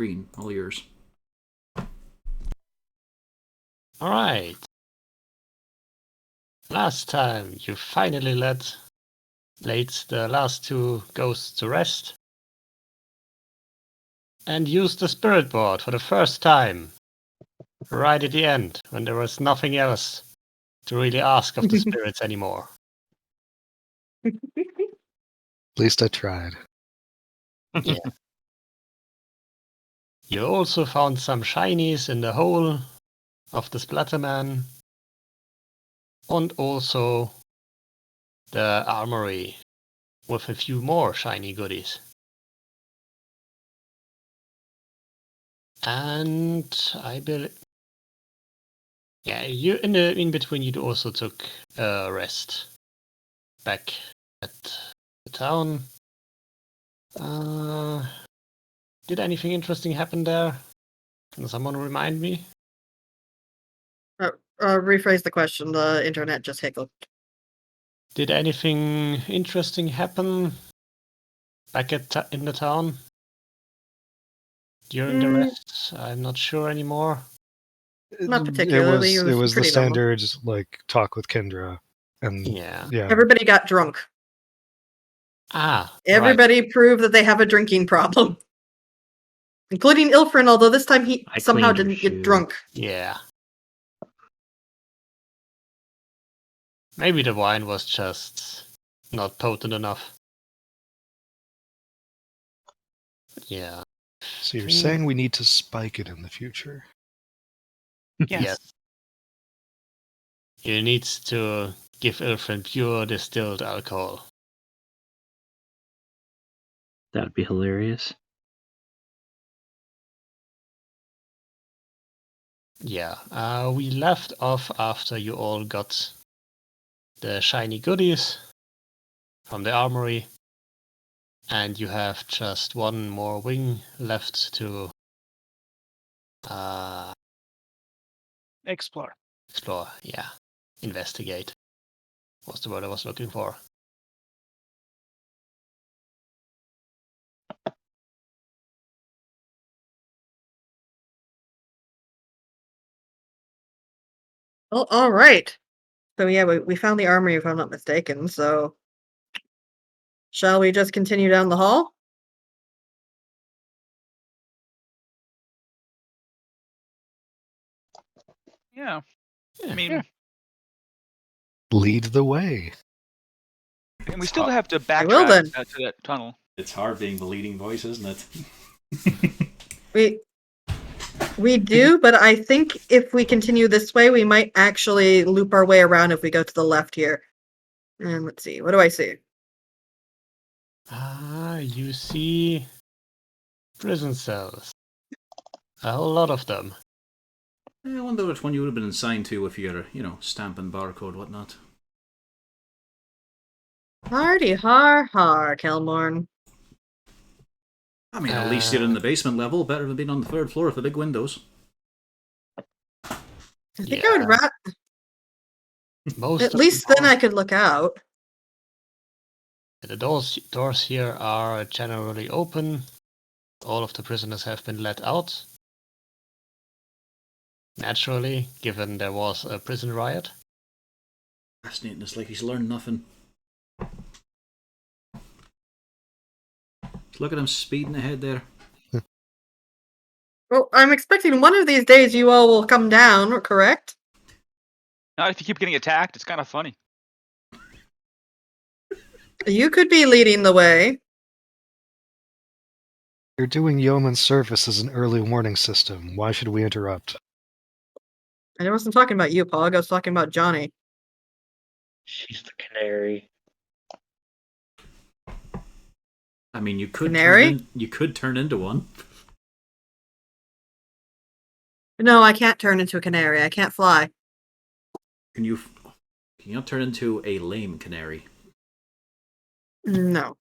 Green, all yours. Alright. Last time you finally laid the last two ghosts to rest. And used the spirit board for the first time. Right at the end, when there was nothing else to really ask of the spirits anymore. At least I tried. Yeah. You also found some shinies in the hole of the Splatterman. And also the armory with a few more shiny goodies. And I believe, yeah, you in between you also took a rest back at the town. Did anything interesting happen there? Can someone remind me? Rephrase the question. The internet just hiccupped. Did anything interesting happen back in the town during the rest? I'm not sure anymore. Not particularly. It was the pretty normal. standard like talk with Kendra, and Yeah. Everybody got drunk. Everybody right. proved that they have a drinking problem, including Ilfrin. Although this time he somehow didn't get drunk. Yeah. Maybe the wine was just not potent enough. But yeah. So you're saying we need to spike it in the future? Yes. You need to give Ilfrin pure distilled alcohol. That'd be hilarious. Yeah. We left off after you all got the shiny goodies from the armory. And you have just one more wing left to explore. Explore, yeah. Investigate. What's the word I was looking for? Well, all right. So yeah, we found the armory, if I'm not mistaken. So shall we just continue down the hall? Yeah. I mean, lead the way. And we still have to I will then. backtrack to that tunnel. It's hard being the leading voice, isn't it? We do, but I think if we continue this way, we might actually loop our way around if we go to the left here. And let's see, what do I see? You see prison cells. A whole lot of them. I wonder which one you would have been assigned to if you got stamp and barcode, whatnot. Hardy har har, Kelmorn. I mean, at least you're in the basement level. Better than being on the third floor with the big windows. I think I would at least then I could look out. The doors here are generally open. All of the prisoners have been let out. Naturally, given there was a prison riot. Fascinating. It's like he's learned nothing. Look at him speeding ahead there. Well, I'm expecting one of these days you all will come down, correct? Not if you keep getting attacked. It's kind of funny. You could be leading the way. You're doing yeoman service as an early warning system. Why should we interrupt? I wasn't talking about you, Pog. I was talking about Johnny. She's the canary. I mean, you could turn into one. No, I can't turn into a canary. I can't fly. Can you not turn into a lame canary? No.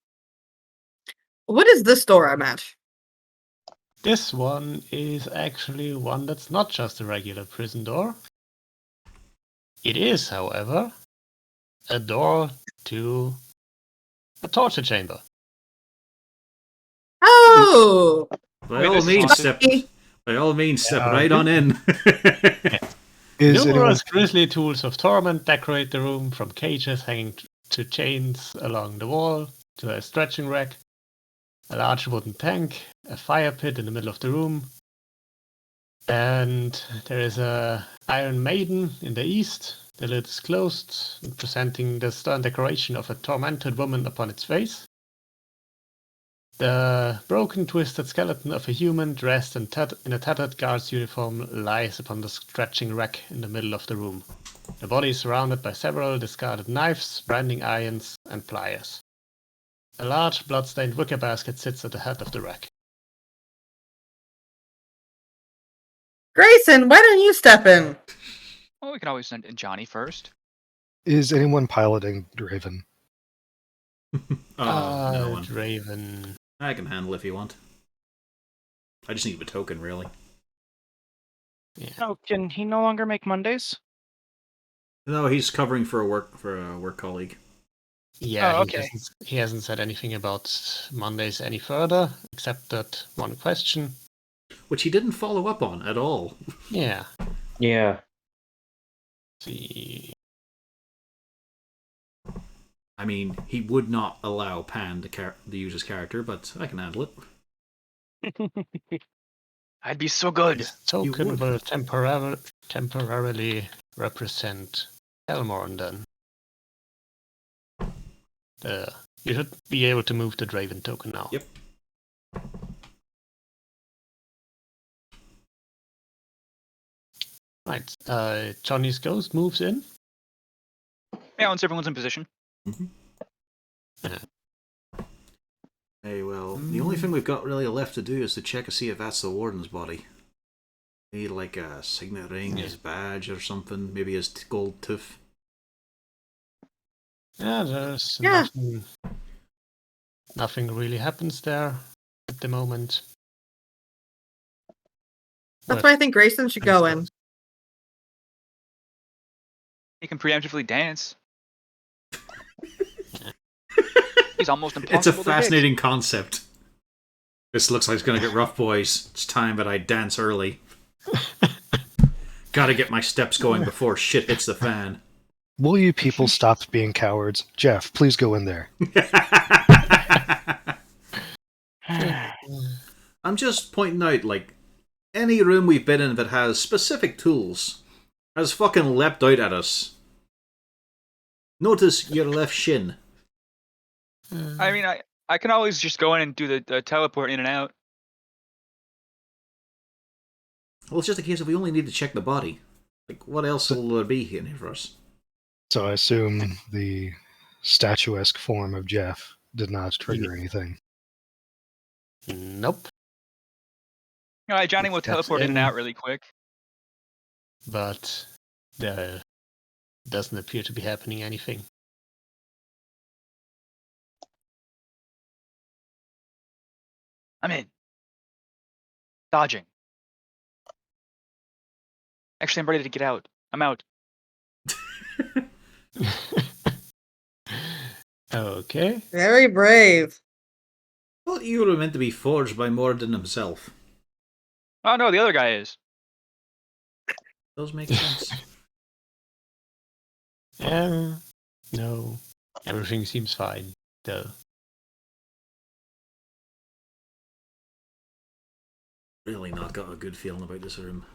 What is this door I'm at? This one is actually one that's not just a regular prison door. It is, however, a door to a torture chamber. Oh! By Wait, all this is means, step. Chucky. By all means, step Yeah. right on in. Is anyone Numerous grisly tools of torment decorate the room, from cages hanging to chains along the wall to a stretching rack, a large wooden tank, a fire pit in the middle of the room, and there is a Iron Maiden in the east. The lid is closed, presenting the stern decoration of a tormented woman upon its face. The broken, twisted skeleton of a human dressed in a tattered guard's uniform lies upon the stretching rack in the middle of the room. The body is surrounded by several discarded knives, branding irons, and pliers. A large, blood-stained wicker basket sits at the head of the rack. Grayson, why don't you step in? Well, we can always send in Johnny first. is anyone piloting Draven? No one. Draven. I can handle it if you want. I just need a token, really. Oh, can he no longer make Mondays? No, he's covering for a work colleague. Yeah, Oh, okay. he hasn't said anything about Mondays any further, except that one question. Which he didn't follow up on at all. Yeah. Yeah. See. I mean, he would not allow Pan to use his character, but I can handle it. I'd be so good. This token would. will temporarily represent Elmorn then. You should be able to move the Draven token now. Yep. Right. Johnny's ghost moves in. Yeah, once everyone's in position. Hey, well, the only thing we've got really left to do is to check to see if that's the warden's body. Need like a signet ring, his badge or something, maybe his gold tooth. Yeah, there's Yeah. nothing really happens there at the moment. That's why I think Grayson should go in. He can preemptively dance. He's almost impossible It's a to hit. fascinating concept. This looks like it's going to get rough, boys. It's time that I dance early. Gotta get my steps going before shit hits the fan. Will you people stop being cowards? Jeff, please go in there. I'm just pointing out, like, any room we've been in that has specific tools has fucking leapt out at us. Notice your left shin. I mean, I can always just go in and do the teleport in and out. Well, it's just a case of we only need to check the body. Like, what else will there be in here for us? So I assume the statuesque form of Jeff did not trigger anything. Nope. All right, Johnny will Steps teleport in and in. out really quick. But there doesn't appear to be happening anything. I'm in. Dodging. Actually, I'm ready to get out. I'm out. Okay. Very brave. Well, you were meant to be forged by Morden himself. Oh no, the other guy is. Does make sense. No. Everything seems fine, though. Really not got a good feeling about this room.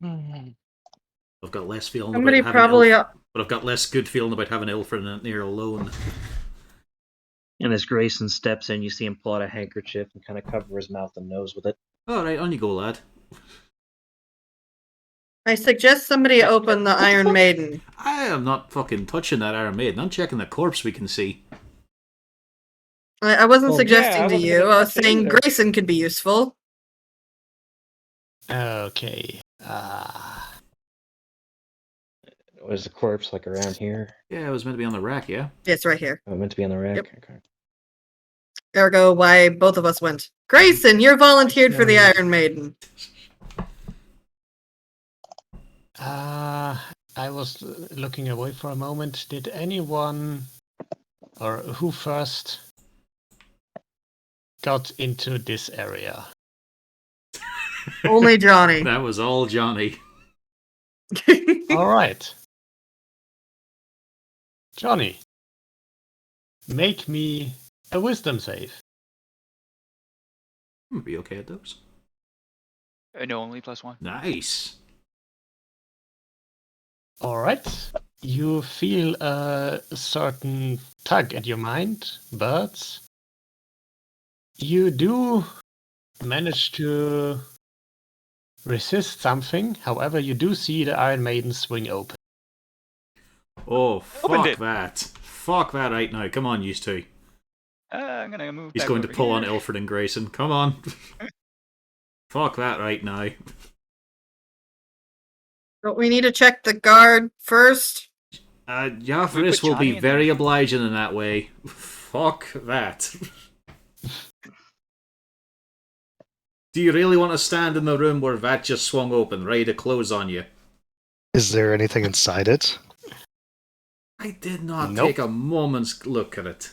Hmm. I've got less feeling Somebody about having probably. but I've got less good feeling about having Ilfrin in here alone. And as Grayson steps in, you see him pull out a handkerchief and kind of cover his mouth and nose with it. Alright, on you go, lad. I suggest somebody open the Iron Maiden. I am not fucking touching that Iron Maiden. I'm checking the corpse we can see. I wasn't Well, yeah, suggesting I to wasn't you. gonna I was touch it saying either. Grayson could be useful. Okay. Was the corpse like around here? Yeah, it was meant to be on the rack, yeah? It's right here. Oh, meant to be on the rack? Yep. Okay. Ergo, why both of us went. Grayson, you're volunteered for the Iron Maiden. I was looking away for a moment. Did anyone, or who first got into this area? Only Johnny. That was all Johnny. All right. Johnny, make me a wisdom save. Be okay at those. No, only +1. Nice. All right. You feel a certain tug at your mind, but you do manage to resist something. However, you do see the Iron Maiden swing open. Oh, Opened fuck it. that. Fuck that right now. Come on, you two. I'm gonna move. He's back going to over pull on here. Ilford and Grayson. Come on. Fuck that right now. But we need to check the guard first. Jaffris will Johnny be in very obliging in that way. Fuck that. Do you really want to stand in the room where that just swung open, ready to close on you? Is there anything inside it? I did not Nope. take a moment's look at it.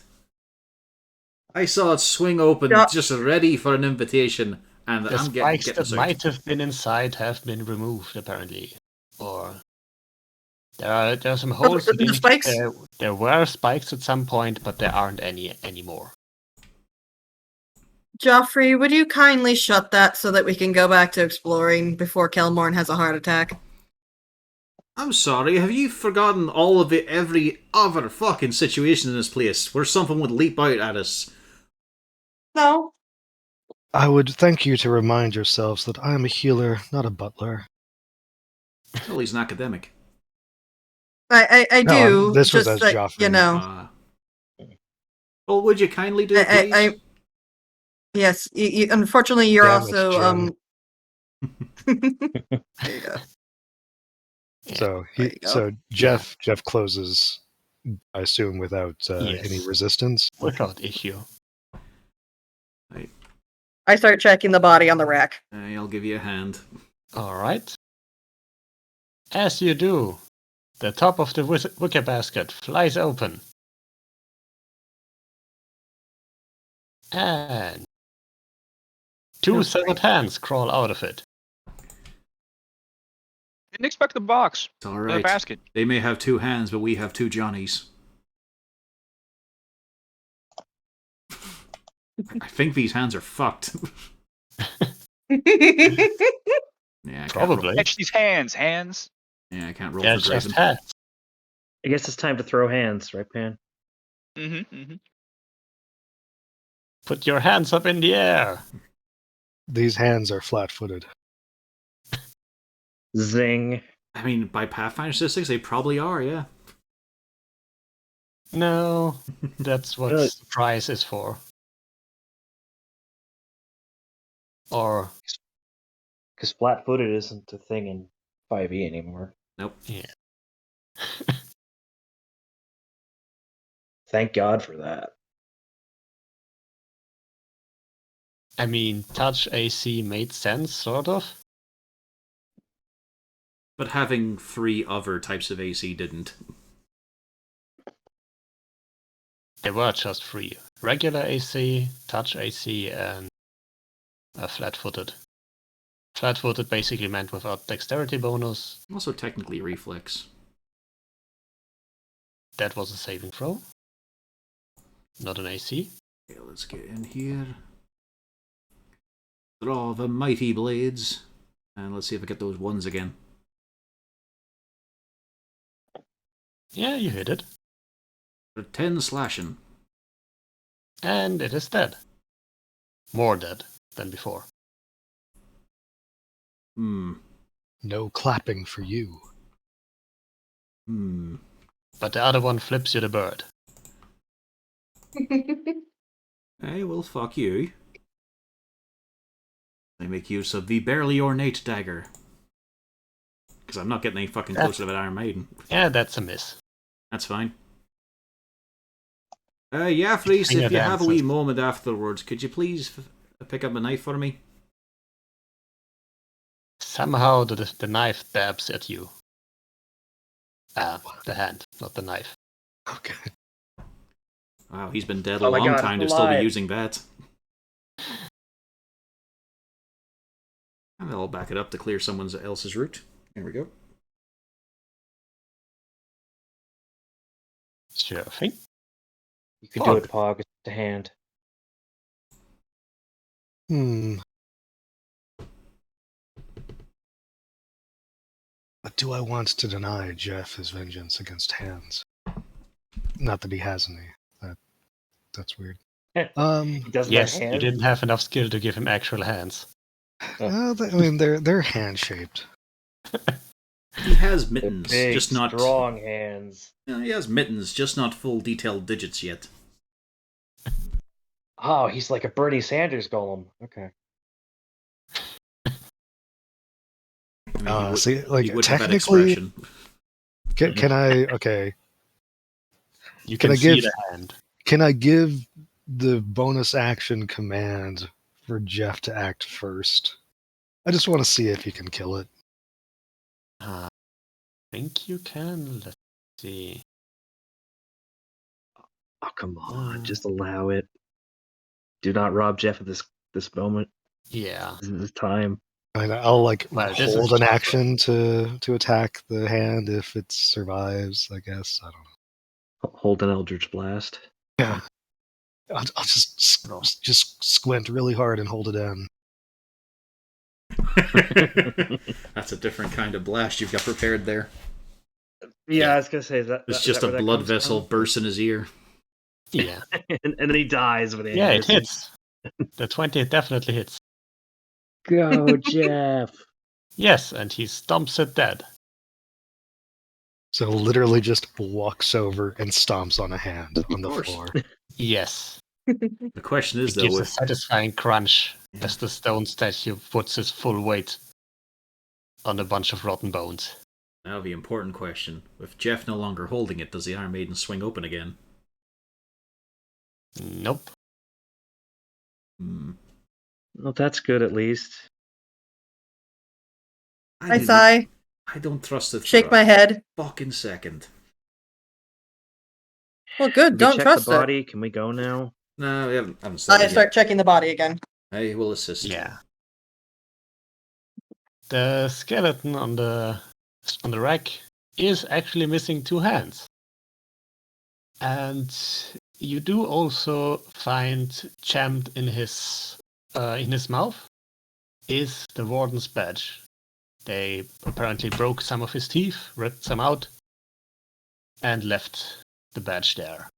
I saw it swing open, Yeah. just ready for an invitation, and The I'm spikes getting that this out. might have been inside have been removed, apparently. Or there are some holes. the spikes? There were spikes at some point, but there aren't any anymore. Joffrey, would you kindly shut that so that we can go back to exploring before Kelmorn has a heart attack? I'm sorry, have you forgotten all of it, every other fucking situation in this place where something would leap out at us? No. I would thank you to remind yourselves that I am a healer, not a butler. Well, he's an academic. I No, do. this was just as that, Joffrey. you know. Well, would you kindly do it, please? Yes, unfortunately, you're Damn it, also Jen. there you go. So There you go. so Jeff closes, I assume, without Yes. any resistance. Without issue. I start checking the body on the rack. I'll give you a hand. All right. As you do, the top of the wicker basket flies open. And two severed hands crawl out of it. Didn't expect the box. It's all The right. basket. They may have two hands, but we have two Johnnies. I think these hands are fucked. Yeah, I can't Probably. roll. Catch these hands. Yeah, I can't roll They're for just Grayson. hands. I guess it's time to throw hands, right, Pan? Mm-hmm. Put your hands up in the air. These hands are flat-footed. Zing. I mean, by Pathfinder statistics, they probably are, yeah. No, that's what Really? the prize is for. Or, Because flat-footed isn't a thing in 5e anymore. Nope. yeah. Thank God for that. I mean, touch AC made sense, sort of. But having three other types of AC didn't. They were just three. Regular AC, touch AC, and flat-footed. Flat-footed basically meant without dexterity bonus. Also technically reflex. That was a saving throw. Not an AC. Okay, let's get in here. Draw the mighty blades. And let's see if I get those ones again. Yeah, you hit it. For 10 slashing. And it is dead. More dead than before. No clapping for you. But the other one flips you the bird. Hey, well, fuck you. I make use of the barely ornate dagger. Because I'm not getting any fucking closer to that Iron Maiden. Yeah, that's a miss. That's fine. Yeah, Fleece, Finger if you have a wee dances. moment afterwards, could you please pick up a knife for me? Somehow the knife dabs at you. The hand, not the knife. Okay. Wow, he's been dead a Oh my long God, time it's to still be alive. using that. I'll back it up to clear someone else's route. There we go. Sure thing. You could do it, Pog. It's a hand. But do I want to deny Jeff his vengeance against hands? Not that he has any. That's weird. He doesn't Yes, have you hands. didn't have enough skill to give him actual hands. I mean, they're hand shaped. He has They're mittens, big, just not strong hands. Yeah, he has mittens, just not full detailed digits yet. Oh, he's like a Bernie Sanders golem. Okay. I mean, he See, like he would have that technically, expression. can I? Okay, You Can can I see give- the hand. can I give the bonus action command for Jeff to act first? I just want to see if he can kill it. I think you can. Let's see. Oh, come on. Mm. Just allow it. Do not rob Jeff at this moment. Yeah. This is his time. I mean, I'll like Well, this hold is- an action to attack the hand if it survives. I guess I don't know. Hold an Eldritch Blast. Yeah, I'll just squint really hard and hold it in. That's a different kind of blast you've got prepared there. Yeah, I was gonna say that. It's is just that a where that blood comes vessel from? bursts in his ear. Yeah. and then he dies with it. Yeah, it hits. The 20 definitely hits. Go, Jeff. Yes, and he stomps it dead. So literally just walks over and stomps on a hand on the course. floor. Yes. The question is, It though, gives a if satisfying crunch Yeah. as the stone statue puts his full weight on a bunch of rotten bones. now the important question: with Jeff no longer holding it, does the Iron Maiden swing open again? Nope. Well, that's good at least. I do- sigh, I don't trust it. shake for my a head. fucking second. Well, good. We Don't check trust the it. body. Can we go now? No, we haven't I started start yet. checking the body again. I will assist. Yeah. The skeleton on the rack is actually missing 2 hands. And you do also find jammed in his mouth is the warden's badge. They apparently broke some of his teeth, ripped some out, and left the badge there.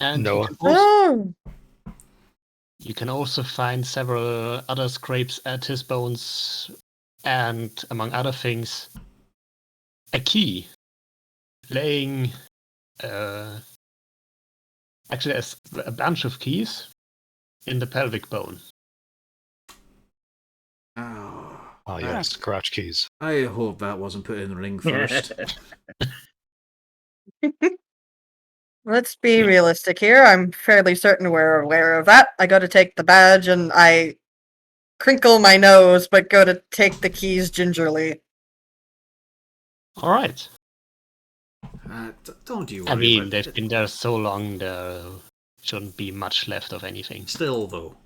And Noah. Oh, you can also find several other scrapes at his bones, and among other things, a key laying. Actually, there's a bunch of keys in the pelvic bone. Oh yes, crotch keys. I hope that wasn't put in the ring first. let's be Yeah. realistic here. I'm fairly certain we're aware of that. I go to take the badge and I crinkle my nose, but go to take the keys gingerly. All right. Don't you worry. I mean, about they've it. been there so long, there shouldn't be much left of anything. Still, though.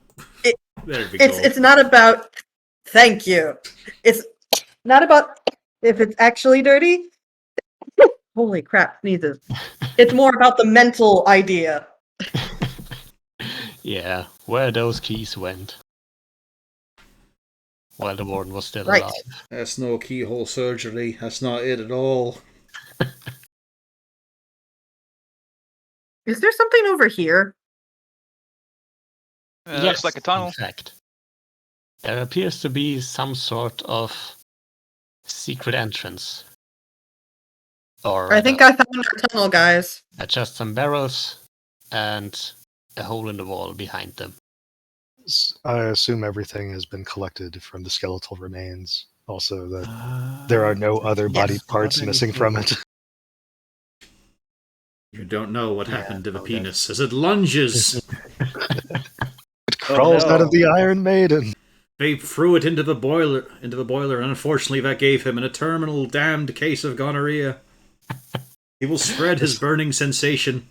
It- there we go. It's not about. Thank you. It's not about if it's actually dirty. Holy crap, sneezes. It's more about the mental idea. Yeah, where those keys went while the warden was still Right. alive. That's no keyhole surgery. That's not it at all. Is there something over here? Looks like a tunnel. In fact, there appears to be some sort of secret entrance. Or I think I found our tunnel, guys. just some barrels and a hole in the wall behind them. I assume everything has been collected from the skeletal remains. Also, that there are no other body Yes, parts what missing anything. from it. You don't know what Yeah, happened to the no, penis as it lunges. It crawls out of no. the Iron Maiden. They threw it into the boiler, and unfortunately that gave him a terminal damned case of gonorrhea. He will spread his burning sensation.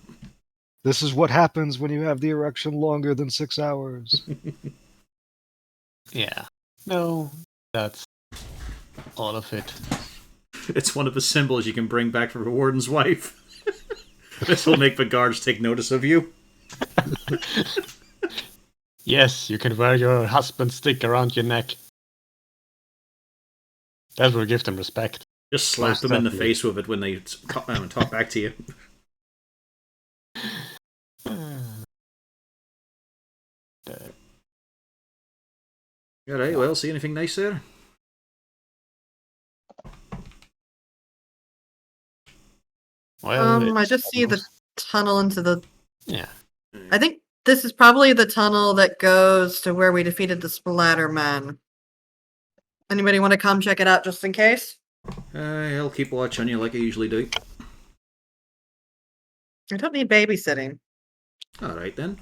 This is what happens when you have the erection longer than 6 hours. Yeah. No, that's all of it. It's one of the symbols you can bring back for the warden's wife. This will make the guards take notice of you. Yes, you can wear your husband's stick around your neck. That will give them respect. Just slap Most them in the definitely. face with it when they talk back to you. Alright, well, see anything nice there? Well, I it's just see the almost- tunnel into the. Yeah. I think this is probably the tunnel that goes to where we defeated the Splatter Men. Anybody want to come check it out just in case? I'll keep watch on you like I usually do. I don't need babysitting. Alright then.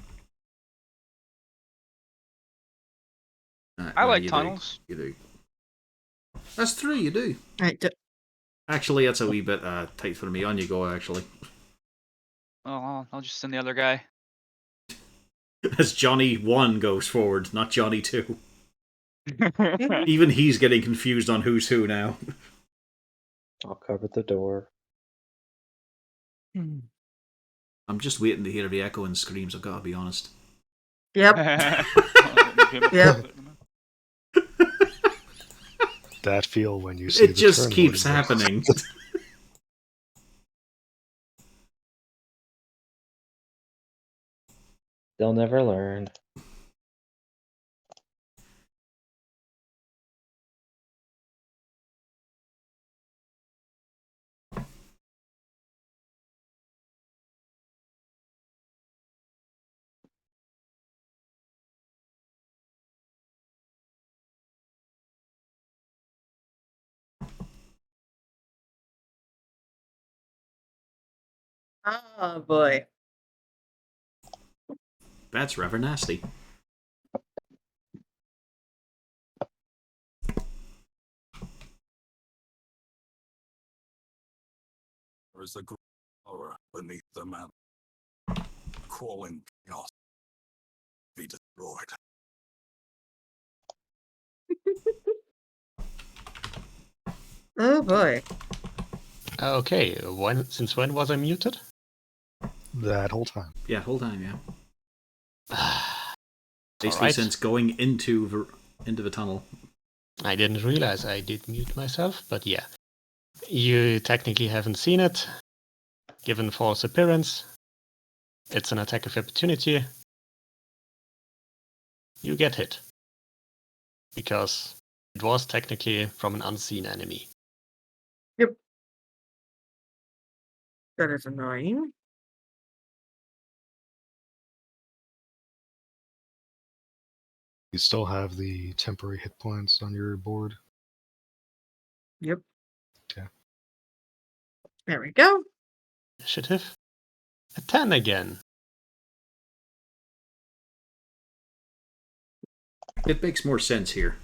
I like you tunnels. Do. You do. That's true, you do. Right, Actually, that's a wee bit tight for me. On you go, actually. Oh, I'll just send the other guy. As Johnny 1 goes forward, not Johnny 2. Even he's getting confused on who's who now. I'll cover the door. I'm just waiting to hear the echoing screams, I've got to be honest. Yep. Yep. That feel when you see It the just turn keeps order. happening. They'll never learn. Oh boy. That's rather nasty. There is a great horror beneath the man. Crawling chaos. Be destroyed. Oh boy. Okay, since when was I muted? That whole time. Yeah, hold on, yeah. Basically, Alright. since going into the tunnel. I didn't realize I did mute myself, but yeah. You technically haven't seen it. Given false appearance, it's an attack of opportunity. You get hit. Because it was technically from an unseen enemy. That is annoying. You still have the temporary hit points on your board. Yep. Okay. There we go. Initiative. A 10 again. It makes more sense here.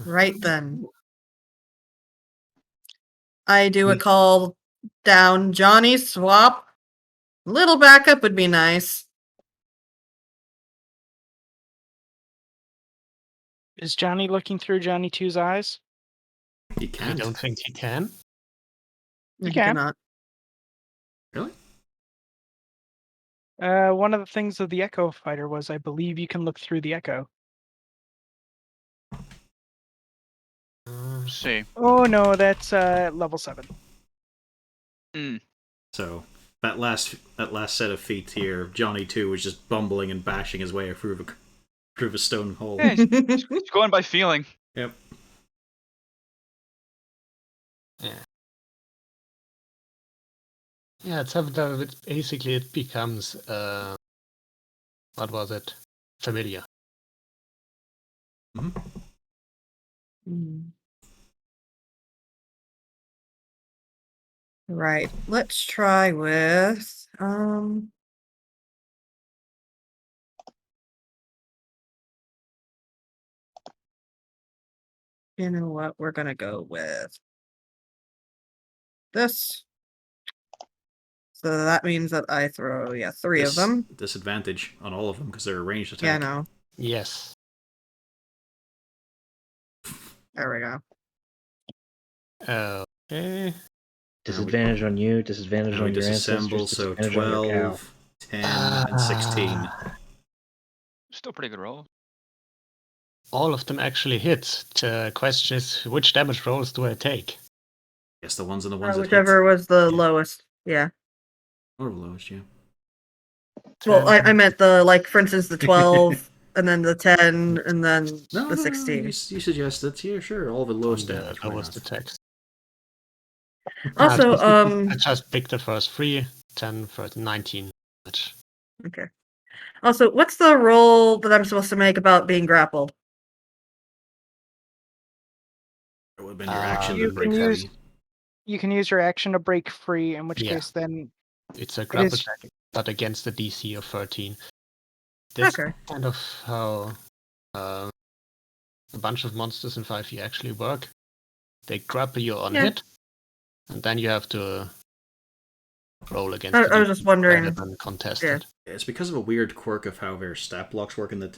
Right then. I do a call down Johnny swap. Little backup would be nice. Is Johnny looking through Johnny 2's eyes? You I can't. don't think he can. You can. cannot. Really? One of the things of the Echo Fighter was, I believe, you can look through the Echo. See. Oh no, that's level 7. So that last set of feet here, Johnny 2 was just bumbling and bashing his way through the stone hole. Yeah, he's going by feeling. Yep. Yeah, it's basically it becomes what was it? Familiar. Right. Let's try with you know what? We're gonna go with this. So that means that I throw, three of them. Disadvantage on all of them because they're a ranged attack. Yeah, I know. Yes. There we go. Okay. Disadvantage on you, disadvantage Now we on your disassemble, ancestors, so disadvantage on your cow. 12, 10, and 16. Still pretty good roll. All of them actually hit. The question is, which damage rolls do I take? Yes, the ones and the ones that Whichever hit. was the Yeah. lowest. Yeah. Or lowest, yeah. Well, I meant for instance, the 12, and then the 10, and then No, the 16. you suggested, yeah, sure, all the lowest damage. why Lowest not? attacks. Also, I just picked the first 3, 10, 13, 19 damage. Okay. Also, what's the roll that I'm supposed to make about being grappled? It would have been your action to You break can use- free. You can use your action to break free, in which Yeah. case then It's a grab is- attack, but against the DC of 13. This Okay. is kind of how a bunch of monsters in 5e actually work. They grapple you on Yeah. hit, and then you have to roll against I the was DC just wondering. rather than contested. It's because of a weird quirk of how their stat blocks work in that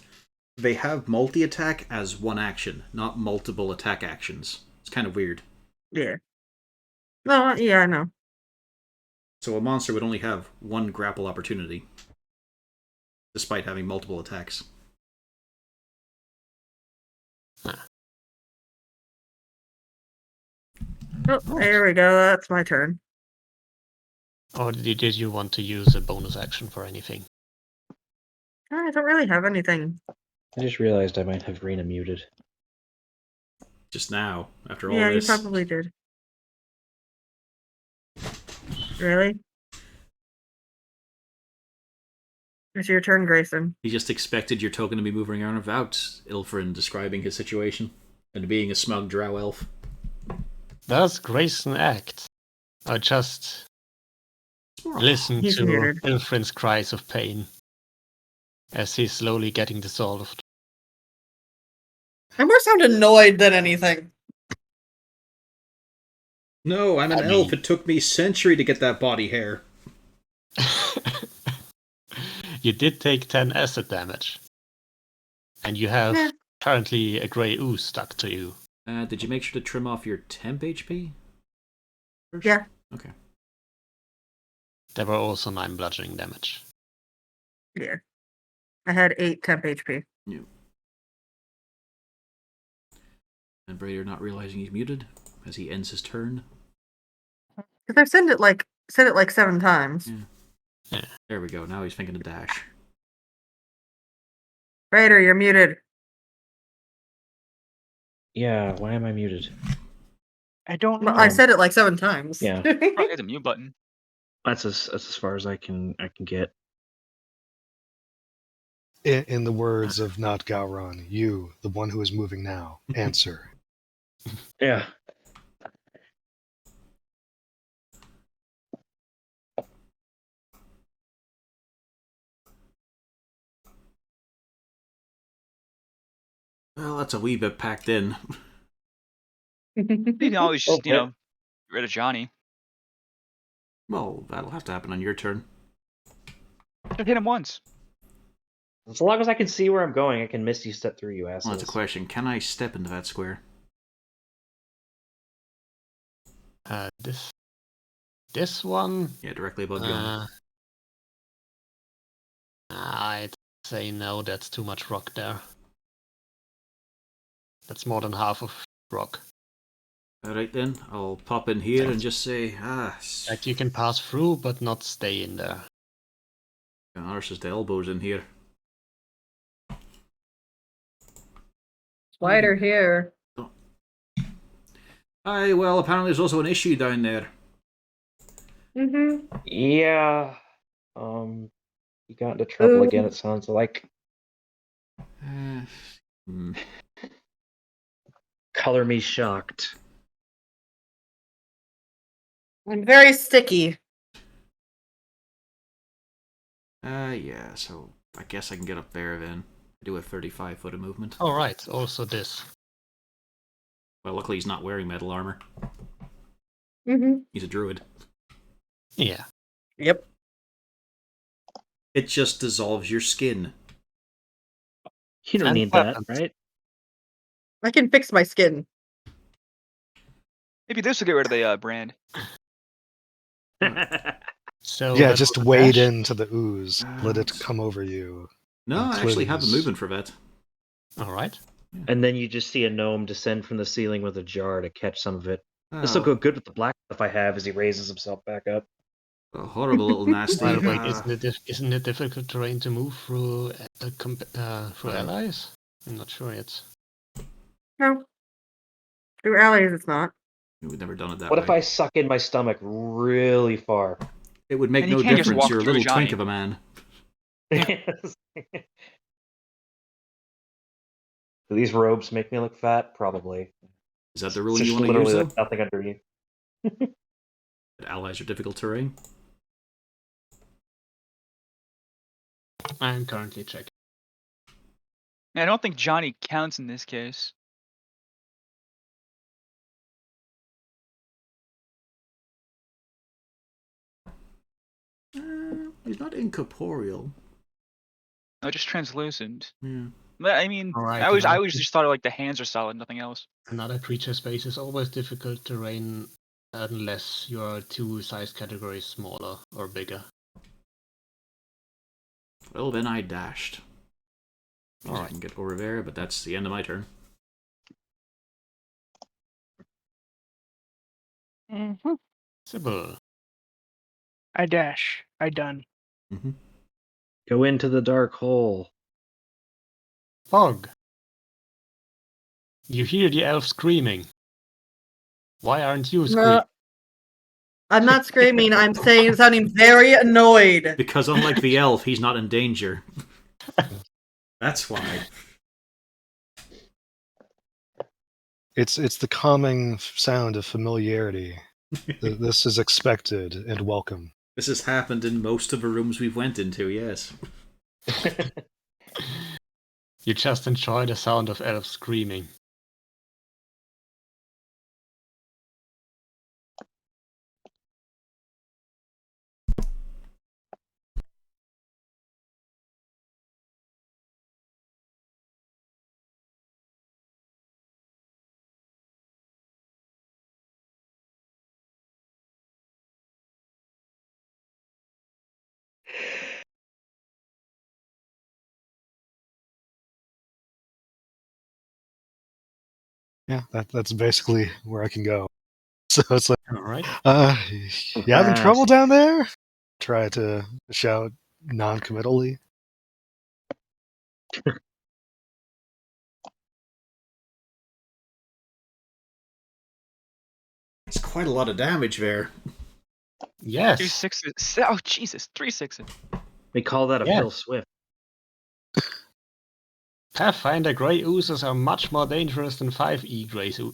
they have multi-attack as one action, not multiple attack actions. It's kind of weird. Yeah. No, yeah, I know. So a monster would only have one grapple opportunity, despite having multiple attacks. Oh, there we go. That's my turn. Or did you want to use a bonus action for anything? I don't really have anything. I just realized I might have Rena muted. Just now, after all Yeah, you this. probably did. Really? It's your turn, Grayson. He just expected your token to be moving around without Ilfrin describing his situation and being a smug drow elf. Does Grayson act? Or just listen He's to muted. Ilfrin's cries of pain as he's slowly getting dissolved? I more sound annoyed than anything. No, I'm an I elf. mean- It took me a century to get that body hair. You did take 10 acid damage. And you have Yeah. currently a grey ooze stuck to you. Did you make sure to trim off your temp HP? First? Yeah. Okay. There were also 9 bludgeoning damage. Yeah. I had 8 temp HP. Yeah. And Brader not realizing he's muted as he ends his turn. Because I've said it like 7 times. Yeah. There we go. Now he's thinking of dash. Raider, you're muted. Yeah, why am I muted? I don't Well, know. I said it like 7 times. Yeah. Probably hit the mute button. That's as far as I can get. In the words of Not Gowron, you, the one who is moving now, answer. Yeah. Well, that's a wee bit packed in. You can always just, Okay. get rid of Johnny. Well, that'll have to happen on your turn. Just hit him once. As long as I can see where I'm going, I can misty step through you assholes. Well, that's a question. Can I step into that square? This one? Yeah, directly above you. I'd say no, that's too much rock there. That's more than half of rock. Alright then, I'll pop in here and just say, Like you can pass through, but not stay in there. ours is the elbows in here. Wider here. Aye, well, apparently there's also an issue down there. Mm-hmm. Yeah. You got into trouble again, it sounds like. Color me shocked. I'm very sticky. Yeah, so I guess I can get up there then. I do a 35-foot of movement. Alright, also this. Well, luckily he's not wearing metal armor. Mm-hmm. He's a druid. Yeah. Yep. It just dissolves your skin. You don't And need that, weapons. right? I can fix my skin. Maybe this will get rid of the brand. So Yeah, that just was a wade dash. into the ooze. Let it come over you. No, And I actually have the cleanse. movement for that. All right. And then you just see a gnome descend from the ceiling with a jar to catch some of it. This will Oh, go good with the black stuff I have as he raises himself back up. a horrible little nasty. Well, wait, isn't it difficult terrain to move through through allies? I'm not sure yet. No. Through allies, it's not. We've never done it that What way. if I suck in my stomach really far? It would make And you no can't just difference. walk You're a through, little twink Johnny. of a man. Do these robes make me look fat? Probably. Is that the It's rule you just want to use, literally though? like nothing underneath. That allies are difficult terrain? I'm currently checking. I don't think Johnny counts in this case. He's not incorporeal. No, just translucent. Yeah. But, I mean, Alright, I always just thought like the hands are solid, nothing else. Another creature space is always difficult terrain unless you are two size categories smaller or bigger. Well, then I dashed. I Alright. can get over there, but that's the end of my turn. Mm-hmm. Sybil. I dash. I done. Mm-hmm. Go into the dark hole. Fog. You hear the elf screaming. Why aren't you screaming? I'm not screaming. I'm sounding very annoyed. Because unlike the elf, he's not in danger. That's why. It's the calming sound of familiarity. This is expected and welcome. This has happened in most of the rooms we've went into, yes. You just enjoy the sound of elves screaming. Yeah, that's basically where I can go. So it's like, Alright. you having trouble down there? Try to shout non-committally. It's quite a lot of damage there. Yes. 2 6s. Oh Jesus, 3 6s. We call that a Yeah. Phil Swift. Pathfinder Grey Oozes are much more dangerous than 5e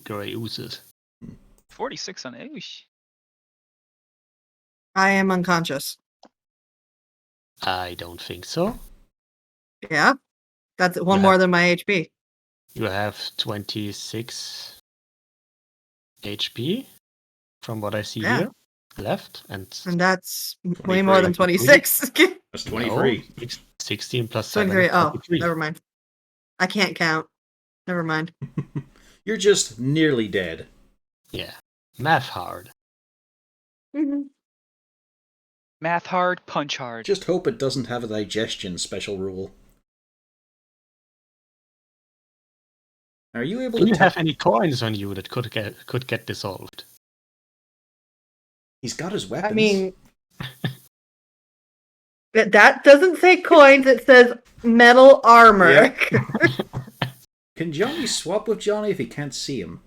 Grey Oozes. 46 on Oosh. I am unconscious. I don't think so. Yeah. That's one Yeah. more than my HP. You have 26 HP from what I see Yeah. here left, and And that's way more than 23. 26. That's 23. No, 16 plus 7 23. is Oh, 23. never mind. I can't count. Never mind. You're just nearly dead. Yeah. Math hard. Mhm. Math hard, punch hard. Just hope it doesn't have a digestion special rule. Are you able Do to you tell? have any coins on you that could get dissolved? He's got his weapons. I mean, that doesn't say coins. It says metal armor. Yeah. Can Johnny swap with Johnny if he can't see him?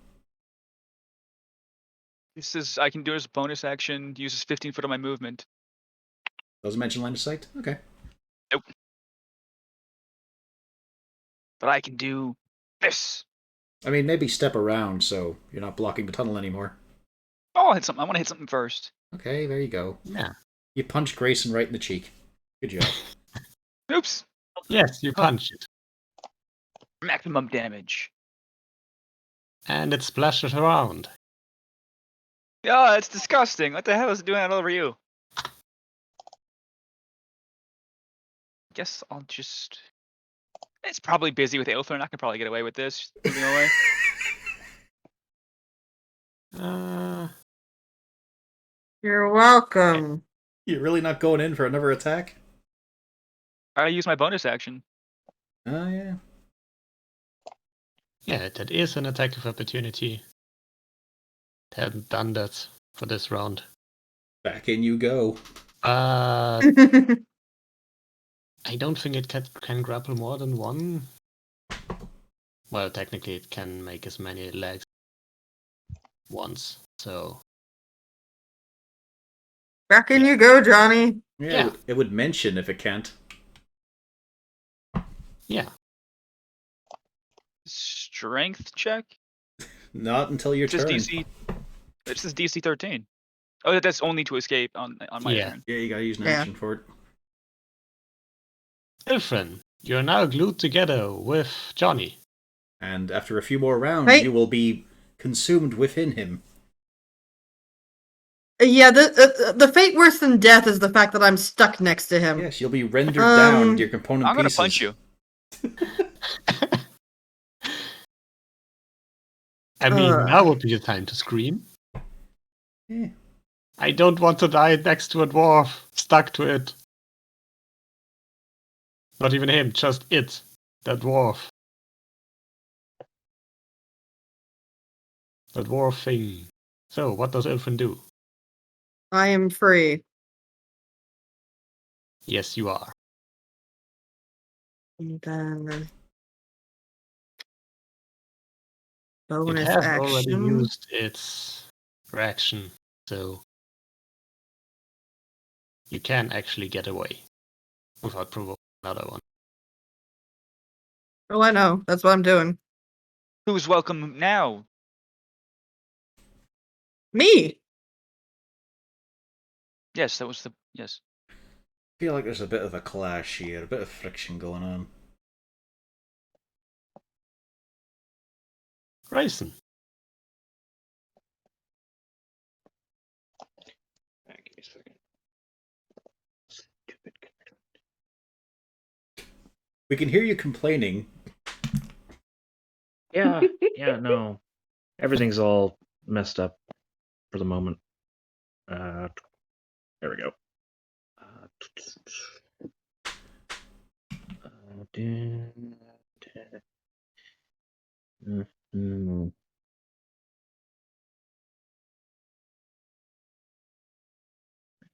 This is I can do it as a bonus action. Uses 15 foot of my movement. Doesn't mention line of sight? Okay. But I can do this. I mean, maybe step around so you're not blocking the tunnel anymore. Oh, I'll hit something. I want to hit something first. Okay, there you go. Yeah. You punch Grayson right in the cheek. Good job. Oops. Yes, you punch it. Maximum damage. And it splashes around. Yeah, it's disgusting. What the hell is it doing that all over you? guess I'll just. It's probably busy with Aelfrin. I can probably get away with this. Moving away. You're welcome. You're really not going in for another attack? I use my bonus action. Oh, yeah. Yeah, that is an attack of opportunity. Hadn't done that for this round. Back in you go. I don't think it can grapple more than one. Well, technically it can make as many legs once, so... Back in you go, Johnny. Yeah. It would mention if it can't. Yeah. Strength check? Not until your Just turn. DC. It's just DC 13. Oh, that's only to escape on my turn. Yeah, you gotta use an Yeah. action for it. Ilfrin, you're now glued together with Johnny. And after a few more rounds, Hey. you will be consumed within him. Yeah, the fate worse than death is the fact that I'm stuck next to him. Yes, you'll be rendered down to your component I'm gonna pieces. punch you. I mean, now would be the time to scream. Yeah. I don't want to die next to a dwarf, stuck to it. Not even him, just it, the dwarf. The dwarf thing. So, what does Ilfrin do? I am free. Yes, you are. And then It bonus has already action. used its reaction, so you can actually get away without provoking another one. Oh, I know. That's what I'm doing. Who's welcome now? Me. Yes, that was the yes. I feel like there's a bit of a clash here, a bit of friction going on. Grayson. Give me a second. We can hear you complaining. Yeah, no. Everything's all messed up for the moment. There we go.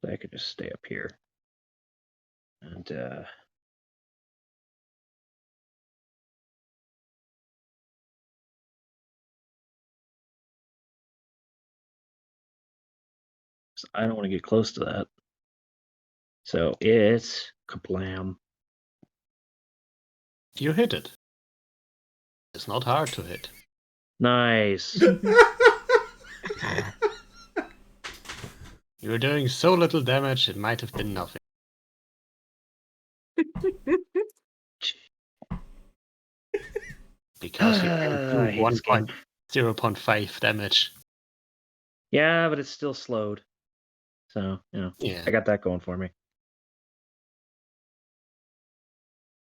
I could just stay up here. And I don't want to get close to that. So it's kablam. You hit it. It's not hard to hit. Nice. You're doing so little damage, it might have been nothing. Because you can I do hate this game. 0.5 damage. Yeah, but it's still slowed. So, Yeah. I got that going for me.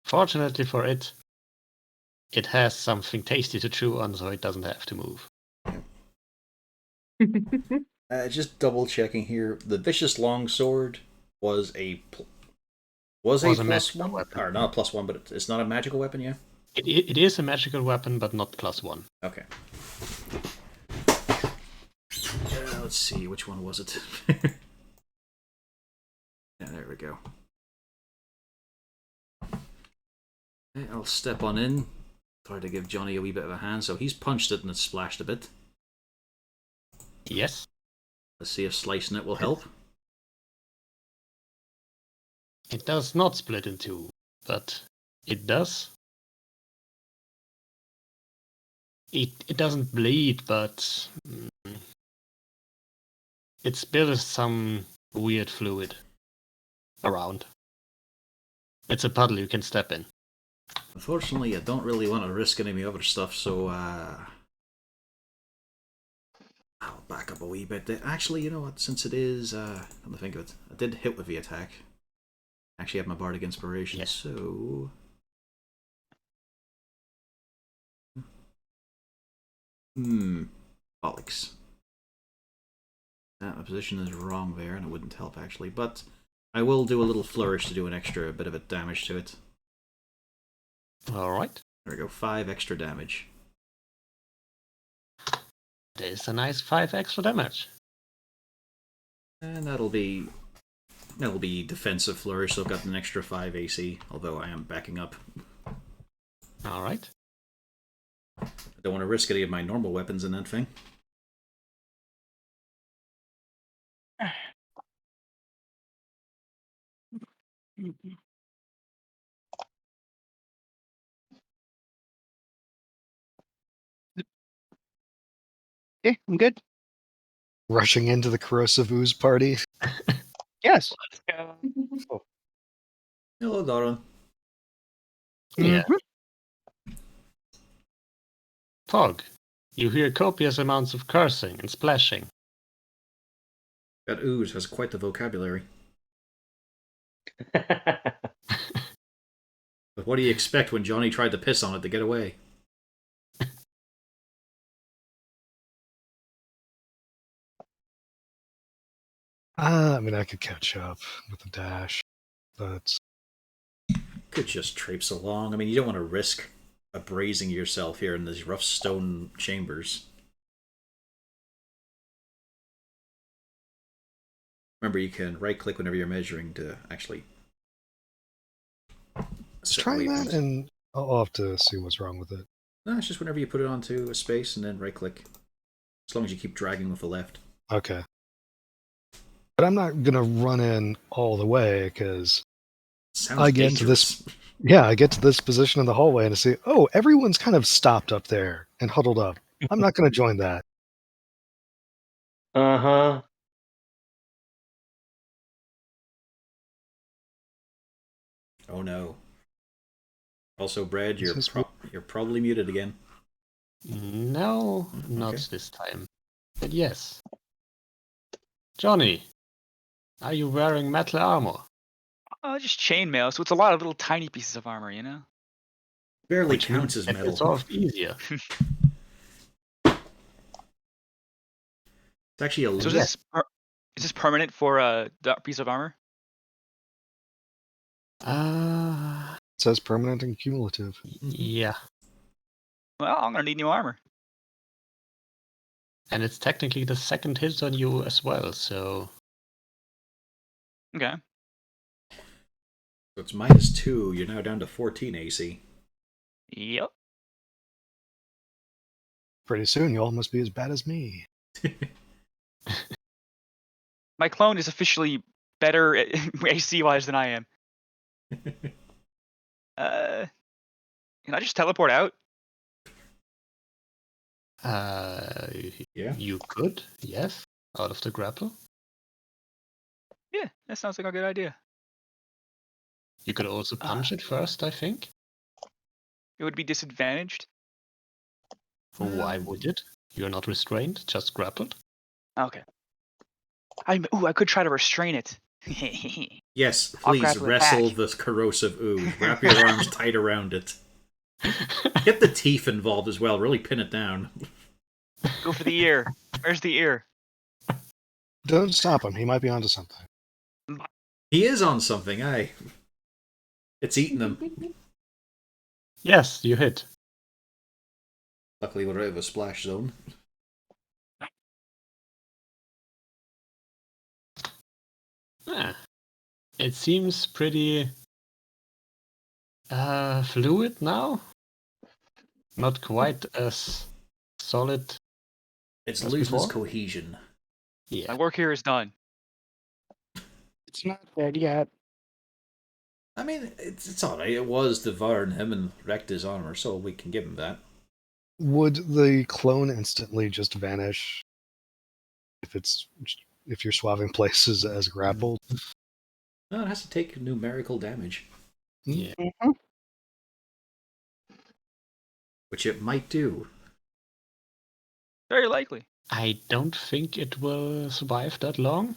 Fortunately for it, it has something tasty to chew on, so it doesn't have to move. Just double checking here. The vicious longsword was a Was a plus magical one, weapon. or not a plus one, but it's not a magical weapon, yeah. It is a magical weapon, but not +1. Okay. Let's see, which one was it? Yeah, there we go. Okay, I'll step on in. Try to give Johnny a wee bit of a hand. So he's punched it and it splashed a bit. Yes, Let's see if slicing it will help. it does not split in two, but it does. It doesn't bleed, but it spills some weird fluid around. It's a puddle you can step in. Unfortunately, I don't really want to risk any of the other stuff, so I'll back up a wee bit. Actually, you know what? Since it is, come to think of it, I did hit with the attack. Actually, have my bardic inspiration, Yes. so. Bollocks. My position is wrong there, and it wouldn't help actually, but I will do a little flourish to do an extra bit of damage to it. Alright. There we go, 5 extra damage. There's a nice 5 extra damage. And that'll be defensive flourish, so I've got an extra 5 AC, although I am backing up. Alright. I don't want to risk any of my normal weapons in that thing. Okay, I'm good. Rushing into the corrosive ooze party. Yes. Hello, Doran. Yeah. Mhm. Pog, you hear copious amounts of cursing and splashing. That ooze has quite the vocabulary. But what do you expect when Johnny tried to piss on it to get away? I mean, I could catch up with a dash, but Could just traipse along. I mean, you don't want to risk abrasing yourself here in these rough stone chambers. Remember, you can right-click whenever you're measuring to actually let's try that, and I'll have to see what's wrong with it. No, it's just whenever you put it onto a space and then right-click. As long as you keep dragging with the left. Okay. But I'm not gonna run in all the way because Sounds I get dangerous. to this. Yeah, I get to this position in the hallway and I see, oh, everyone's kind of stopped up there and huddled up. I'm not gonna join that. Uh-huh. Oh no. Also, Brad, This is you're probably muted again. No, not Okay. this time. But yes. Johnny, are you wearing metal armor? Oh, just chainmail, so it's a lot of little tiny pieces of armor, you know? Barely Which counts means as that metal. it's sort of easier. It's actually a So loot. is this permanent for a piece of armor? Uh, It says permanent and cumulative. yeah. Well, I'm gonna need new armor. And it's technically the second hit on you as well, so... Okay. So it's -2. You're now down to 14 AC. Yep. Pretty soon, you all must be as bad as me. My clone is officially better AC wise than I am. Can I just teleport out? Yeah. You could, yes, out of the grapple. Yeah, that sounds like a good idea. You could also punch it first, I think. It would be disadvantaged. Why would it? You're not restrained, just grappled. Okay. I could try to restrain it. Yes, I'll please grapple it wrestle back. this corrosive ooze. Wrap your arms tight around it. Get the teeth involved as well. Really pin it down. Go for the ear. Where's the ear? Don't stop him. He might be onto something. He is on something, aye. It's eating him. Yes, you hit. Luckily, we're out of a splash zone. Ah, it seems pretty fluid now. Not quite as solid. It's As losing its before? cohesion. My Yeah. work here is done. It's not dead yet. I mean, it's alright. It was devouring him and wrecked his armor, so we can give him that. Would the clone instantly just vanish if you're swapping places as grappled? No, it has to take numerical damage, Yeah. Mhm. which it might do. Very likely. I don't think it will survive that long.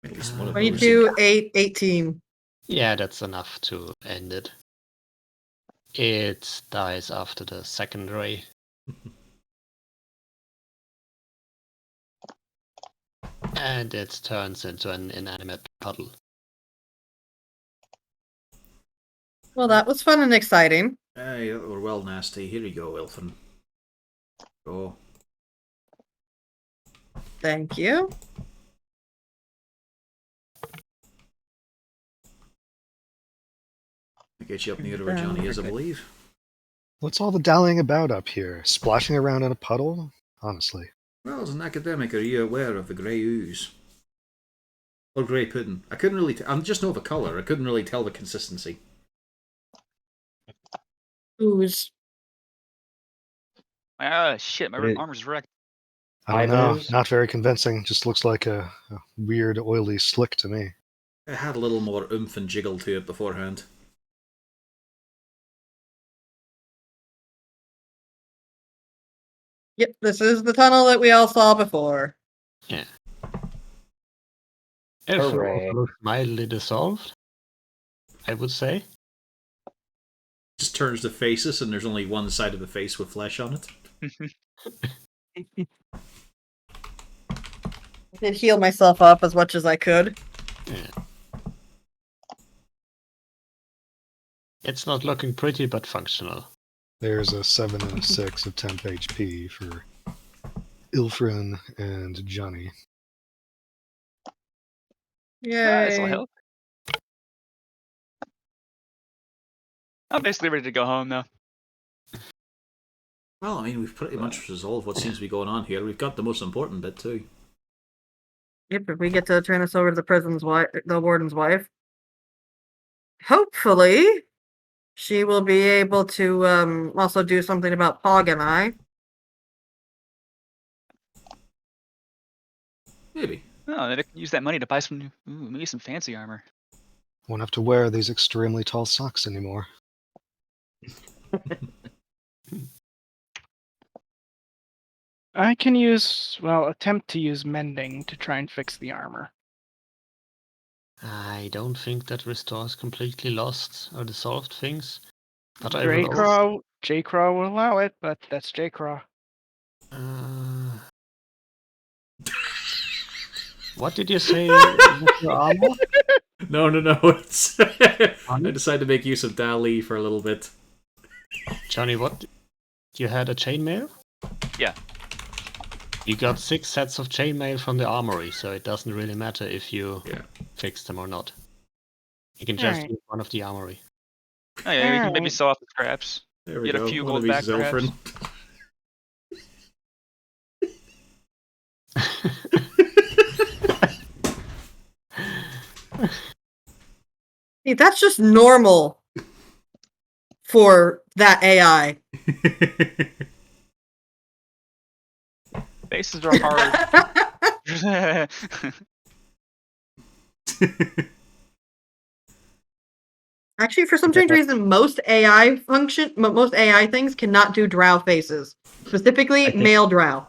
At least one of those. 22, 8, 18. Yeah, that's enough to end it. It dies after the second ray. And it turns into an inanimate puddle. Well, that was fun and exciting. Aye, that were well nasty. Here you go, Ilfin. Go. Thank you. I get you up near where Johnny is, I believe. What's all the dallying about up here? Splashing around in a puddle? Honestly. Well, as an academic, are you aware of the grey ooze? Or grey pudding? I couldn't really... I just know the colour. I couldn't really tell the consistency. Ooze. Ah, shit, my What is- armor's wrecked. I don't know. Eyebrows? Not very convincing. Just looks like a weird, oily slick to me. It had a little more oomph and jiggle to it beforehand. Yep, this is the tunnel that we all saw before. Yeah. It Hooray. looks mildly dissolved, I would say. Just turns to faces, and there's only one side of the face with flesh on it. I did heal myself up as much as I could. Yeah. It's not looking pretty, but functional. There's a 7 and a 6 of temp HP for Ilfrin and Johnny. This'll Yay. help. I'm basically ready to go home now. Well, I mean, we've pretty much resolved what seems to be going on here. We've got the most important bit, too. Yep, if we get to turn this over to the warden's wife, hopefully she will be able to also do something about Pog and I. Maybe. Oh, then I can use that money to buy some, maybe some fancy armor. Won't have to wear these extremely tall socks anymore. I can attempt to use mending to try and fix the armor. I don't think that restores completely lost or dissolved things. But I will also... J-Craw, J-Craw will allow it, but that's J-Craw. What did you say with your armor? No. It's I decided to make use of Dali for a little bit. Johnny, what? You had a chainmail? Yeah. You got 6 sets of chainmail from the armory, so it doesn't really matter if you fix them or not. You can just Alright. use one of the armory. Oh yeah, we can maybe Alright. saw off the scraps. There we Get a go. few One of gold these back, is Ilfrin. See, that's just normal for that AI. Faces are hard. Actually, for some strange reason, most AI things cannot do drow faces. Specifically, male drow.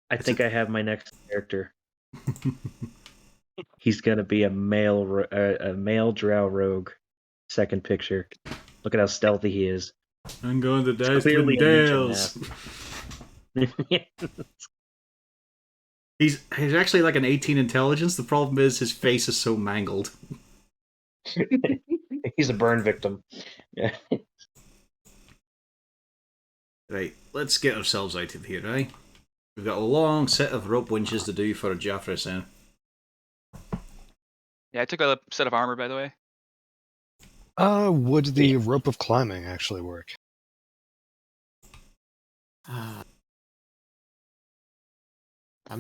I think I have my next character. He's gonna be a male drow rogue. Second picture. Look at how stealthy he is. I'm going to Clearly Dastwind a ninja Dales. He's actually like an 18 intelligence. The problem is his face is so mangled. He's a burn victim. Yeah. Right, let's get ourselves out of here, right? We've got a long set of rope winches to do for Jaffrey now. Yeah, I took a set of armor, by the way. Would the rope of climbing actually work? I'm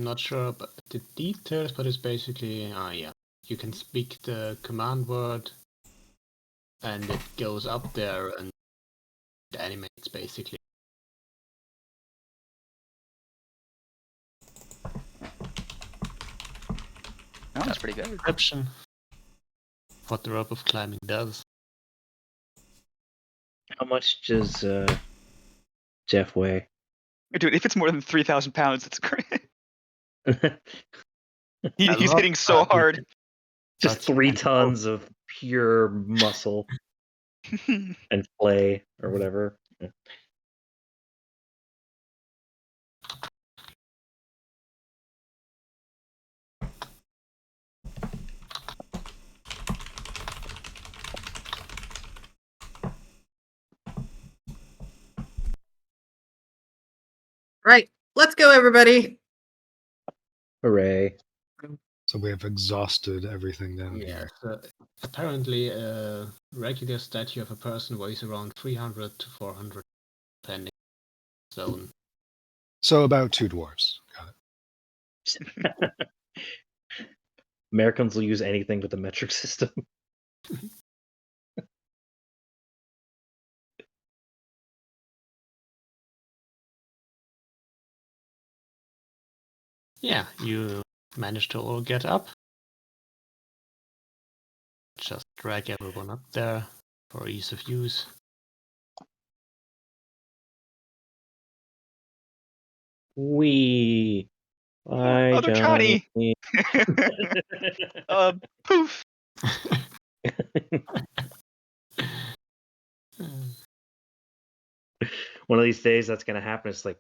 not sure about the details, but it's basically, you can speak the command word, and it goes up there and it animates, basically. That's pretty good. Description. What the rope of climbing does. How much does Jeff weigh? Dude, if it's more than 3,000 pounds, it's great. He's hitting so hard. Just But- 3 tons of pure muscle and clay or whatever. Yeah. Right. Let's go, everybody. Hooray. So we have exhausted everything down Yeah, here. so apparently a regular statue of a person weighs around 300 to 400 depending on zone. So about 2 dwarves. Got it. Americans will use anything with the metric system. Yeah, you managed to all get up. Just drag everyone up there for ease of use. Wee. Bye, Other Johnny. Johnny. Poof. One of these days that's gonna happen. It's like,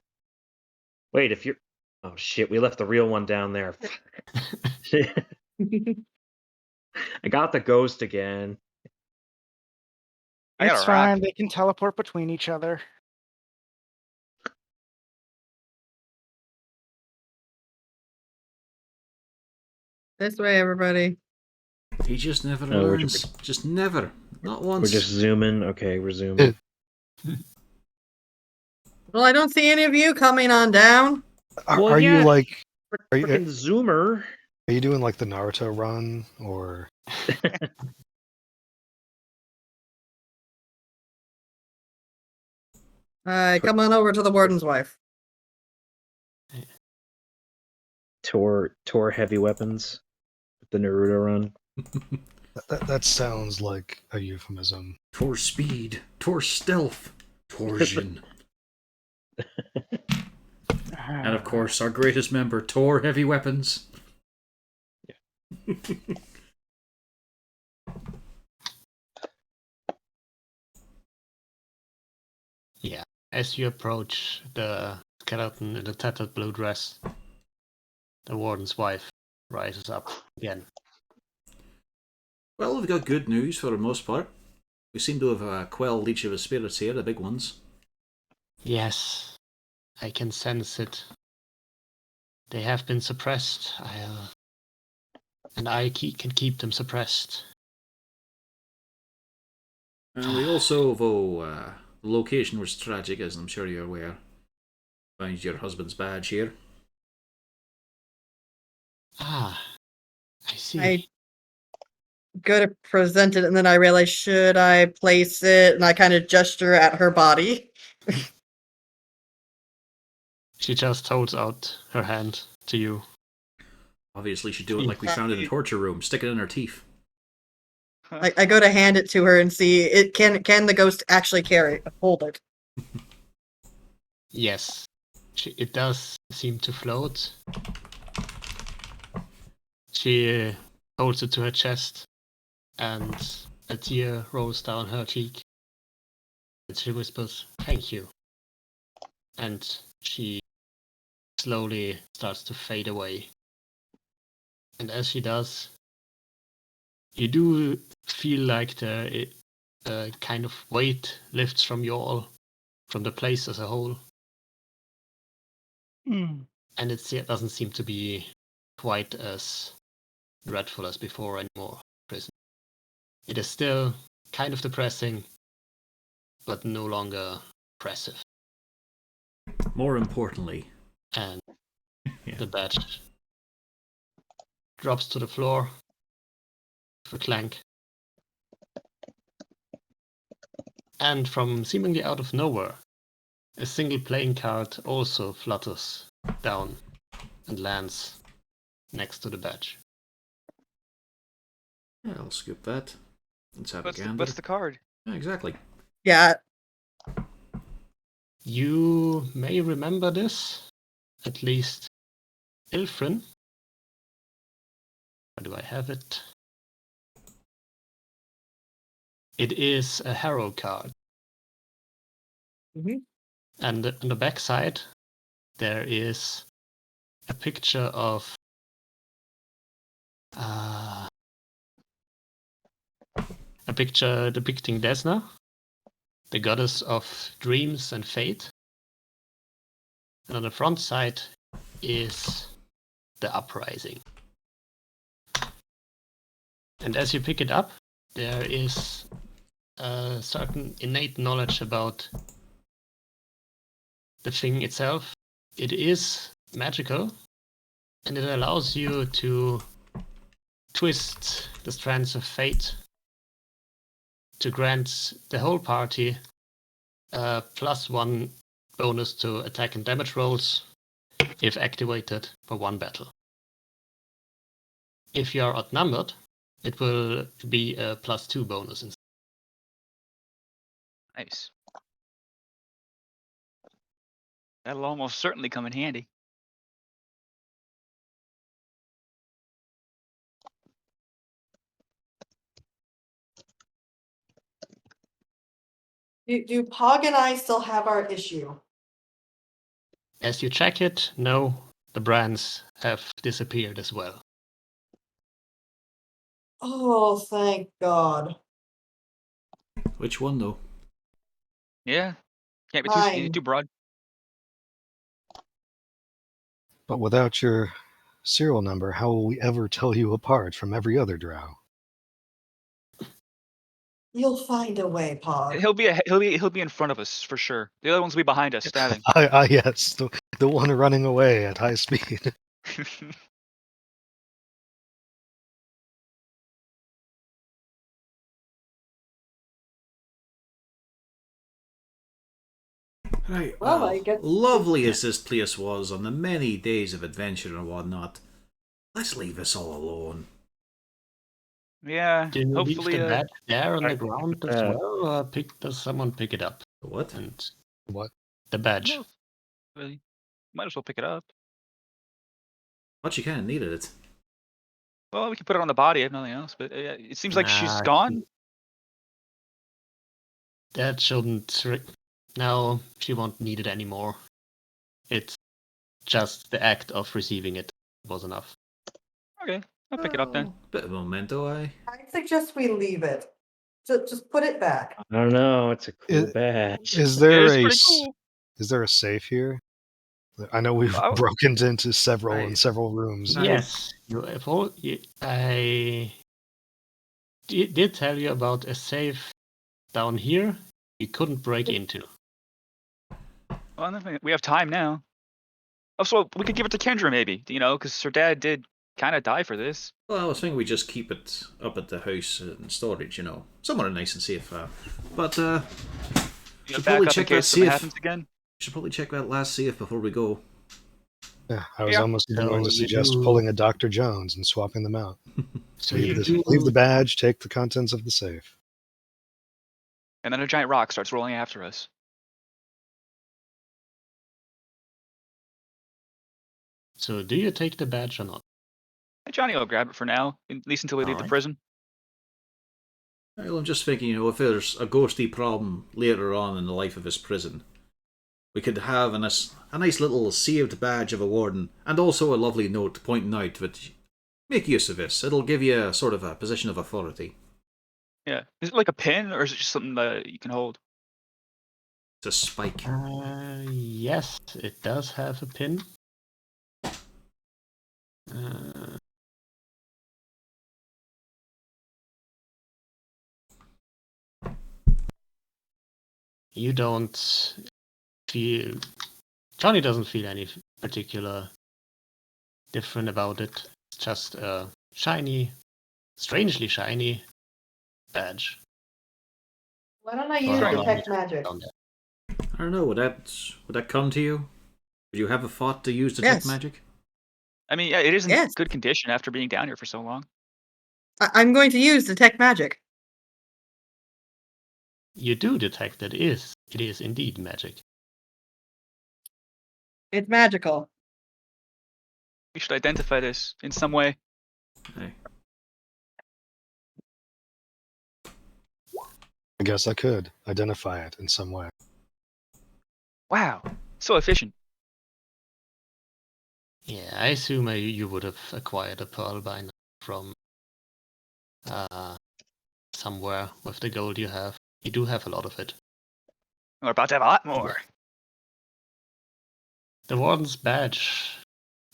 wait, if you're oh shit, we left the real one down there. I got the ghost again. I got It's a rock. fine. They can teleport between each other. This way, everybody. He just never No, we're learns. Just never. Not once. We're just zooming. Okay, we're zooming. Well, I don't see any of you coming on down. Are you like Freaking zoomer? are you doing like the Naruto run or Come on over to the warden's wife. Tor heavy weapons with the Naruto run. that sounds like a euphemism. Tor speed. Tor stealth. Torsion. And of course, our greatest member, Tor heavy weapons. Yeah, as you approach the skeleton in the tattered blue dress, the warden's wife rises up again. Well, we've got good news for the most part. We seem to have quelled each of his spirits here, the big ones. Yes, I can sense it. They have been suppressed, and I can keep them suppressed. And we also, though the location was tragic, as I'm sure you're aware, find your husband's badge here. Ah, I see. I go to present it, and then I realize, should I place it? And I kind of gesture at her body. She just holds out her hand to you. Obviously, she'd do it like we found in the torture room, stick it in her teeth. I go to hand it to her and see it. Can the ghost actually hold it? Yes, it does seem to float. She holds it to her chest, and a tear rolls down her cheek. And she whispers, "Thank you." And she slowly starts to fade away. And as she does, you do feel like the kind of weight lifts from you all, from the place as a whole. Hmm. And it doesn't seem to be quite as dreadful as before anymore. Prison. It is still kind of depressing, but no longer oppressive. More importantly, And yeah. the badge drops to the floor with a clank. And from seemingly out of nowhere, a single playing card also flutters down and lands next to the badge. Yeah, I'll scoop that. Let's have a gander. What's the card? Yeah, exactly. Yeah. You may remember this, at least Ilfrin. Where do I have it? It is a hero card. Mhm. And on the back side, there is a picture of a picture depicting Desna, the goddess of dreams and fate. And on the front side is the uprising. And as you pick it up, there is a certain innate knowledge about the thing itself. It is magical, and it allows you to twist the strands of fate to grant the whole party a +1 bonus to attack and damage rolls if activated for one battle. If you are outnumbered, it will be a +2 bonus instead. Nice. That'll almost certainly come in handy. Do Pog and I still have our issue? As you check it, no, the brands have disappeared as well. Oh, thank God. Which one though? Yeah. Can't be Mine. too broad. But without your serial number, how will we ever tell you apart from every other drow? You'll find a way, Pog. He'll be in front of us for sure. The other ones will be behind us, stabbing. Yes, the one running away at high speed. Right. Well, Well, I guess- lovely as this place was on the many days of adventure and whatnot, let's leave us all alone. Yeah. Do you Hopefully, leave the badge there on the ground as uh, well, or does someone pick it up? What? And What? the badge. really, might as well pick it up. What, you kind of needed it. Well, we can put it on the body if nothing else. But it seems like she's Nah, gone. That shouldn't. No, she won't need it anymore. It's just the act of receiving it was enough. Okay, I'll pick it up then. Bit of memento, I. I suggest we leave it. Just put it back. I don't know. It's a cool Is- badge. Is It there is a pretty s- cool. is there a safe here? I know we've Oh. broken into several Right. in several rooms. Yes, I did tell you about a safe down here you couldn't break into. Well, nothing- we have time now. Also, we could give it to Kendra maybe. Because her dad did kind of die for this. Well, I was thinking we just keep it up at the house in storage, somewhere nice and safe. But You know, Should back probably up in check that case something safe. happens again. should probably check that last safe before we go. Yeah, I was Yeah. almost even going to So you suggest do- pulling a Dr. Jones and swapping them out. So you Leave the badge, take the contents of the safe. And then a giant rock starts rolling after us. So do you take the badge or not? Hey, Johnny will grab it for now, at least until we leave the Alright. prison. Well, I'm just thinking, if there's a ghosty problem later on in the life of his prison, we could have a nice little saved badge of a warden, and also a lovely note pointing out that make use of this. It'll give you a sort of a position of authority. Yeah. Is it like a pin, or is it just something that you can hold? It's a spike. Yes, it does have a pin. You don't feel. Johnny doesn't feel any particular different about it. It's just a shiny, strangely shiny badge. Why don't I For use how long detect it's magic? on there. I don't know. Would that come to you? Would you have a thought to use detect Yes. magic? I mean, yeah, it is in Yes. good condition after being down here for so long. I'm going to use detect magic. You do detect that it is indeed magic. It's magical. We should identify this in some way. Aye. guess I could identify it in some way. Wow, so efficient. Yeah, I assume you would have acquired a pearl by now from somewhere with the gold you have. You do have a lot of it. We're about to have a lot more. The Warden's Badge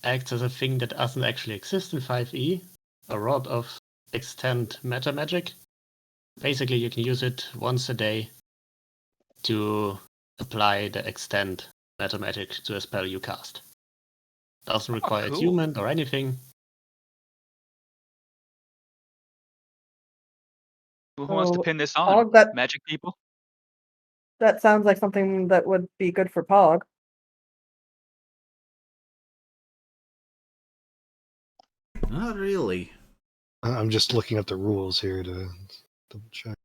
acts as a thing that doesn't actually exist in 5e, a rod of extend meta magic. Basically, you can use it once a day to apply the extend meta magic to a spell you cast. Doesn't require cool. attunement or anything. Who wants to So, pin this on? Pog, that Magic people? sounds like something that would be good for Pog. Not really. I'm just looking at the rules here to double check.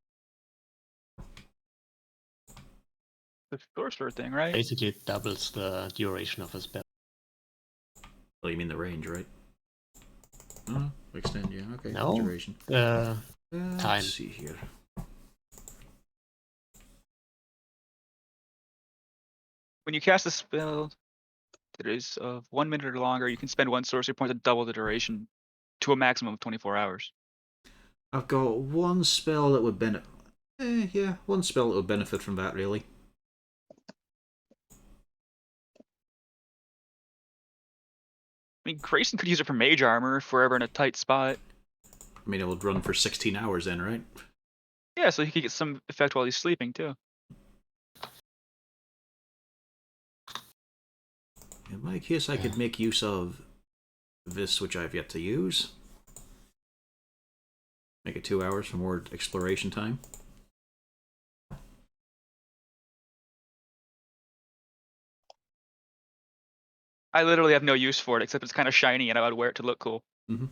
The sorcerer thing, right? Basically, it doubles the duration of a spell. Well, you mean the range, right? Oh, extend, yeah, okay. No. Duration. Time. Let's see here. When you cast a spell that is of 1 minute or longer, you can spend 1 sorcery point to double the duration to a maximum of 24 hours. I've got one spell that would benefit. Yeah, one spell that would benefit from that, really. I mean, Grayson could use it for mage armor if we're ever in a tight spot. I mean, it would run for 16 hours then, right? Yeah, so he could get some effect while he's sleeping, too. In my case, I could make use of this, which I've yet to use. Make it 2 hours for more exploration time. I literally have no use for it, except it's kind of shiny and I would wear it to look cool. Mm-hmm.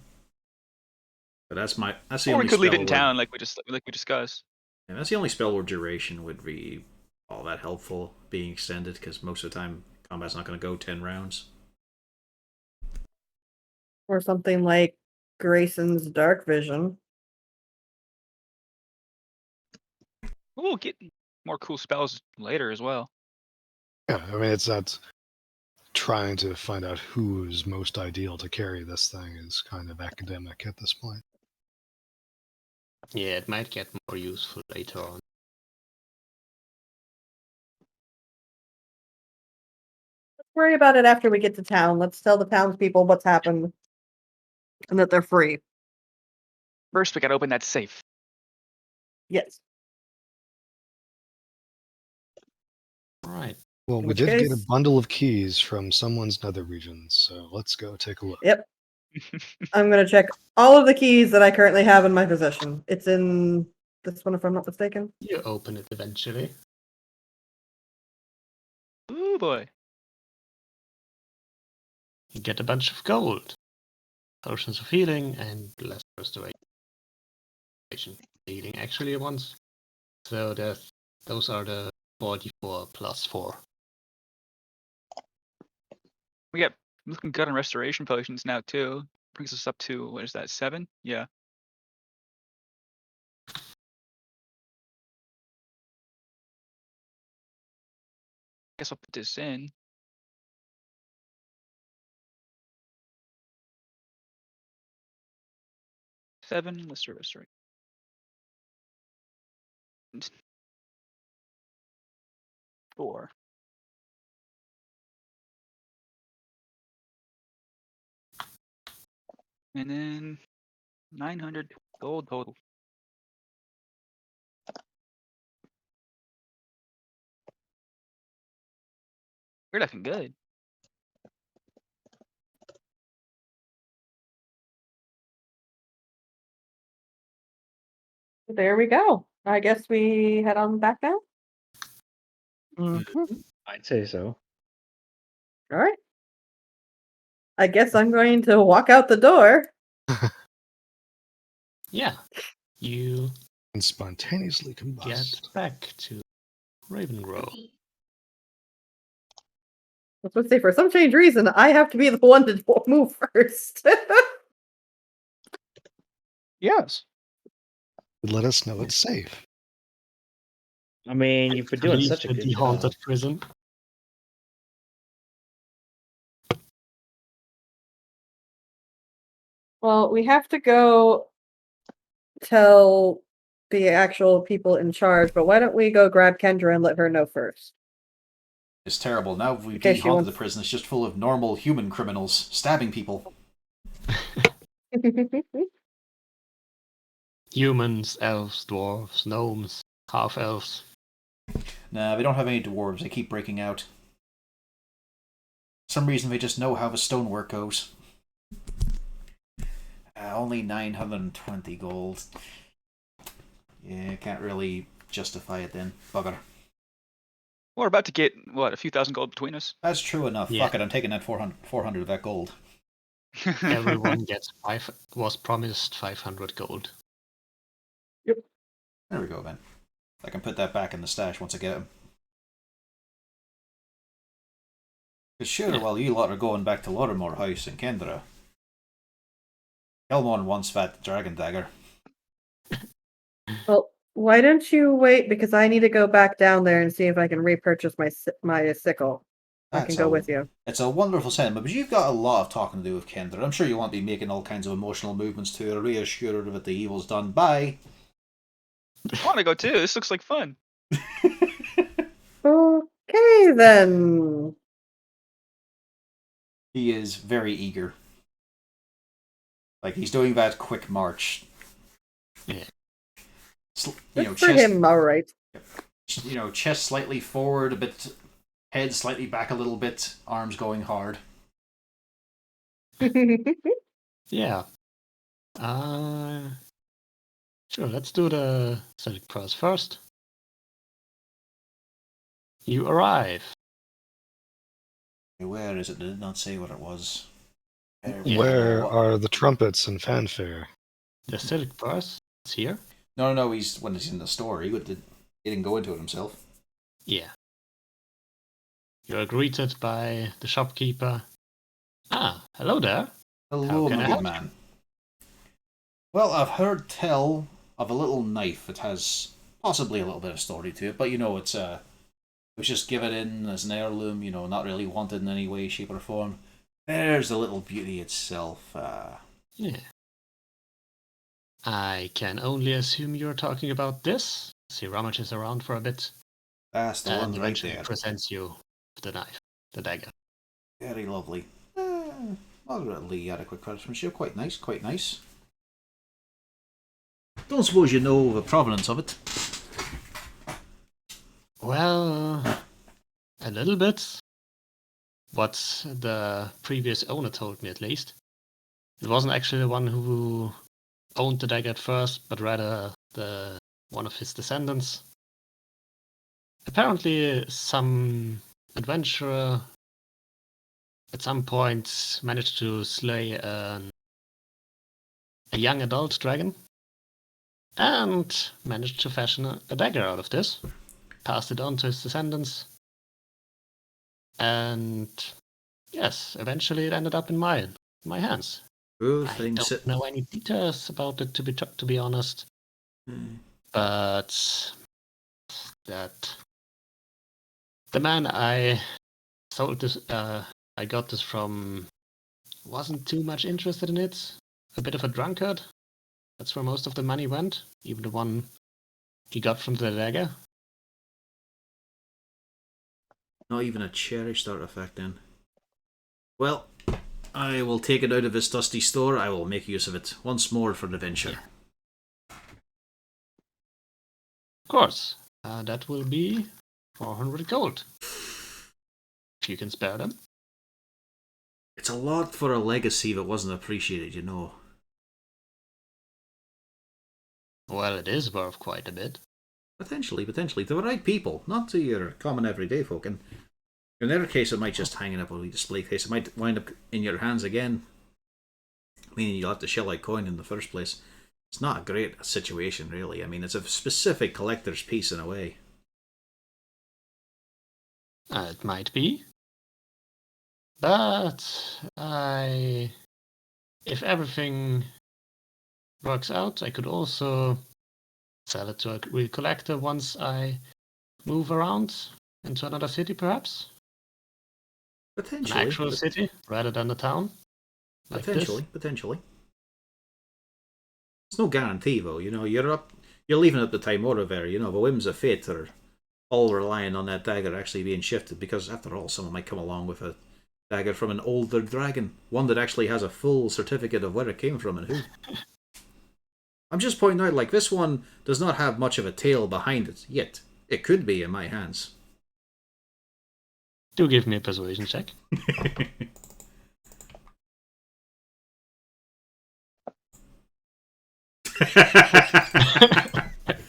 But that's the Or only we could leave it in spell town, like we discussed. and that's the only spell where duration would be all that helpful being extended, because most of the time combat's not going to go 10 rounds. Or something like Grayson's Dark Vision. We'll get more cool spells later as well. Yeah, I mean, it's that trying to find out who is most ideal to carry this thing is kind of academic at this point. Yeah, it might get more useful later on. Let's worry about it after we get to town. Let's tell the townspeople what's happened and that they're free. First, we gotta open that safe. Yes. Right. Well, In we which did get a case- bundle of keys from someone's nether region, so let's go take a look. Yep. I'm gonna check all of the keys that I currently have in my possession. It's in this one, if I'm not mistaken. You open it eventually. Ooh boy. You get a bunch of gold, potions of healing, and less restoration. Healing actually once. So those are the 44 plus 4. We got looking good on restoration potions now too. Brings us up to, what is that, 7? Yeah. Guess I'll put this in. Seven, let's do restoration. Four. And then 900 gold total. We're looking good. There we go. I guess we head on back now. Mhm. I'd say so. All right. I guess I'm going to walk out the door. Yeah. You And spontaneously get combust. back to Ravengrove. I was going to say, for some strange reason, I have to be the one to move first. Yes. Let us know it's safe. I mean, you've been doing Leave such a the good haunted job. prison. Well, we have to go tell the actual people in charge, but why don't we go grab Kendra and let her know first? It's terrible. Now we In case she de-haunted the wants. prison. It's just full of normal human criminals stabbing people. Humans, elves, dwarves, gnomes, half-elves. Nah, we don't have any dwarves. They keep breaking out. For some reason they just know how the stonework goes. Only 920 gold. Yeah, can't really justify it then. Bugger. We're about to get, what, a few thousand gold between us? That's true enough. Yeah. Fuck it, I'm taking that 400 of that gold. Everyone was promised 500 gold. There we go, then. I can put that back in the stash once I get him. Because sure, Yeah. while you lot are going back to Lorrimore House in Kendra, Elmon wants that dragon dagger. Well, why don't you wait? Because I need to go back down there and see if I can repurchase my sickle. I can go with you. It's a wonderful sentiment, but you've got a lot of talking to do with Kendra. I'm sure you won't be making all kinds of emotional movements to her, reassure her that the evil's done. Bye. I want to go too. This looks like fun. Okay, then. He is very eager. Like, he's doing that quick march. Yeah. Good for him, alright. Chest slightly forward, a bit, head slightly back a little bit, arms going hard. Yeah. Sure, let's do the select price first. You arrive. Where is it? Did it not say what it was? Yeah. Where are the trumpets and fanfare? The silk purse is here. No, when he's in the store, he didn't go into it himself. Yeah. You are greeted by the shopkeeper. Ah, hello there. Hello, can I my help good man. Well, I've heard tell of a little knife that has possibly a little bit of story to it, but it's it was just given in as an heirloom, not really wanted in any way, shape, or form. There's the little beauty itself. Yeah. I can only assume you're talking about this. He rummages around for a bit That's the and one right eventually there. presents you the knife, the dagger. Very lovely. Moderately adequate craftsmanship. Quite nice, quite nice. Don't suppose you know the provenance of it? Well, a little bit. What the previous owner told me, at least. It wasn't actually the one who owned the dagger at first, but rather one of his descendants. Apparently, some adventurer at some point managed to slay a young adult dragon and managed to fashion a dagger out of this. Passed it on to his descendants. And yes, eventually it ended up in my hands. Good I thing. don't know any details about it, to be honest. But that the man I sold this, I got this from, wasn't too much interested in it. A bit of a drunkard. That's where most of the money went, even the one he got from the dagger. Not even a cherished artifact, then. Well, I will take it out of this dusty store. I will make use of it once more for the venture. Of course, that will be 400 gold. If you can spare them. It's a lot for a legacy that wasn't appreciated, Well, it is worth quite a bit. Potentially, to the right people, not to your common everyday folk. And in their case, it might just hang in up a display case. It might wind up in your hands again, meaning you'll have to shell out coin in the first place. It's not a great situation, really. I mean, it's a specific collector's piece in a way. It might be. But if everything works out, I could also sell it to a real collector once I move around into another city, perhaps? An Potentially. actual city rather than the town? Like Potentially. Potentially. It's no guarantee, though. You're leaving at the Timora there. The whims of fate are all relying on that dagger actually being shifted, because after all, someone might come along with a dagger from an older dragon, one that actually has a full certificate of where it came from and who. I'm just pointing out, like, this one does not have much of a tale behind it yet. It could be in my hands. Do give me a persuasion check.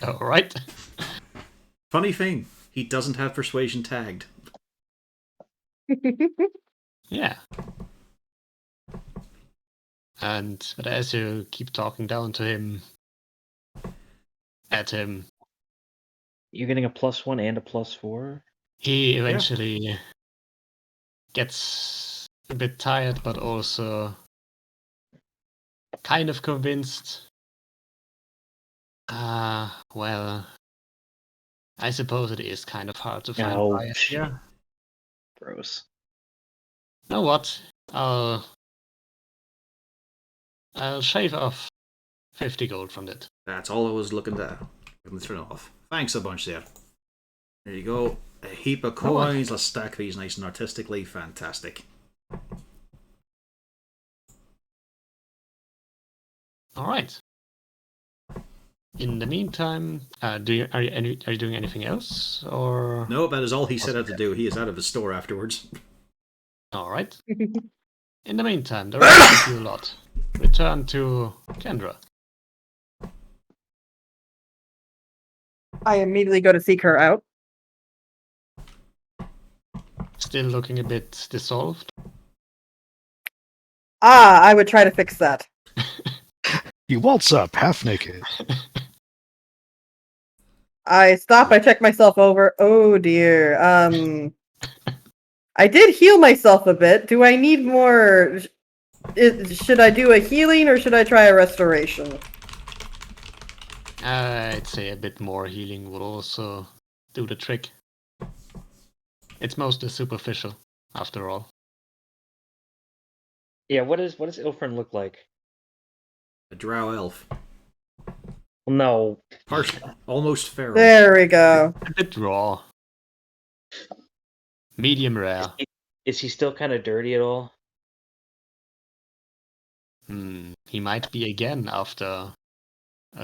Alright. Funny thing, he doesn't have persuasion tagged. Yeah. But as you keep talking down to him, at him, You're getting a +1 and a +4. he eventually gets a bit tired, but also kind of convinced. Well, I suppose it is kind of hard to find Oh, buyers here. Gross. You know what? I'll shave off 50 gold from it. That's all I was looking to turn off. Thanks a bunch there. There you go. A heap of coins. Let's stack these nice and artistically. Fantastic. All right. In the meantime, are you doing anything else, or? No, that is all he set out to do. He is out of the store afterwards. All right. In the meantime, the rest of you lot return to Kendra. I immediately go to seek her out. Still looking a bit dissolved. I would try to fix that. You waltz up, half naked. I stop, I check myself over. Oh dear. I did heal myself a bit. Do I need more? Should I do a healing or should I try a restoration? I'd say a bit more healing would also do the trick. It's mostly superficial, after all. Yeah, what does Ilfrin look like? A drow elf. No. Almost feral. There we go. A bit raw. Medium rare. Is he still kind of dirty at all? He might be again after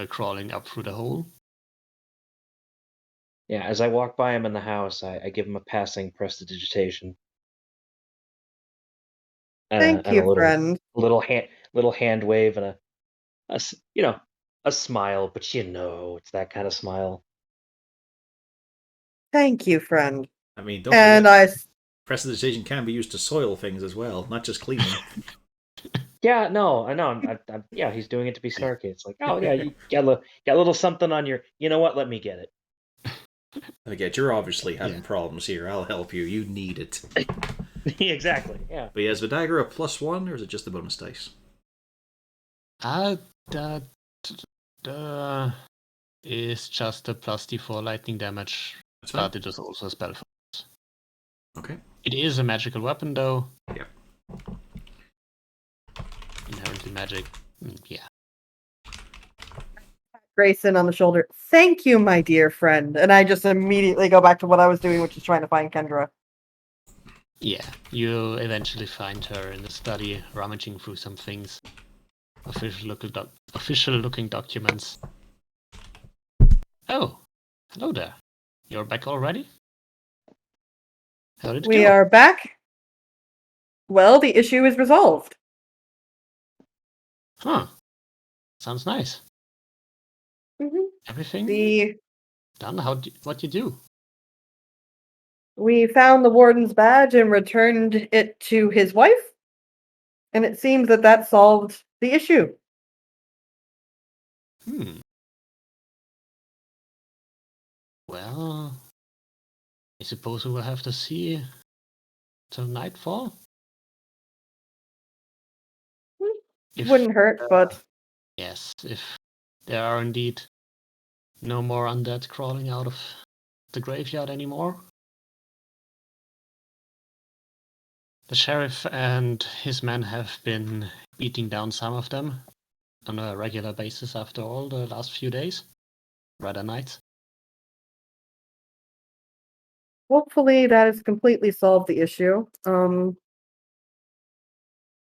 crawling up through the hole. Yeah, as I walk by him in the house, I give him a passing prestidigitation. Thank and you, friend. little hand wave and a smile, but it's that kind of smile. Thank you, friend. I mean, don't And forget, prestidigitation can be used to soil things as well, not just clean them. Yeah, no, I know. Yeah, he's doing it to be snarky. It's like, oh yeah, you got a little something on your. You know what? Let me get it. Again, you're obviously having problems here. I'll help you. You need it. Exactly. Yeah. But is the dagger a +1 or is it just a bonus dice? That is just a +d4 lightning damage. That's fine. But it is also a spell force. Okay. It is a magical weapon, though. Yeah. Inherently magic. Yeah. Grayson on the shoulder. Thank you, my dear friend. And I just immediately go back to what I was doing, which is trying to find Kendra. Yeah, you eventually find her in the study, rummaging through some things. Official looking documents. Oh, hello there. You're back already? How did it We go? are back. Well, the issue is resolved. Huh. Sounds nice. Mm-hmm. Everything done? What you do? We found the warden's badge and returned it to his wife. And it seems that solved the issue. Well, I suppose we will have to see till nightfall. Wouldn't hurt, but... Yes, if there are indeed no more undead crawling out of the graveyard anymore. The sheriff and his men have been beating down some of them on a regular basis after all the last few days, rather nights. Hopefully that has completely solved the issue. I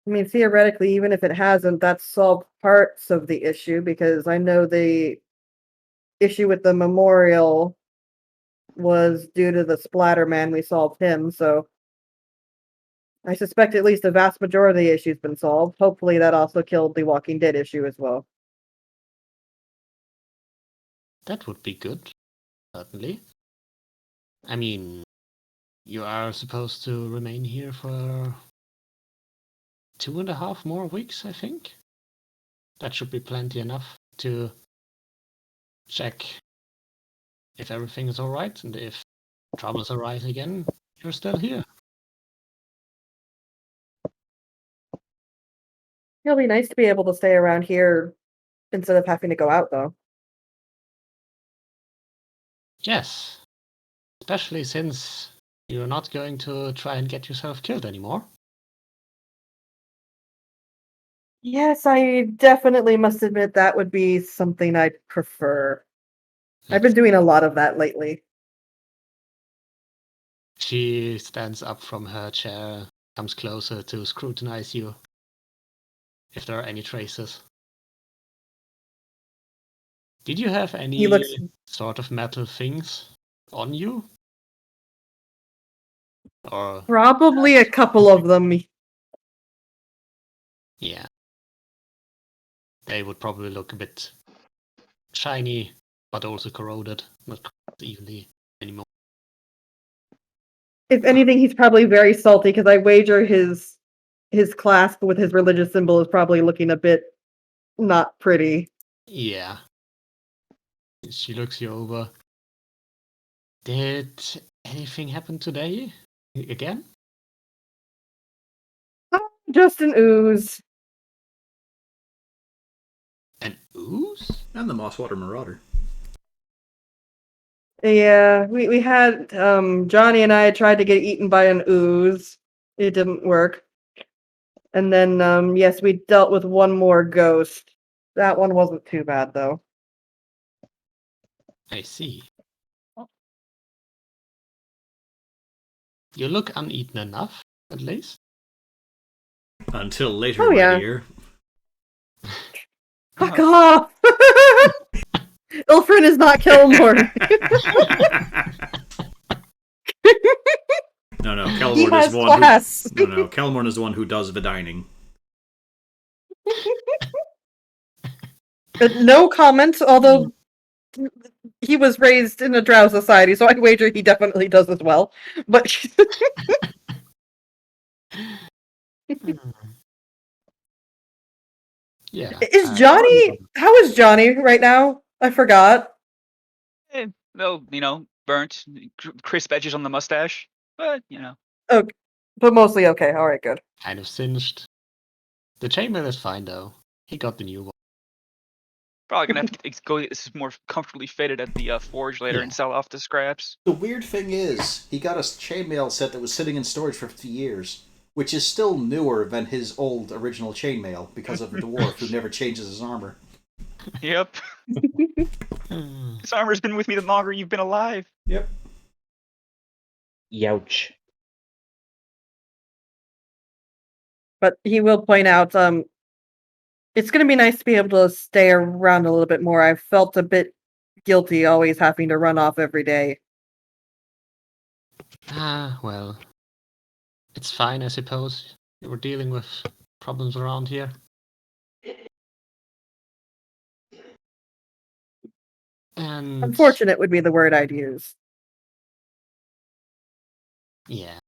mean, theoretically, even if it hasn't, that's solved parts of the issue because I know the issue with the memorial was due to the Splatterman. We solved him, so I suspect at least the vast majority of the issue's been solved. Hopefully that also killed the Walking Dead issue as well. That would be good, certainly. I mean, you are supposed to remain here for 2.5 more weeks, I think. That should be plenty enough to check if everything is alright, and if troubles arise again, you're still here. It'll be nice to be able to stay around here instead of having to go out, though. Yes, especially since you're not going to try and get yourself killed anymore. Yes, I definitely must admit that would be something I'd prefer. I've been doing a lot of that lately. She stands up from her chair, comes closer to scrutinize you, if there are any traces. Did you have any He looks sort of metal things on you? Or probably a couple of them. yeah, they would probably look a bit shiny, but also corroded, not corroded evenly anymore. If anything, he's probably very salty because I wager his clasp with his religious symbol is probably looking a bit not pretty. Yeah. She looks you over. Did anything happen today? Again? Just an ooze. An ooze? And the Mosswater Marauder. Yeah, we had Johnny and I had tried to get eaten by an ooze. It didn't work. And then yes, we dealt with one more ghost. That one wasn't too bad though. I see. You look uneaten enough, at least. Until later, Oh, my yeah. dear. Fuck off! Ilfrin is not Kelmorn. No, He Kelmorn has is the one class. who. No, Kelmorn is the one who does the dining. No comment, although he was raised in a drow society, so I wager he definitely does as well. But Yeah. is Johnny? How is Johnny right now? I forgot. No, burnt, crisp edges on the mustache, but Okay, but mostly okay. All right, good. Kind of singed. The chainmail is fine though. He got the new one. probably gonna have to go get this more comfortably fitted at the forge later and Yeah. sell off the scraps. The weird thing is, he got a chainmail set that was sitting in storage for 50 years, which is still newer than his old original chainmail because of the dwarf who never changes his armor. Yep, this armor's been with me the longer you've been alive. Yep. Youch. But he will point out, it's going to be nice to be able to stay around a little bit more. I felt a bit guilty always having to run off every day. Well. It's fine, I suppose. We're dealing with problems around here. And Unfortunate would be the word I'd use. yeah.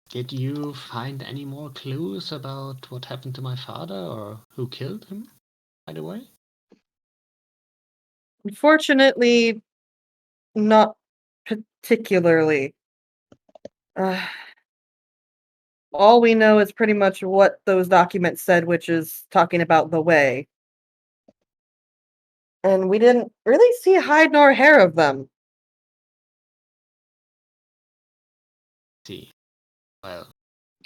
Did you find any more clues about what happened to my father or who killed him, by the way? Unfortunately, not particularly. All we know is pretty much what those documents said, which is talking about the way. And we didn't really see hide nor hair of them. See. Well,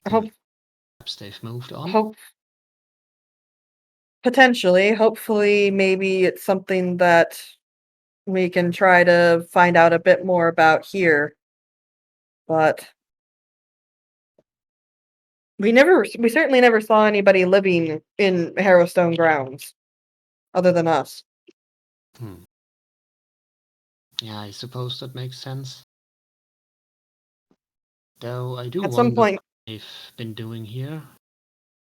Hope, perhaps they've moved on. hope, potentially. Hopefully, maybe it's something that we can try to find out a bit more about here. But we certainly never saw anybody living in Harrowstone grounds, other than us. Hmm. Yeah, I suppose that makes sense. Though I do At some wonder point, what they've been doing here.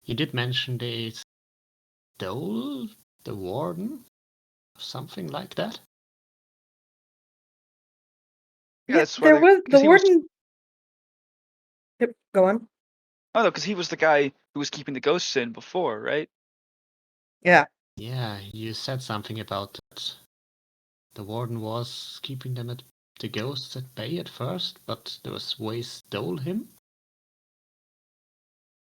You did mention they stole the warden? Something like that? Yeah, yeah, that's why there was the because he was. warden. Yep, go on. Oh no, because he was the guy who was keeping the ghosts in before, right? Yeah. Yeah, you said something about that. The warden was keeping them at the ghosts at bay at first, but there was ways stole him.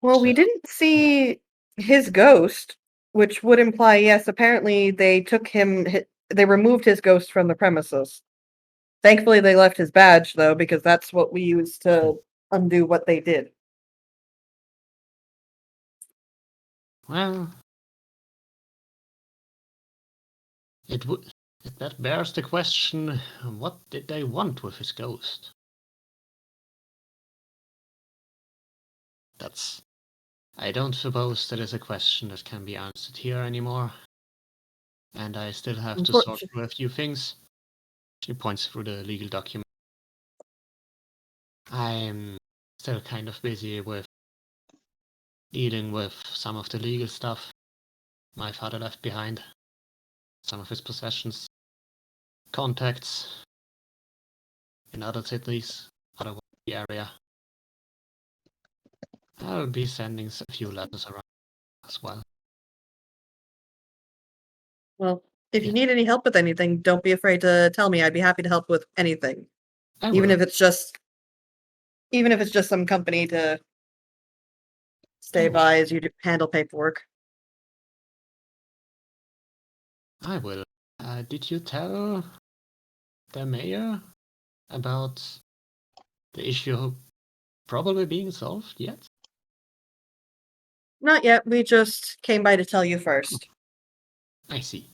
Well, we So, didn't see his ghost, which would imply yes. Apparently, they took him. They removed his ghost from the premises. Thankfully, they left his badge though, because that's what we used to undo what they did. well, that bears the question: what did they want with his ghost? I don't suppose that is a question that can be answered here anymore. And I still have to sort through a few things. She points through the legal document. I'm still kind of busy with dealing with some of the legal stuff my father left behind. Some of his possessions, contacts in other cities, other the area. I'll be sending a few letters around as well. Well, if you Yeah. need any help with anything, don't be afraid to tell me. I'd be happy to help with anything, I even will. if it's just some company to stay will. by as you handle paperwork. I will. Did you tell the mayor about the issue probably being solved yet? Not yet. We just came by to tell you first. I see.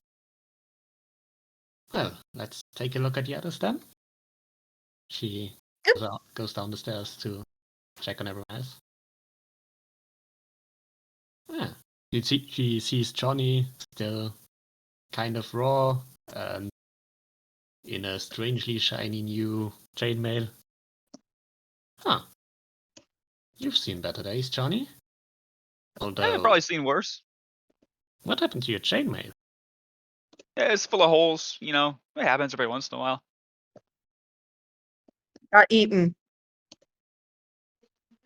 Well, let's take a look at the others then. She goes down the stairs to check on everyone else. Yeah. She sees Johnny still kind of raw and in a strangely shiny new chainmail. Huh. You've seen better days, Johnny. I've Although, probably seen worse. what happened to your chainmail? Yeah, it's full of holes. You know, it happens every once in a while. Got eaten.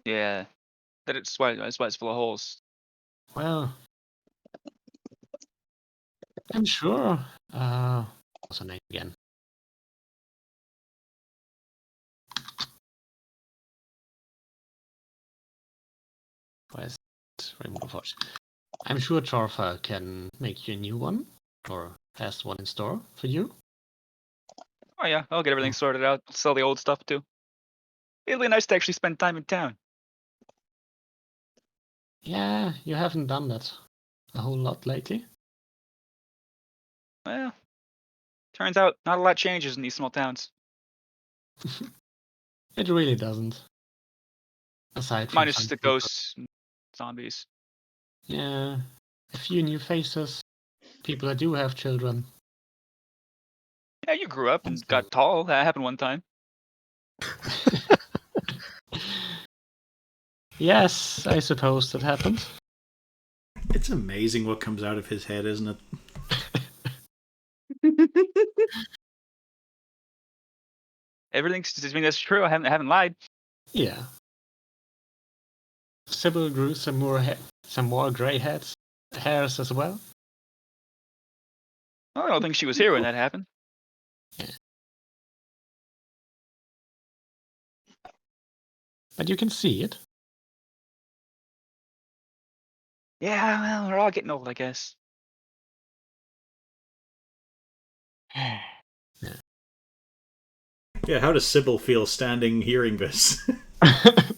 Yeah, that's why it's full of holes. Well, I'm sure. What's her name again? Where's remove force? I'm sure Torfa can make you a new one, or has one in store for you. Oh yeah, I'll get everything sorted out. Sell the old stuff too. It'll be nice to actually spend time in town. Yeah, you haven't done that a whole lot lately. Well, turns out not a lot changes in these small towns. It really doesn't. Aside from Minus some the people. ghosts and zombies. Yeah, a few new faces. People that do have children. Yeah, you grew up and That's got tall. That happened one time. Yes, I suppose that happened. It's amazing what comes out of his head, isn't it? Everything's. I mean, that's true. I haven't lied. Yeah. Sybil grew some more gray hairs as well. I don't think she was here when that happened. Yeah. But you can see it. Yeah, well, we're all getting old, I guess. Yeah, how does Sybil feel standing hearing this? I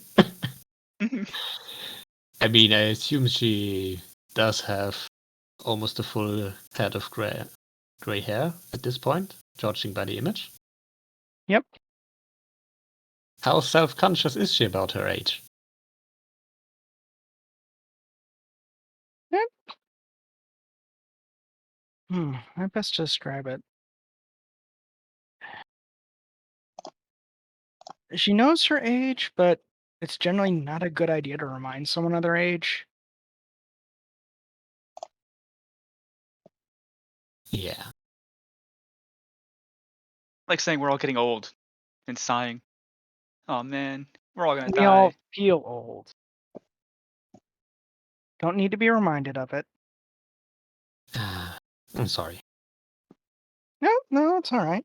mean, I assume she does have almost a full head of gray hair at this point, judging by the image. Yep. How self-conscious is she about her age? I best describe it. She knows her age, but it's generally not a good idea to remind someone of their age. Yeah. Like saying we're all getting old and sighing. Oh man, we're all gonna We die. all feel old. Don't need to be reminded of it. I'm sorry. No, it's all right.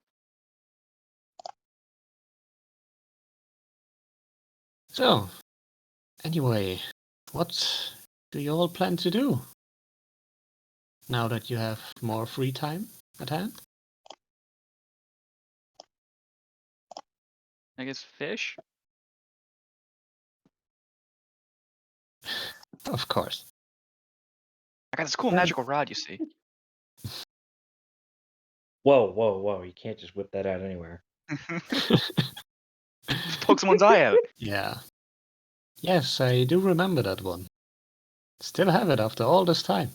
So, anyway, what do you all plan to do now that you have more free time at hand? I guess fish. Of course. I got this cool magical rod, you see. Whoa, whoa, whoa! You can't just whip that out anywhere. Poke someone's eye out. Yeah. Yes, I do remember that one. Still have it after all this time.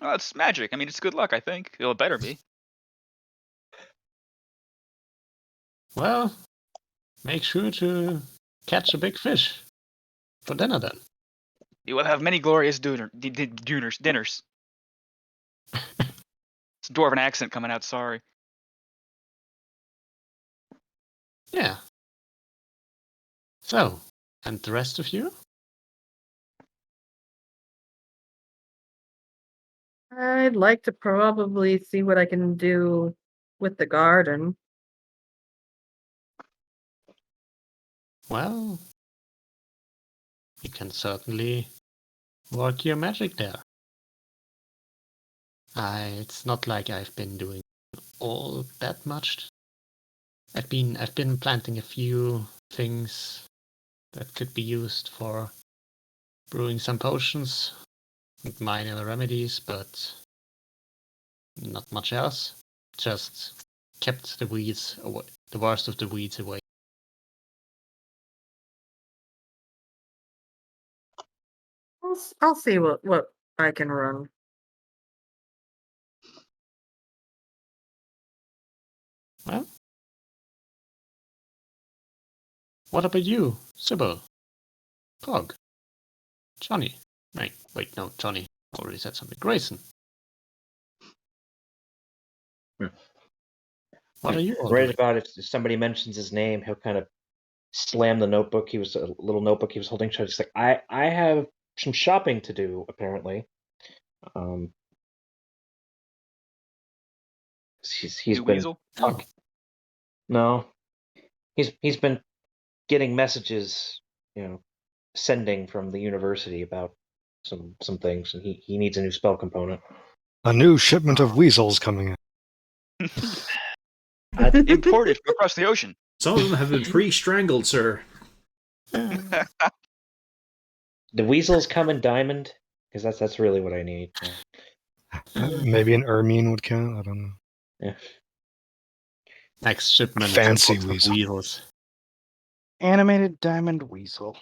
Oh, it's magic. I mean, it's good luck, I think. It better be. Well, make sure to catch a big fish for dinner then. You will have many glorious dinners. It's a dwarven accent coming out, sorry. Yeah. So, and the rest of you? I'd like to probably see what I can do with the garden. Well, you can certainly work your magic there. It's not like I've been doing all that much. I've been planting a few things that could be used for brewing some potions and minor remedies, but not much else. Just kept the weeds away, the worst of the weeds away. I'll see what I can run. Well, what about you, Sybil? Pog? Johnny? Wait, no, Johnny already said something. Grayson? What are you all Right doing? about if somebody mentions his name, he'll kind of slam the notebook. He was a little notebook he was holding shut. He's like, I have some shopping to do, apparently. He's You been weasel? Oh, no, he's been getting messages, sending from the university about some things, and he needs a new spell component. A new shipment of weasels coming in. Imported from across the ocean. Some of them have been pre-strangled, sir. The weasels come in diamond, because that's really what I need. Maybe an ermine would count. I don't know. Yeah. next shipment. Fancy of weasel. weasels. Animated diamond weasel.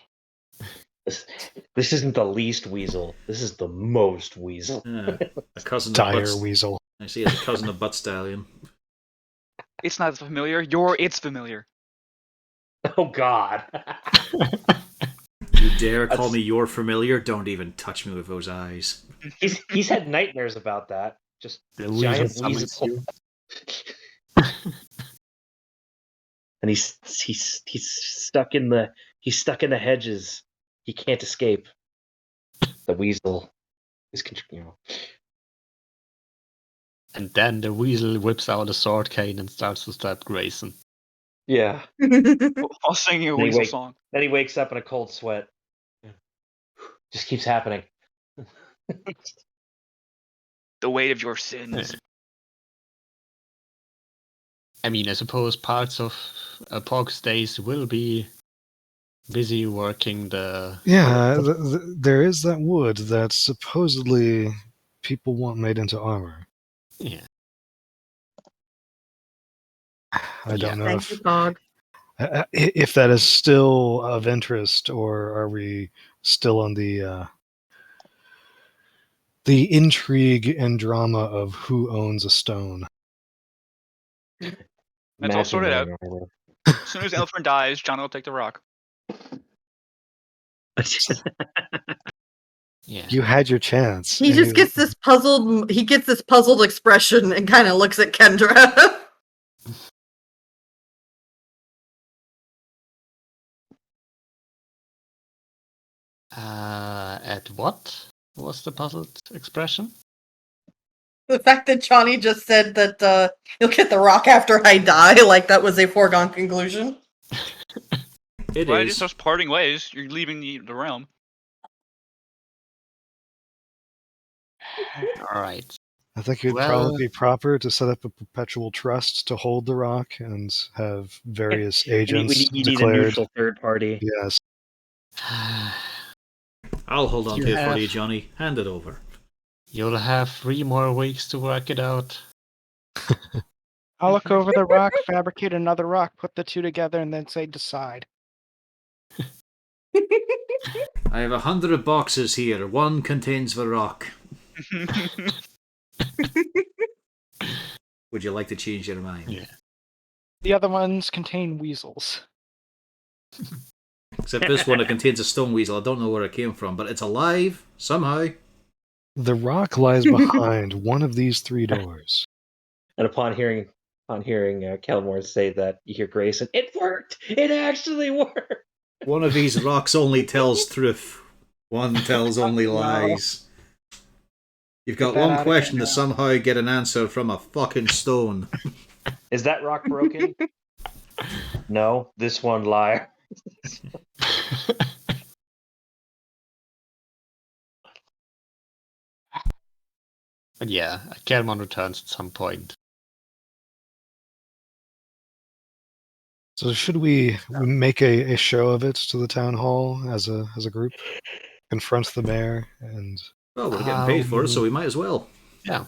This isn't the least weasel. This is the most weasel. Yeah, a cousin of Dire Butt. weasel. I see, it's a cousin of Butt Stallion. It's not familiar. It's familiar. Oh God! You dare call me your familiar? Don't even touch me with those eyes. He's had nightmares about that. Just The giant weasel weasel. summons And he's stuck in the hedges. He can't escape. The weasel is, And then the weasel whips out a sword cane and starts to stab Grayson. Yeah. While singing a Then he weasel wake- song. Then he wakes up in a cold sweat. Just keeps happening. The weight of your sins. I mean, I suppose parts of Pog's days will be busy working the. Yeah, there is that wood that supposedly people want made into armor. Yeah. I don't know Thank you, Fog. if that is still of interest, or are we still on the intrigue and drama of who owns a stone? That's all Imagine sorted out. wearing armor. As soon as Elfrin dies, John will take the rock. Yeah. You had your chance. He and just you- gets this puzzled. He gets this puzzled expression and kind of looks at Kendra. At what was the puzzled expression? The fact that Johnny just said that he'll get the rock after I die, like that was a foregone conclusion. It Why is. just us parting ways? You're leaving the realm. All right. I think it would probably be proper to set up a perpetual trust to hold the rock and have various agents you need a declared. neutral third party. Yes. I'll hold on You to it for have- you, Johnny. Hand it over. You'll have 3 more weeks to work it out. I'll look over the rock, fabricate another rock, put the two together, and then say decide. I have 100 boxes here. One contains the rock. Would you like to change your mind? Yeah. The other ones contain weasels. Except this one, it contains a stone weasel. I don't know where it came from, but it's alive somehow. The rock lies behind one of these 3 doors. And upon hearing Kelmore say that, you hear Grayson, "It worked! It actually worked!" One of these rocks only tells truth. One tells only lies. You've got Get that one out of question here to now. somehow get an answer from a fucking stone. Is that rock broken? No, this one liar. But yeah, Kelmon returns at some point. So should we make a show of it to the town hall as a group? Confront the mayor and Well, we're getting paid for it, so we might as well. Yeah.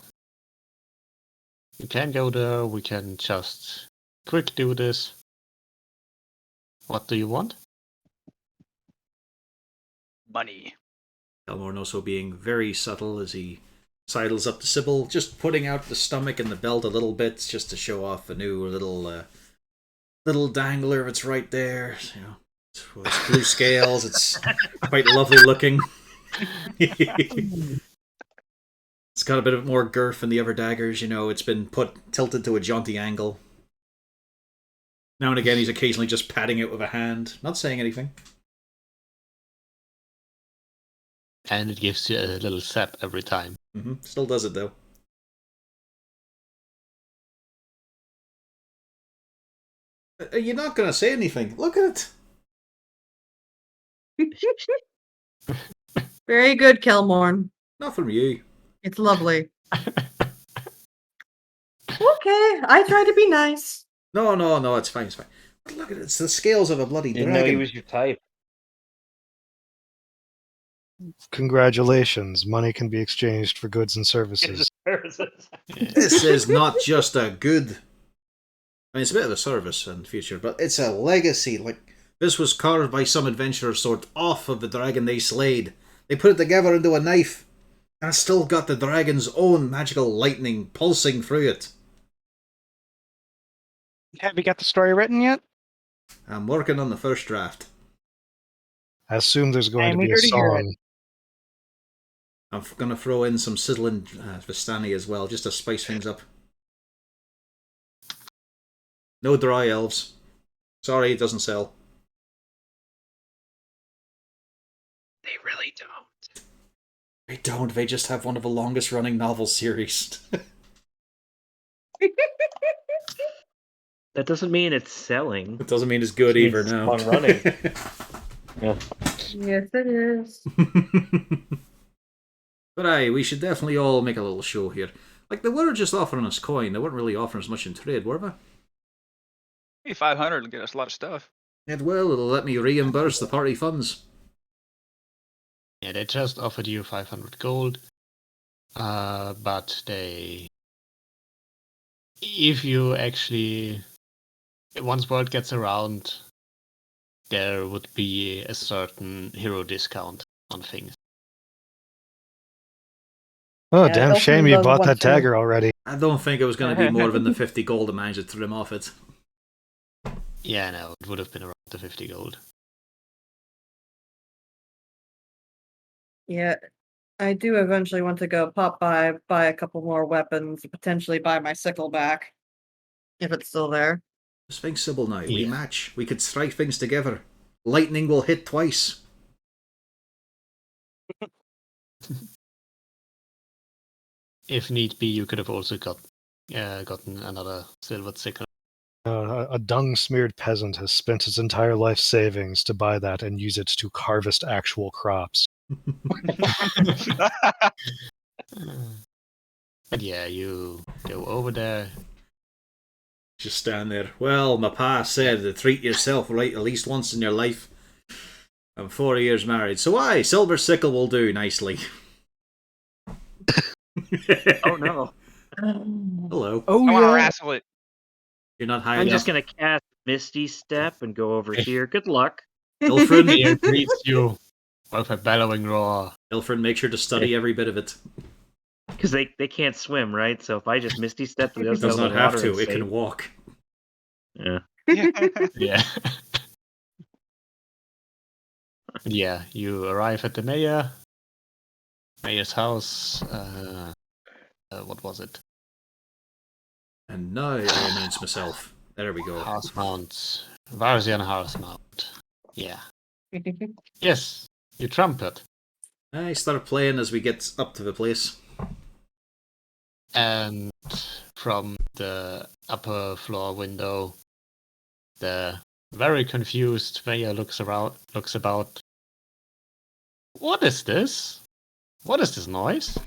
We can go there, we can just quick do this. What do you want? Money. Elmore also being very subtle as he sidles up to Sybil, just putting out the stomach and the belt a little bit just to show off a new little dangler that's right there. You know, it's blue scales. It's quite lovely looking. It's got a bit more girth than the other daggers. You know, it's been tilted to a jaunty angle. Now and again, he's occasionally just patting it with a hand, not saying anything. And it gives you a little sap every time. Still does it though. You're not going to say anything. Look at it. Very good, Kelmorn. Not from you. It's lovely. Okay, I try to be nice. No, it's fine, it's fine. But look at it, it's the scales of a bloody Didn't dragon. know he was your type. congratulations, money can be exchanged for goods and services. This is not just a good... I mean, it's a bit of a service in the future, but it's a legacy. Like, this was carved by some adventurer sort off of the dragon they slayed. They put it together into a knife, and it's still got the dragon's own magical lightning pulsing through it. Have you got the story written yet? I'm working on the first draft. I assume there's going I'm to be a eager to hear it. song. I'm going to throw in some sizzling Vistani as well, just to spice things up. No dry elves. Sorry, it doesn't sell. They really don't. They don't. They just have one of the longest running novel series. That doesn't mean it's selling. It doesn't mean it's good either It's now. long running. Yeah. Yes, it is. But aye, we should definitely all make a little show here. Like, they were just offering us coin. They weren't really offering us much in trade, were they? Hey, 500 will get us a lot of stuff. It will. It'll let me reimburse the party funds. Yeah, they just offered you 500 gold. But if you actually, once word gets around, there would be a certain hero discount on things. Oh, Yeah, damn Elfman shame you does bought want that to- tagger already. I don't think it was going to be more than the 50 gold I managed to trim off it. Yeah, no, it would have been around the 50 gold. Yeah, I do eventually want to go buy a couple more weapons, potentially buy my sickle back, if it's still there. Sphinx Sybil now. We Yeah. match. We could strike things together. Lightning will hit twice. If need be, you could have also gotten another silvered sickle. A dung-smeared peasant has spent his entire life savings to buy that and use it to harvest actual crops. But yeah, you go over there. Just stand there. Well, my pa said to treat yourself right at least once in your life. I'm 4 years married, so aye, silver sickle will do nicely. Oh no. Hello. Oh I want to yeah. wrestle it. You're not high I'm enough. just gonna cast Misty Step and go over here. Good luck. Ilfrin, Fear greets you with a bellowing roar. Ilfrin, make sure to study every bit of it. Because they can't swim, right? So if I just Misty Step to the It other side does of the not have water and to. It save- can walk. Yeah. Yeah. Yeah, you arrive at the mayor's house. What was it? And now I announce myself. There we go. Housemount. Varzian Housemount. Yeah. Yes, you trumpet. I start playing as we get up to the place. And from the upper floor window, the very confused mayor looks about. What is this? What is this noise?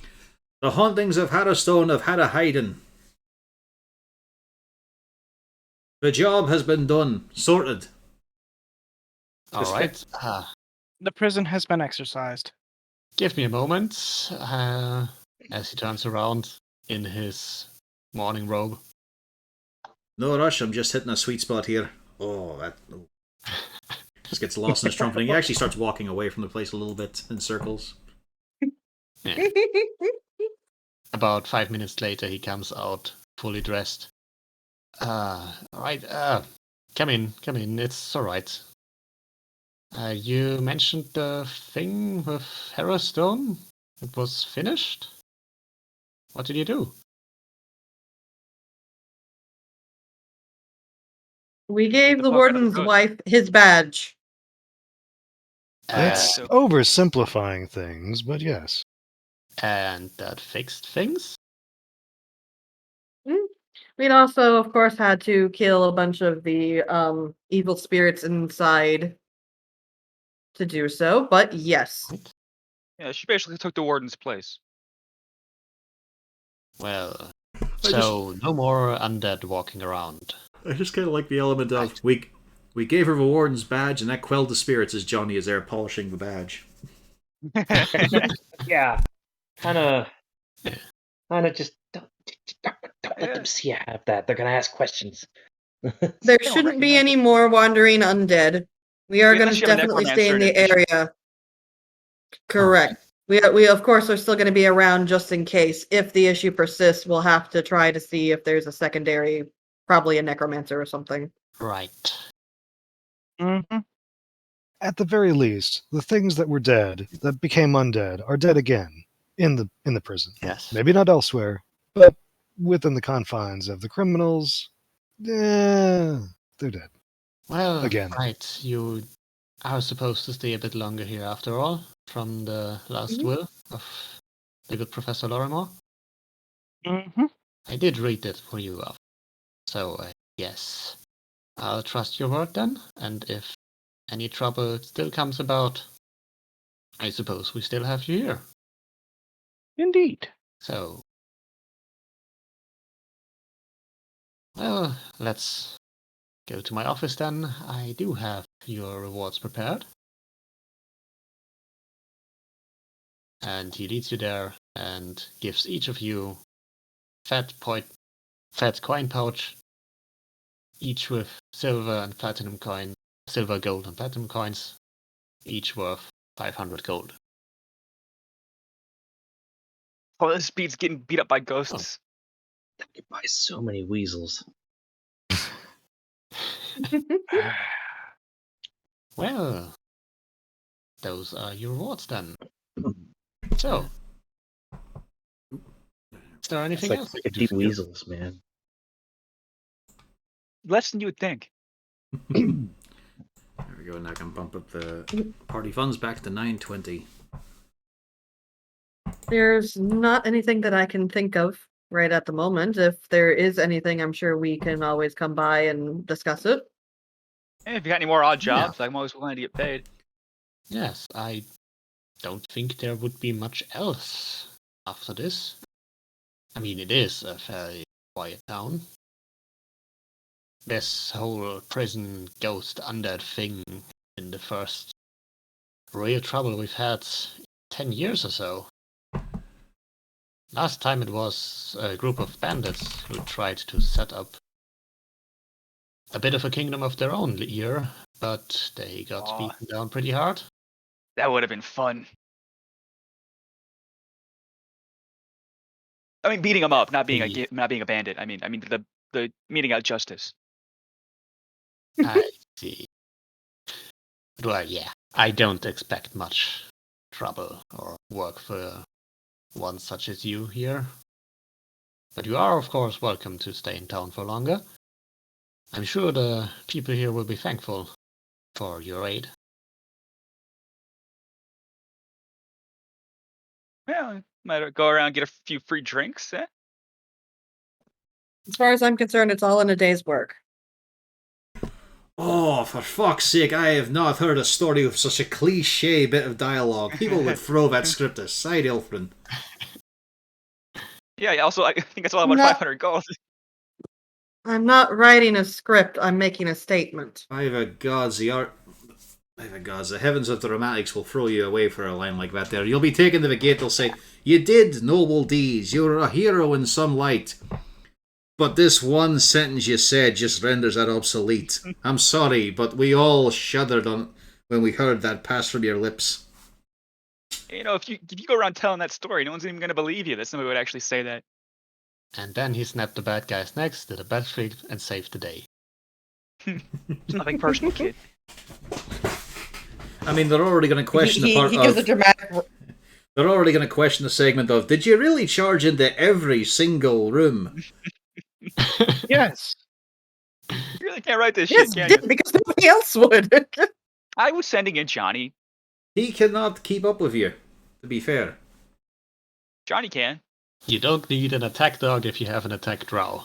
The hauntings of Harrowstone have had a hiding. The job has been done. Sorted. All right. The prison has been exercised. Give me a moment. As he turns around in his morning robe. No rush, I'm just hitting a sweet spot here. Just gets lost in his trumpeting. He actually starts walking away from the place a little bit in circles. Yeah. About 5 minutes later, he comes out fully dressed. All right. Come in. It's all right. You mentioned the thing with Harrowstone. It was finished. What did you do? We gave the the fuck out of warden's good. wife his badge. It's so- oversimplifying things, but yes. And that fixed things. We'd also, of course, had to kill a bunch of the evil spirits inside to do so, but yes. Right. Yeah, she basically took the warden's place. Well, so no more undead walking around. I just kind of like the element of Right. we gave her the warden's badge and that quelled the spirits as Johnny is there polishing the badge. Yeah. Kind of just don't let them see you have that. They're gonna ask questions. There don't shouldn't be recognize any more wandering undead. We are Yeah, going unless to you have a definitely stay in necromancer the in addition. area. Correct. We of course are still going to be around just in case. If the issue persists, we'll have to try to see if there's a secondary, probably a necromancer or something. Right. Mm-hmm. At the very least, the things that were dead, that became undead, are dead again in the prison. Yes. Maybe not elsewhere, but within the confines of the criminals, they're dead. Well, Again. right. You are supposed to stay a bit longer here after all, from the last Mhm. will of the good Professor Lorimore. Mm-hmm. I did read it for you, so yes. I'll trust your word then, and if any trouble still comes about, I suppose we still have you here. Indeed. So, well, let's go to my office then. I do have your rewards prepared. And he leads you there and gives each of you fat coin pouch, each with silver, gold, and platinum coins, each worth 500 gold. Oh, this beat's getting beat up by ghosts. That could buy so many weasels. Well, those are your rewards then. So, is there anything It's else I like could do 50 for you? weasels, man. Less than you would think. There we go, and I can bump up the party funds back to 920. There's not anything that I can think of right at the moment. If there is anything, I'm sure we can always come by and discuss it. Hey, if you got any more odd Yeah. jobs, I'm always willing to get paid. Yes, I don't think there would be much else after this. I mean, it is a fairly quiet town. This whole prison ghost undead thing in the first real trouble we've had in 10 years or so. Last time it was a group of bandits who tried to set up a bit of a kingdom of their own here, but they got Aw. beaten down pretty hard. That would have been fun. I mean, beating them up, not being a bandit. I mean the meeting out justice. I see. Well, yeah, I don't expect much trouble or work for one such as you here. But you are, of course, welcome to stay in town for longer. I'm sure the people here will be thankful for your aid. Yeah, might go around and get a few free drinks. Eh? As far as I'm concerned, it's all in a day's work. Oh, for fuck's sake, I have not heard a story with such a cliche bit of dialogue. People would throw that script aside, Ilfrin. Yeah. Also, I think it's all about No. 500 gold. I'm not writing a script, I'm making a statement. By the gods, the heavens of the dramatics will throw you away for a line like that there. You'll be taken to the gate, they'll say, "You did noble deeds, you're a hero in some light. But this one sentence you said just renders that obsolete. I'm sorry, but we all shuddered when we heard that pass from your lips." You know, if you go around telling that story, no one's even going to believe you that somebody would actually say that. And then he snapped the bad guy's necks, did a backflip, and saved the day. It's nothing personal, kid. I mean, they're already going to question the part he gives a of... dramatic. They're already going to question the segment of, did you really charge into every single room? Yes. You really can't write this Yes, shit, can did, you? because nobody else would. I was sending in Johnny. He cannot keep up with you, to be fair. Johnny can. You don't need an attack dog if you have an attack drow.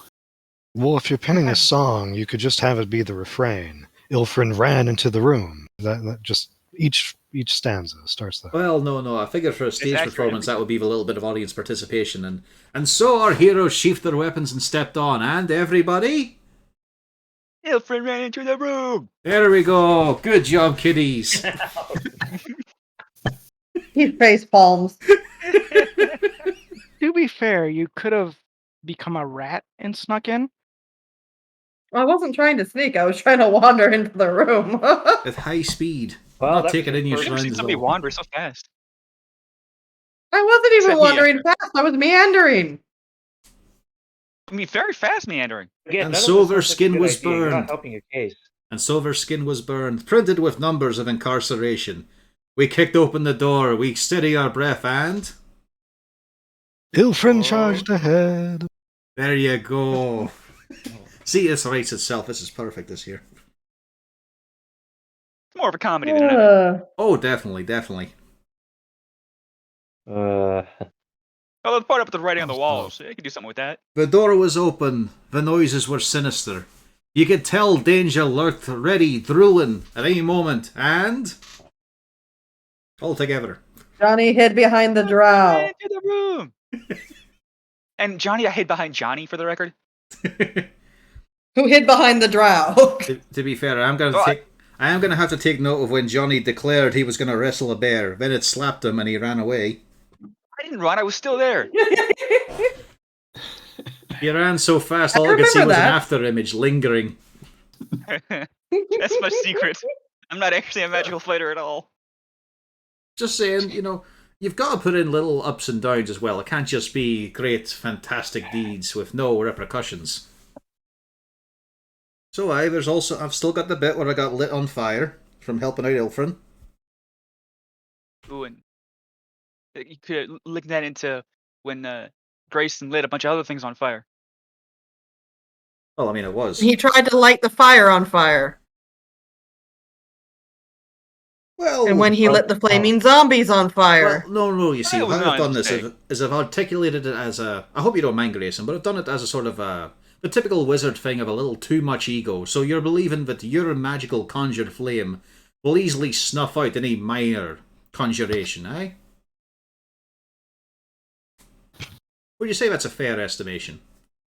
Well, if you're pinning a song, you could just have it be the refrain. Ilfrin ran into the room. That just each stanza starts that. Well, no. I figured for a stage accurate. performance that would be a little bit of audience participation. And so our heroes sheathed their weapons and stepped on. And everybody... Ilfrin ran into the room. There we go. Good job, kiddies. He face palms. To be fair, you could have become a rat and snuck in. I wasn't trying to sneak, I was trying to wander into the room. At high speed. Well, Not that taking was in your the I've never seen surroundings at somebody all. wander so fast. I wasn't even Except wandering fast, I was meandering. I mean, very fast meandering. Again, And none of so this their sounds like a skin good was idea. You're burned. not helping your case. And so their skin was burned, printed with numbers of incarceration. We kicked open the door, we steady our breath, and... Ilfrin Oh. charged ahead. There you go. See, this writes itself. This is perfect this year. It's more of a comedy than anything. Oh, definitely. Oh, the part up with the writing on the Oh, walls. You can do something with that. The door was open. The noises were sinister. You could tell danger lurked ready, drooling at any moment. And... all together. Johnny hid behind the drow. Ran into the room. And Johnny, I hid behind Johnny for the record. Who hid behind the drow? To be fair, I am going Oh, to have to take note of when Johnny declared he was going to wrestle a bear. Then it slapped him and he ran away. I didn't run. I was still there. He ran so fast, I all I could see remember was an that. after image lingering. That's my secret. I'm not actually a magical fighter at all. Just saying, you've got to put in little ups and downs as well. It can't just be great, fantastic deeds with no repercussions. So I've still got the bit where I got lit on fire from helping out Ilfrin. Ooh, and you could link that into when Grayson lit a bunch of other things on fire. Well, I mean, it was. He tried to light the fire on fire. Well, And when he lit the flaming zombies on fire. Well, no, you see, That how was I've not done his this mistake. is I've articulated it as a... I hope you don't mind, Grayson, but I've done it as a sort of the typical wizard thing of a little too much ego. So you're believing that your magical conjured flame will easily snuff out any minor conjuration, eh? Would you say that's a fair estimation?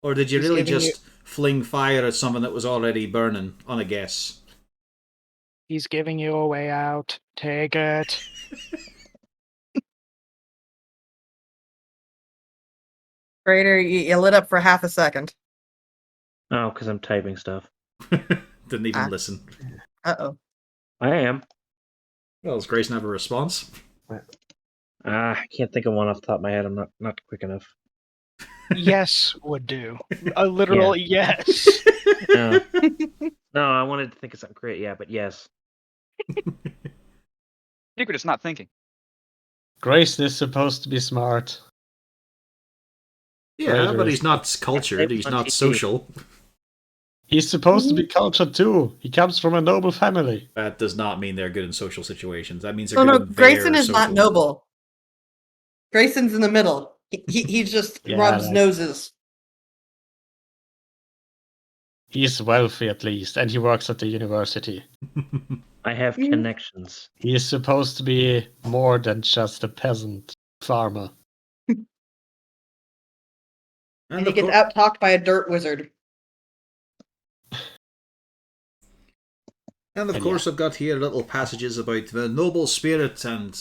Or did you He's really giving just fling fire at something that was already burning on a guess? He's giving you a way out. Take it. Raider, you lit up for half a second. Oh, because I'm typing stuff. Didn't even Ah. listen. Uh-oh. I am. Well, does Grayson have a response? I can't think of one off the top of my head. I'm not quick enough. Yes would do. A literal yes. No. No, I wanted to think of something great. Yeah, but yes. Secret is not thinking. Grayson is supposed to be smart. Yeah, Raider but is- he's not cultured. He's not social. He's supposed to be cultured too. He comes from a noble family. That does not mean they're good in social situations. That means they're Oh good no, in Grayson their is not social- noble. Grayson's in the middle. He just Yeah, rubs like- noses. He's wealthy at least, and he works at the university. I have Mm. connections. He is supposed to be more than just a peasant farmer. And he of gets cour- out-talked by a dirt wizard. And of And course, I've got here little passages about the noble spirit and,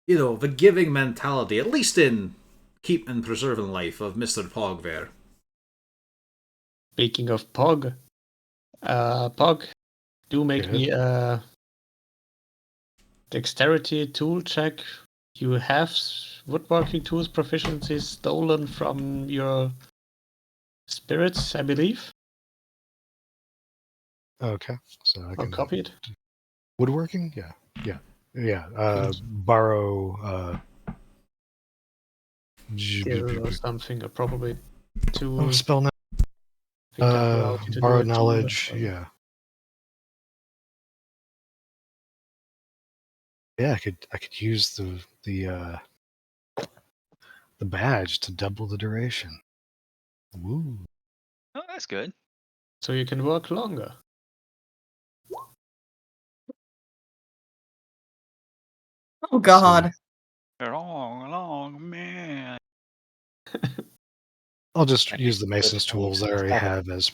the giving mentality, at least in keep and preserving life of Mr. Pog there. Speaking of Pog, Pog, do make Yeah. me a dexterity tool check. You have woodworking tools proficiency stolen from your spirits, I believe, Okay, so I or can copied. woodworking. Yeah. Borrow. Skill or something, or probably two. Oh, spell now. I think that allows you to do Borrow it too, knowledge. but- Yeah. Yeah, I could use the badge to double the duration. Woo. Oh, that's good. So you can work longer. Oh god. Long, man. I'll just I use the think mason's that's tools I already seven. have as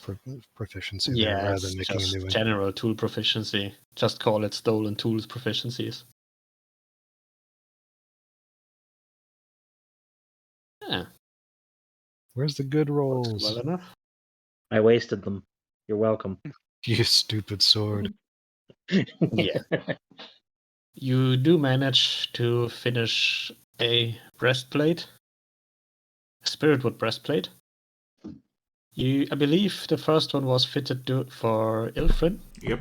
proficiency there, Yeah, rather it's than making a just new one. general tool proficiency. Just call it stolen tools proficiencies. Yeah, Where's the good works rolls? well enough. I wasted them. You're welcome. You stupid sword. Yeah. You do manage to finish a breastplate, a spiritwood breastplate. I believe the first one was fitted for Ilfrin. Yep.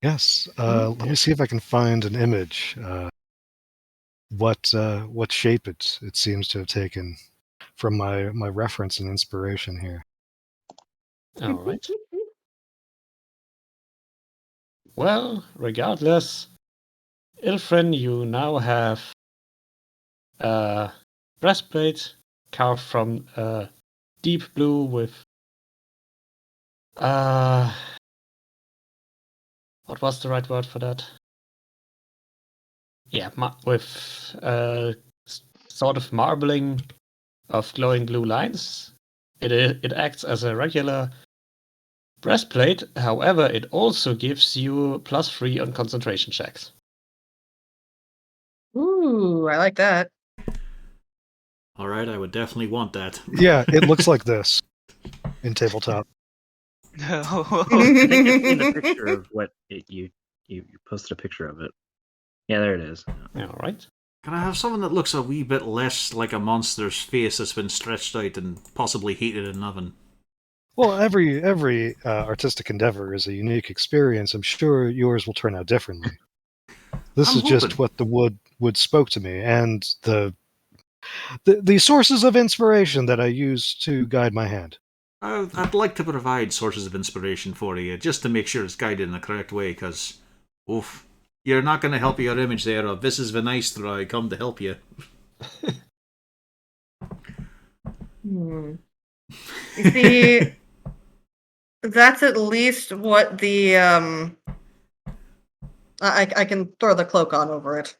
Yes. Let me see if I can find an image. What shape it seems to have taken from my reference and inspiration here. All right. Well, regardless, Ilfrin, you now have a breastplate carved from deep blue with what was the right word for that? Yeah, with sort of marbling of glowing blue lines. It acts as a regular breastplate. However, it also gives you +3 on concentration checks. Ooh, I like that. All right, I would definitely want that. Yeah, it looks like this in tabletop. No. I think I've seen the picture of what you posted a picture of it. Yeah, there it is. All right. Can I have something that looks a wee bit less like a monster's face that's been stretched out and possibly heated in an oven? Well, every artistic endeavor is a unique experience. I'm sure yours will turn out differently. This I'm is just hoping. what the wood spoke to me, and the sources of inspiration that I use to guide my hand. I'd like to provide sources of inspiration for you, just to make sure it's guided in the correct way, because, oof, you're not going to help your image there of, this is Vinystra, I come to help you. You see, that's at least what the I can throw the cloak on over it.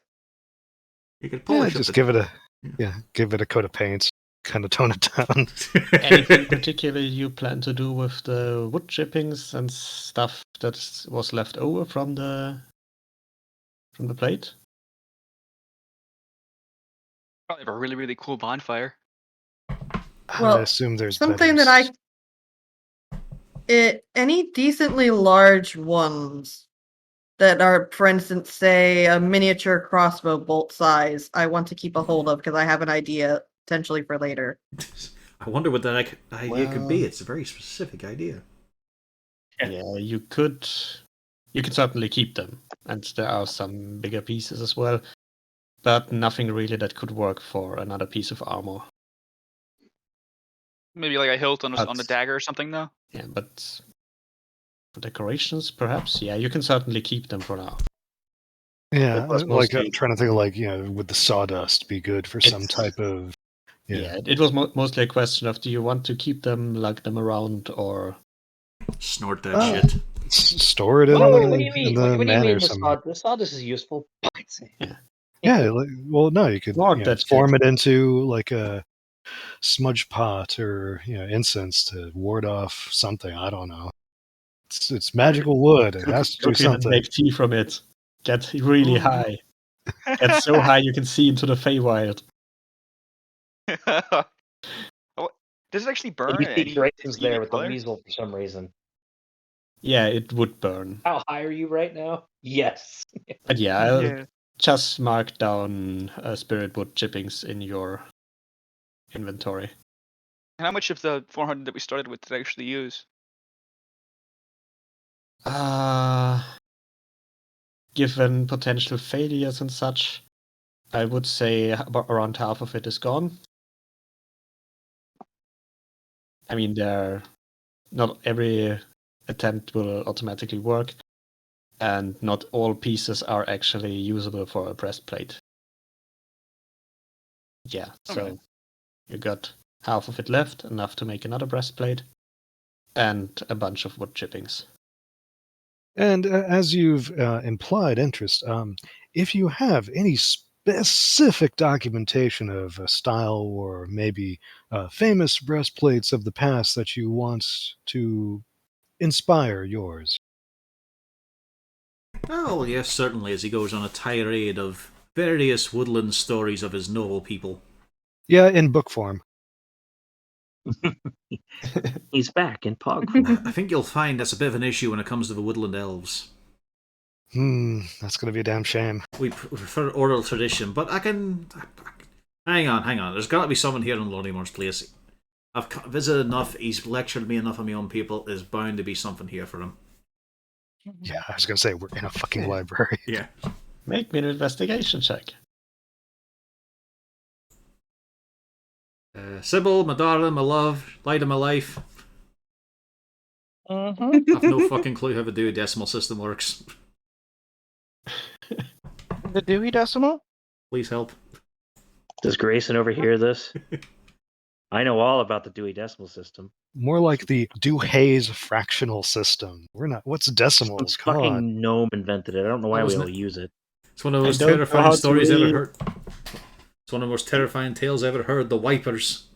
You could Yeah, polish just up give it a coat of paint, kind of tone it down. Anything particular you plan to do with the wood chippings and stuff that was left over from the plate? Probably have a really, really cool bonfire. Well, I assume there's something better that any decently large ones that are, for instance, say a miniature crossbow bolt size, I want to keep a hold of because I have an idea potentially for later. I wonder what that idea could be. Well- It's a very specific idea. Yeah, you could certainly keep them, and there are some bigger pieces as well, but nothing really that could work for another piece of armor. Maybe like a hilt on the That's- dagger or something, though. Yeah, but for decorations, perhaps. Yeah, you can certainly keep them for now. Yeah, It was like I'm mostly- trying to think of would the sawdust be good for some It's- type of Yeah, it was mostly a question of, do you want to keep them, lug them around, or Snort that Ah. shit. store it in What the, do you mean? in the What do you manor mean somewhere. the sawdust is useful? Yeah, well, no, you could Lord, that's form it into like a smudge pot or incense to ward off something. I don't know. It's magical wood. It has to do Cook it and something. make tea from it. Get really Oh, no. high. Get so high you can see into the Feywild. Oh, does it actually burn? You see any Grayson's there unique with color? the weasel for some reason. Yeah, it would burn. How high are you right now? Yes. But yeah, I'll Yeah. just mark down spirit wood chippings in your inventory. How much of the 400 that we started with did I actually use? Given potential failures and such, I would say around half of it is gone. I mean, not every attempt will automatically work, and not all pieces are actually usable for a breastplate. Yeah, so Okay. you got half of it left, enough to make another breastplate, and a bunch of wood chippings. And as you've implied interest, if you have any specific documentation of a style or maybe famous breastplates of the past that you want to inspire yours. Oh, yes, certainly, as he goes on a tirade of various woodland stories of his noble people. Yeah, in book form. He's back in pog form. I think you'll find that's a bit of an issue when it comes to the woodland elves. That's going to be a damn shame. We prefer oral tradition, but I can... Hang on. There's got to be someone here in Lonelymore's place. I've visited enough, he's lectured me enough on my own people, there's bound to be something here for him. Yeah, I was going to say, we're in a fucking library. Yeah. Make me an investigation check. Sybil, my darling, my love, light of my life. Mm-hmm. I've no fucking clue how the Dewey Decimal System works. The Dewey Decimal? Please help. Does Grayson overhear this? I know all about the Dewey Decimal System. More like the Duhay's fractional system. We're not. What's Some decimals? Come on. fucking gnome invented it. I don't know why we Wasn't all it? use it. It's one of the I most don't know terrifying how to stories ever read. heard. It's one of the most terrifying tales I ever heard. The Wipers.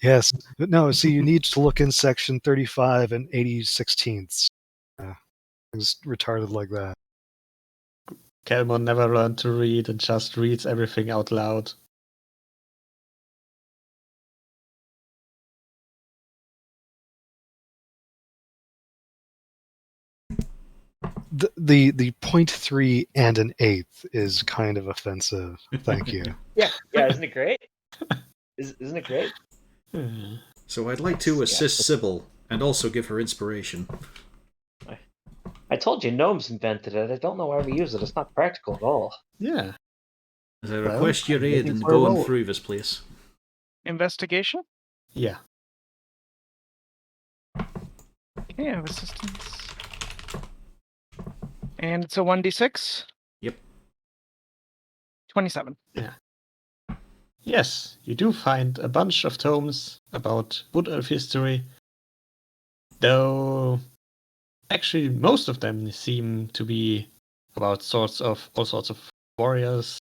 Yes. But no, see, you need to look in section 35 and 80/16. It's retarded like that. Kelmon never learned to read and just reads everything out loud. The 0.3 and an eighth is kind of offensive. Thank you. Yeah, isn't it great? Isn't it great? So I'd like to assist Sybil and also give her inspiration. I told you gnomes invented it. I don't know why we use it. It's not practical at all. Yeah. As I Well, request your I'm aid waiting in for a going roll. through this place. Investigation? Yeah. Okay, I have assistance. And it's a 1d6? Yep. 27. Yes, you do find a bunch of tomes about Wood Elf history, though actually most of them seem to be about all sorts of warriors,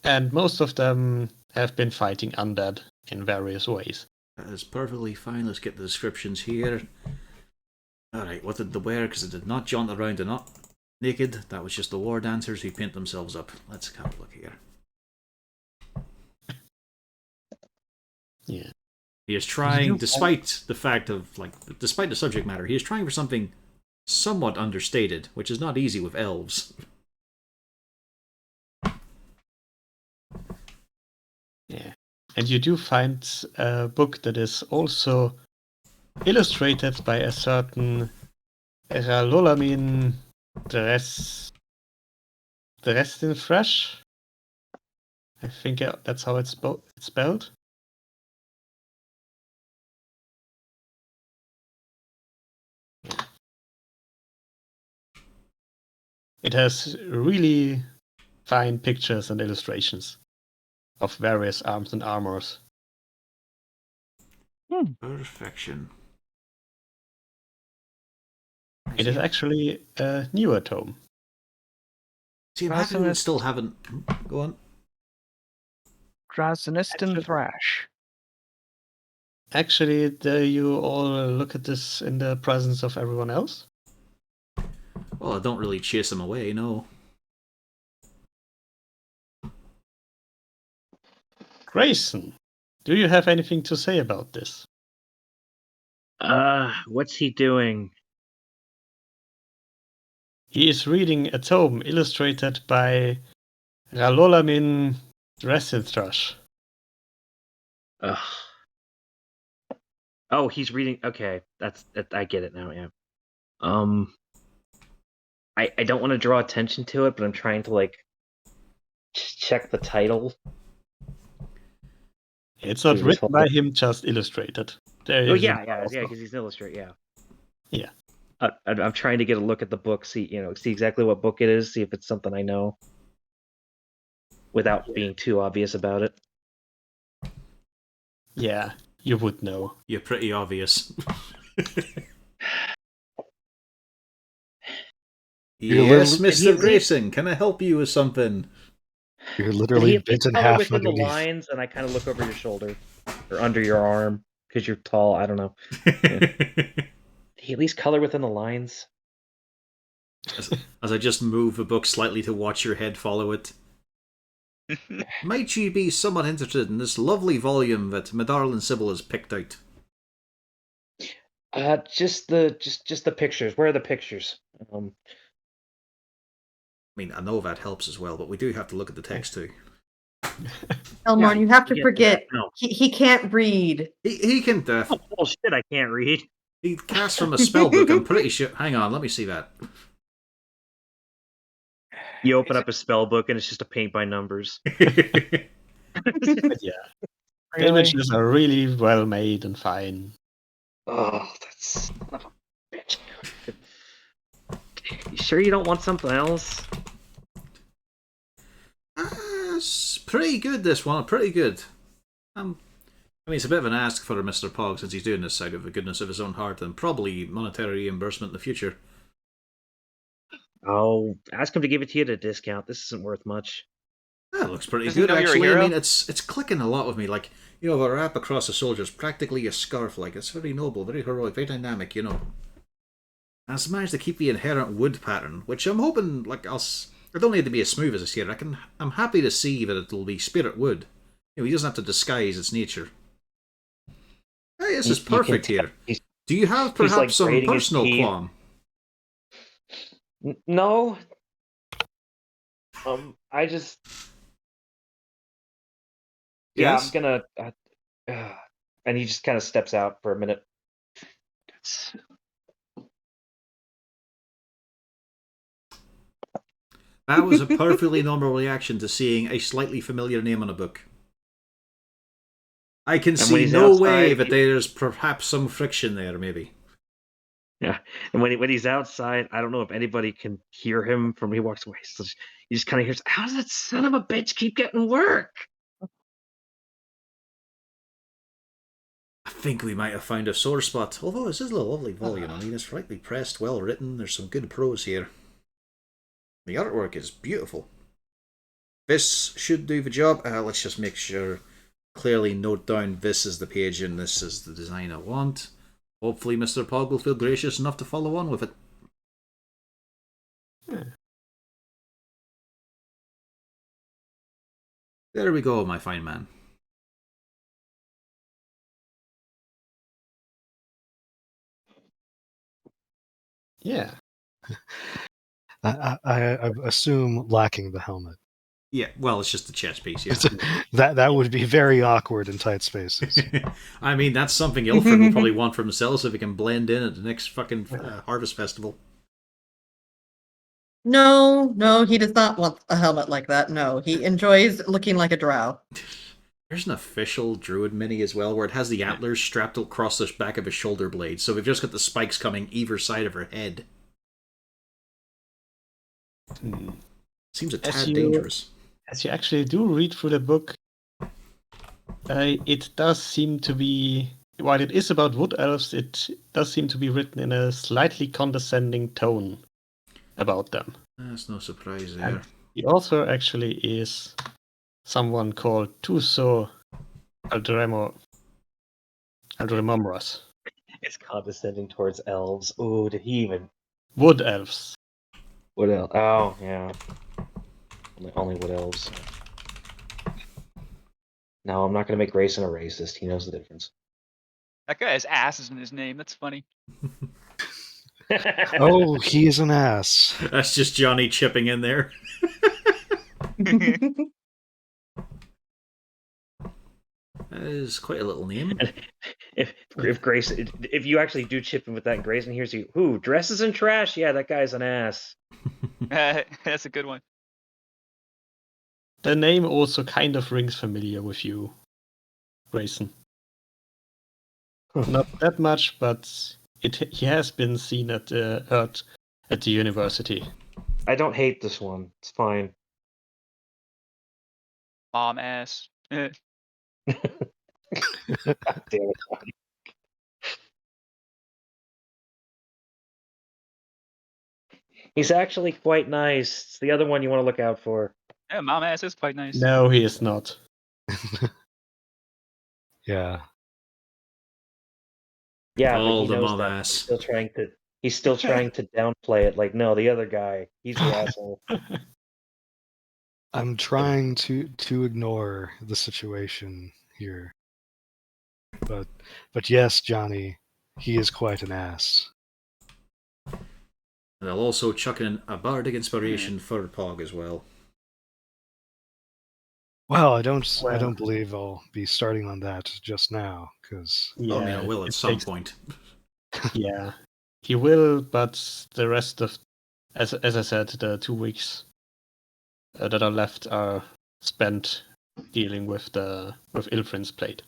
and most of them have been fighting undead in various ways. That is perfectly fine. Let's get the descriptions here. Alright, what did they wear? Because it did not jaunt around and not naked. That was just the war dancers who paint themselves up. Let's have a look here. Yeah. He is trying, despite the fact of, despite the subject matter, he is trying for something somewhat understated, which is not easy with elves. Yeah. And you do find a book that is also illustrated by a certain Ralolamin Dresden Fresh. I think that's how it's spelled. It has really fine pictures and illustrations of various arms and armors. Perfection. It is actually a newer tome. See, I'm happy we still haven't... Go on. Drazenistan Thrash. Actually, do you all look at this in the presence of everyone else? Well, I don't really chase him away, no. Grayson, do you have anything to say about this? What's he doing? He is reading a tome illustrated by Ralolamin Dressenthrush. Ugh. Oh, he's reading. Okay, I get it now. Yeah. I don't want to draw attention to it, but I'm trying to check the title. It's not written by him, just illustrated. Yeah, because he's an illustrator. Yeah. I'm trying to get a look at the book, see exactly what book it is, see if it's something I know, without being too obvious about it. Yeah, you would know. You're pretty obvious. Yes, Mr. Grayson, can I help you with something? You're literally bent in half within the underneath. lines, and I kind of look over your shoulder or under your arm because you're tall. I don't know. Did he at least color within the lines? As I just move the book slightly to watch your head follow it. Might you be somewhat interested in this lovely volume that my darling Sybil has picked out? Just the pictures. Where are the pictures? I mean, I know that helps as well, but we do have to look at the text too. Elmore, you have to forget, he can't read. He can deaf. Oh shit, I can't read. He casts from a spell book, I'm pretty sure. Hang on, let me see that. You open up a spell book and it's just a paint by numbers. Yeah. The images are really well made and fine. Oh, that's son of a bitch. You sure you don't want something else? It's pretty good, this one. Pretty good. I mean, it's a bit of an ask for Mr. Pog since he's doing this out of the goodness of his own heart and probably monetary reimbursement in the future. Oh, ask him to give it to you at a discount. This isn't worth much. That looks pretty Doesn't good, know you're a actually. I hero? mean, it's clicking a lot with me. Like, a wrap across a soldier is practically a scarf. Like, it's very noble, very heroic, very dynamic. And it's managed to keep the inherent wood pattern, which I'm hoping, like, it don't need to be as smooth as this here. I'm happy to see that it'll be spirit wood. He doesn't have to disguise its nature. Hey, this is perfect here. Do you have he's, like, perhaps some grating his personal teeth. qualm? No. I just. Yeah, Yes? I'm gonna. And he just kind of steps out for a minute. That was a perfectly normal reaction to seeing a slightly familiar name on a book. I can see no way that there's perhaps some friction there, maybe. Yeah, and when he's outside, I don't know if anybody can hear him from when he walks away. So he just kind of hears, "How does that son of a bitch keep getting work?" I think we might have found a sore spot. Although this is a lovely volume. I mean, it's rightly pressed, well written. There's some good prose here. The artwork is beautiful. This should do the job. Let's just make sure. Clearly note down this is the page and this is the design I want. Hopefully Mr. Pog will feel gracious enough to follow on with it. There we go, my fine man. Yeah. I assume lacking the helmet. Yeah, well, it's just a chest piece, yeah. That would be very awkward in tight spaces. I mean, that's something Ilfred will probably want for himself if he can blend in at the next fucking Harvest Festival. No, he does not want a helmet like that. No, he enjoys looking like a drow. There's an official Druid mini as well, where it has the antlers strapped across the back of his shoulder blade, so we've just got the spikes coming either side of her head. Seems a tad dangerous. As you actually do read through the book, it does seem to be, while it is about wood elves, it does seem to be written in a slightly condescending tone about them. That's no surprise there. And the author actually is someone called Tuso Aldremomras. It's condescending towards elves. Oh, did he even? Wood elves. Wood elves. Oh, yeah. Only wood elves. No, I'm not going to make Grayson a racist. He knows the difference. That guy has asses in his name. That's funny. Oh, he's an ass. That's just Johnny chipping in there. That is quite a little name. If Grayson, if you actually do chip in with that, and Grayson hears you, who dresses in trash? Yeah, that guy's an ass. That's a good one. The name also kind of rings familiar with you, Grayson. Not that much, but he has been seen at the university. I don't hate this one. It's fine. Mom ass. God damn it. He's actually quite nice. It's the other one you want to look out for. Yeah, mom ass is quite nice. No, he is not. Yeah. Yeah, All but he the knows mom that. ass. He's still trying to downplay it. Like, no, the other guy, he's the asshole. I'm trying to ignore the situation here. But yes, Johnny, he is quite an ass. And I'll also chuck in a bardic inspiration for Pog as well. Well, I don't believe I'll be starting on that just now, because I mean, I will at some point. Yeah, he will, but the rest of, as I said, the 2 weeks that are left are spent dealing with Ilfrin's plate,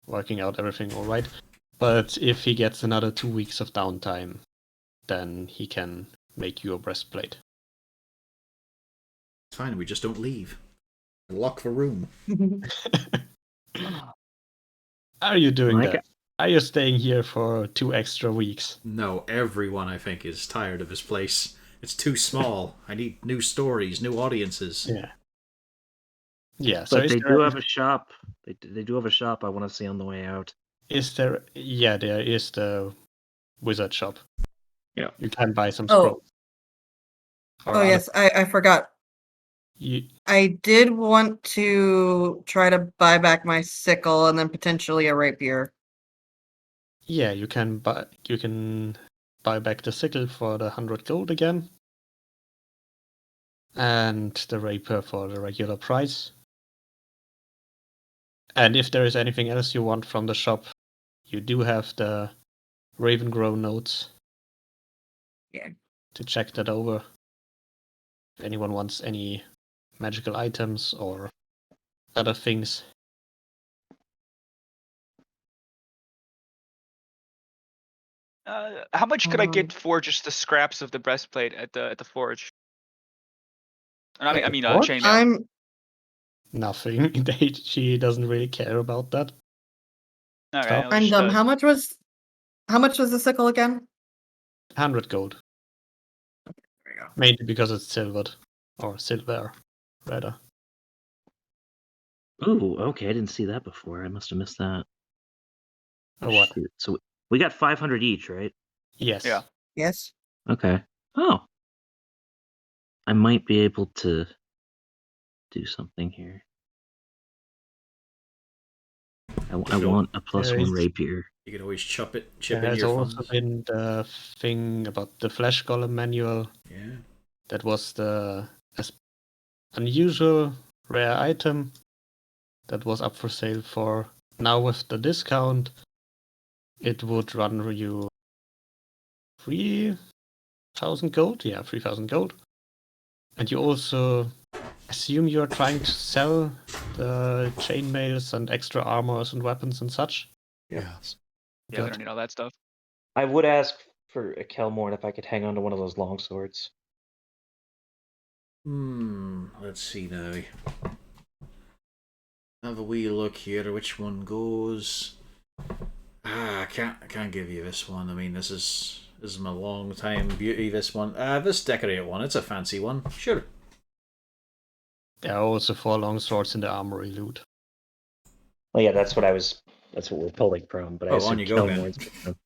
working out everything all right. But if he gets another 2 weeks of downtime, then he can make you a breastplate. It's fine, we just don't leave. Lock the room. Are you doing that? Are you staying here for 2 extra weeks? No, everyone, I think, is tired of this place. It's too small. I need new stories, new audiences. Yeah. Yeah. So But is they there, do have a shop. They do have a shop I want to see on the way out. is there? Yeah, there is the wizard shop. Yeah. You can buy some Oh. scrolls. Or Oh other- yes, I forgot. You, I did want to try to buy back my sickle and then potentially a rapier. yeah, you can buy back the sickle for the 100 gold again, and the rapier for the regular price. And if there is anything else you want from the shop, you do have the Ravengrow notes. Yeah. To check that over. If anyone wants any magical items or other things. How much could I get for just the scraps of the breastplate at the forge? I At the mean, forge? chainmail. I'm Nothing. She doesn't really care about that. Okay, stuff. let's I'm just, dumb. How much was the sickle again? 100 gold. There we go. Mainly because it's silvered. Or silver, rather. Ooh, okay. I didn't see that before. I must have missed that. Or what? Shoot. So we got 500 each, right? Yes. Yeah. Yes. Okay. Oh. I might be able to do something here. I want a +1 is- rapier. You can always chip There in has your also funds. been the thing about the Flesh Golem manual. Yeah. That was the unusual rare item that was up for sale for now with the discount. It would run you 3,000 gold. Yeah, 3,000 gold. And you also assume you're trying to sell the chainmails and extra armors and weapons and such. Yes. Yeah, we Good. don't need all that stuff. I would ask for a Kelmorn if I could hang on to one of those long swords. Let's see now. Have a wee look here. Which one goes? I can't give you this one. I mean, this is my long time beauty. This one. This decorated one. It's a fancy one. Sure. There are also 4 long swords in the armory loot. Well, yeah, that's what we're pulling from. But I Oh, assume on you go, man. Kelmorn's with them.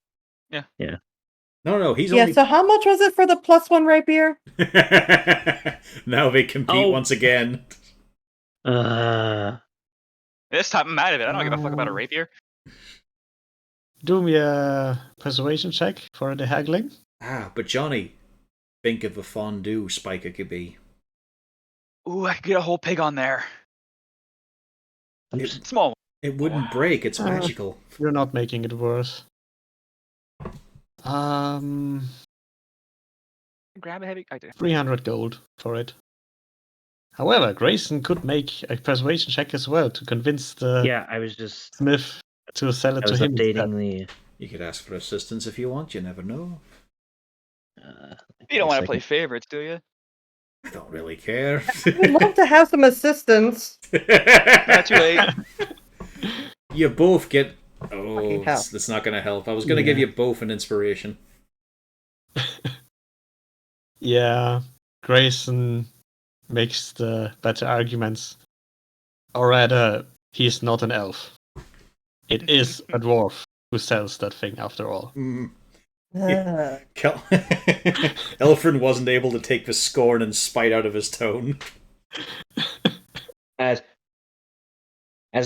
No, he's Yeah. only. So how much was it for the +1 rapier? Now they compete Oh. once again. This time I'm out of it. I don't give a fuck about a rapier. Do me a persuasion check for the haggling. But Johnny, think of a fondue spike it could be. Ooh, I could get a whole pig on there. It, Small one. it wouldn't break. It's Uh, magical. You're not making it worse. Grab a heavy. I do. 300 gold for it. However, Grayson could make a persuasion check as well to convince the Yeah, I was just. smith to sell it I to was him. updating the. You could ask for assistance if you want. You never know. You don't want to play favorites, do you? I don't really care. I'd love to have some assistance. Not too late. You both get. Fucking Oh, hell. that's not going to help. I was going to give Yeah. you both an inspiration. Yeah, Grayson makes the better arguments. Or rather, he's not an elf. It is a dwarf who sells that thing after all. Ugh. Elfrin wasn't able to take the scorn and spite out of his tone. As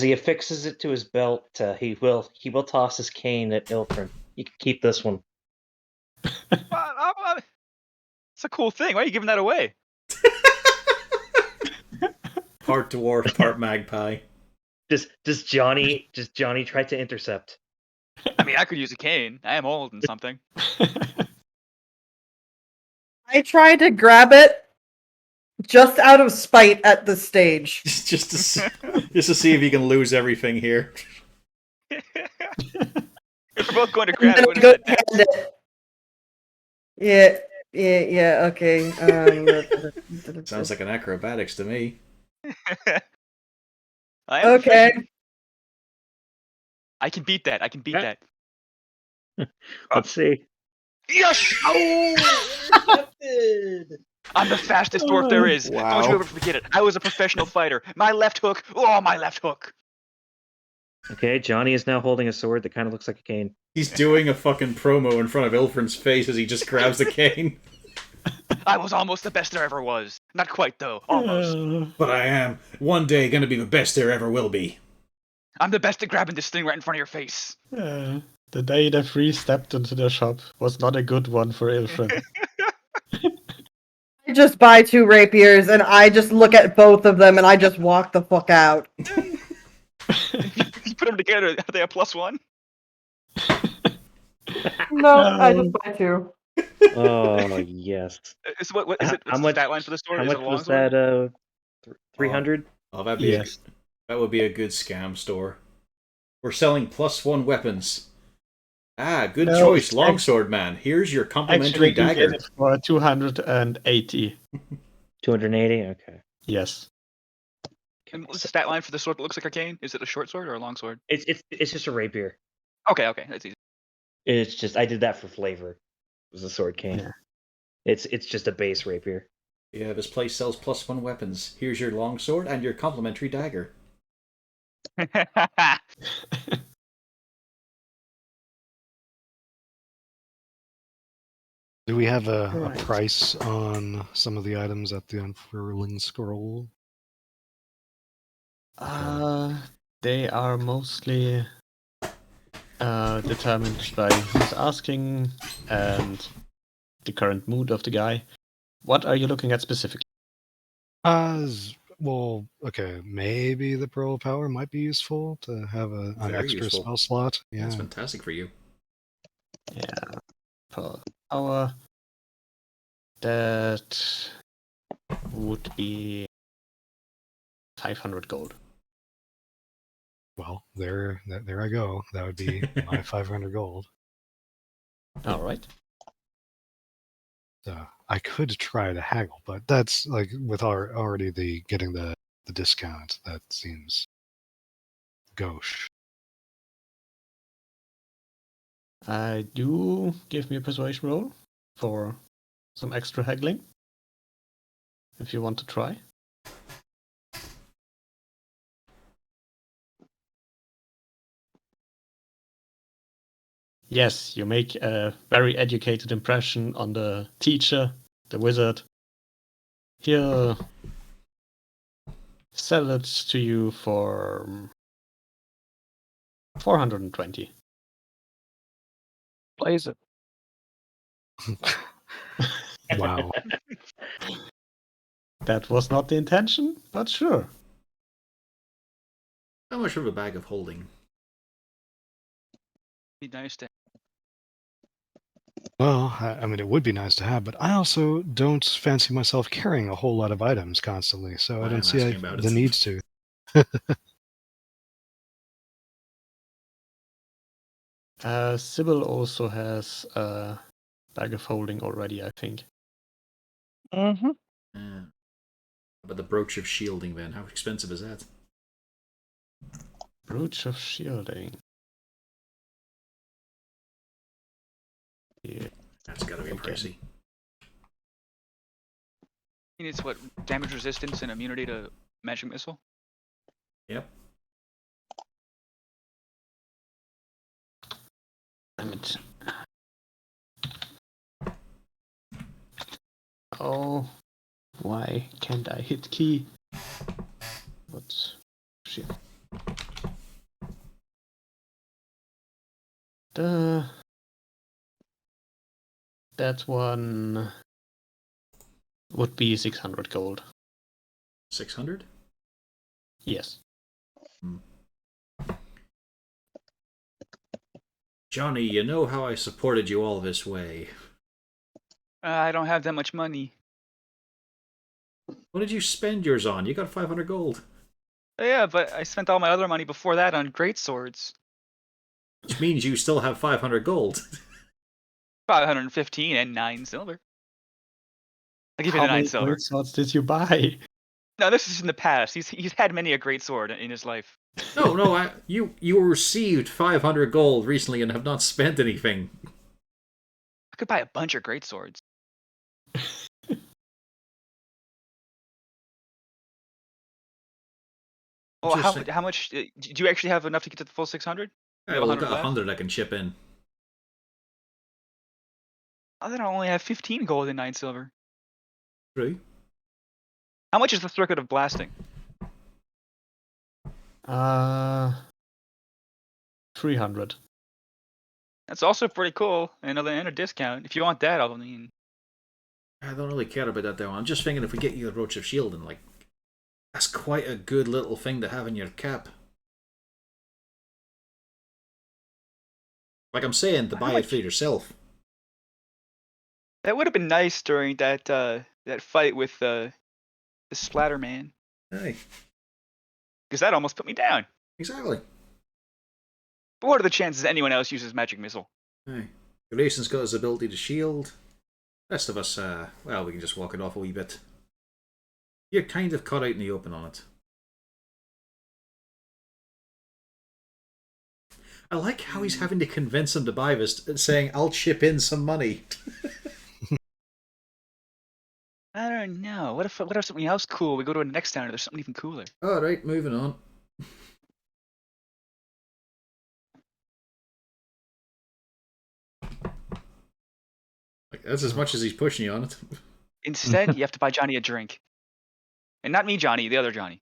he affixes it to his belt, he will toss his cane at Ilfrin. You can keep this one. It's a cool thing. Why are you giving that away? Part dwarf, part magpie. Does Johnny try to intercept? I mean, I could use a cane. I am old and something. I tried to grab it just out of spite at this stage. just to see if you can lose everything here. If we're both going to And grab then it, I what go is to it? hand it. Yeah, okay. Sounds like an acrobatics to me. I am Okay. proficient. I can beat that. I can beat Yeah. that. Let's see. Yes! Oh! I'm the fastest dwarf there is. Don't Wow. you ever forget it. I was a professional fighter. My left hook. Oh, my left hook. Okay, Johnny is now holding a sword that kind of looks like a cane. He's doing a fucking promo in front of Ilfrin's face as he just grabs the cane. I was almost the best there ever was. Not quite, though. Almost. But I am one day gonna be the best there ever will be. I'm the best at grabbing this thing right in front of your face. The day the three stepped into the shop was not a good one for Ilfrin. I just buy 2 rapiers and I just look at both of them and I just walk the fuck out. You put them together, are they a +1? No, I just buy 2. Oh yes. What is it? How What's the much? stat line for the sword? How Is much it a long was sword? that? 300. Oh, that'd be Yes. that would be a good scam store. We're selling +1 weapons. Ah, good No, choice, it's longsword man. Here's your complimentary Actually, you dagger. get it for 280. 280. Okay. Yes. And what's the stat line for the sword that looks like a cane? Is it a short sword or a long sword? It's just a rapier. Okay, that's easy. It's just I did that for flavor. It was a sword cane. Yeah. It's just a base rapier. Yeah, this place sells +1 weapons. Here's your longsword and your complimentary dagger. Do we have a Right. price on some of the items at the unfurling scroll? They are mostly determined by who's asking and the current mood of the guy. What are you looking at specifically? Well, okay, maybe the Pearl of Power might be useful to have an Very extra useful. spell slot. Yeah. That's fantastic for you. Yeah, per hour. That would be 500 gold. Well, there I go. That would be my 500 gold. All right. So I could try to haggle, but that's like with already getting the discount. That seems gauche. Do give me a persuasion roll for some extra haggling. If you want to try. Yes, you make a very educated impression on the teacher, the wizard. He'll sell it to you for 420. Blaze it. Wow. That was not the intention, but sure. How much of a bag of holding? Be nice to. Well, I mean, it would be nice to have, but I also don't fancy myself carrying a whole lot of items constantly, so I I don't am see asking about the it. needs to. Sybil also has a bag of holding already, I think. Mm-hmm. But the brooch of shielding, then, how expensive is that? Brooch of shielding. Yeah. That's gotta be Okay. pricey. It's what, damage resistance and immunity to magic missile? Yep. Damn it. Oh, why can't I hit key? What? Shit. That one would be 600 gold. 600? Yes. Johnny, you know how I supported you all this way. I don't have that much money. What did you spend yours on? You got 500 gold. Yeah, but I spent all my other money before that on great swords. Which means you still have 500 gold. 515 and 9 silver. I'll give you How the 9 many silver. great swords did you buy? No, this is in the past. He's had many a great sword in his life. No, you received 500 gold recently and have not spent anything. I could buy a bunch of great swords. Well, how Interesting. how much do you actually have enough to get to the full 600? You Yeah, have well, I've 100 got left? 100 I can chip in. Oh, then I only have 15 gold and 9 silver. True. How much is the circuit of blasting? 300. That's also pretty cool. And a discount. If you want that, I mean, I don't really care about that though. I'm just thinking if we get you a Roach of Shielding, like, that's quite a good little thing to have in your cap. Like I'm saying, to How buy it much- for yourself. that would have been nice during that that fight with the Splatter Man, Aye, because that almost put me down. exactly. But what are the chances anyone else uses magic missile? Aye. Grayson's got his ability to shield. Rest of us, well, we can just walk it off a wee bit. You're kind of caught out in the open on it. I like how he's having to convince him to buy this, saying, I'll chip in some money. I don't know. What if something else cool? We go to the next town and there's something even cooler. Alright, moving on. Like, that's as much as he's pushing you on it. Instead, you have to buy Johnny a drink. And not me, Johnny, the other Johnny.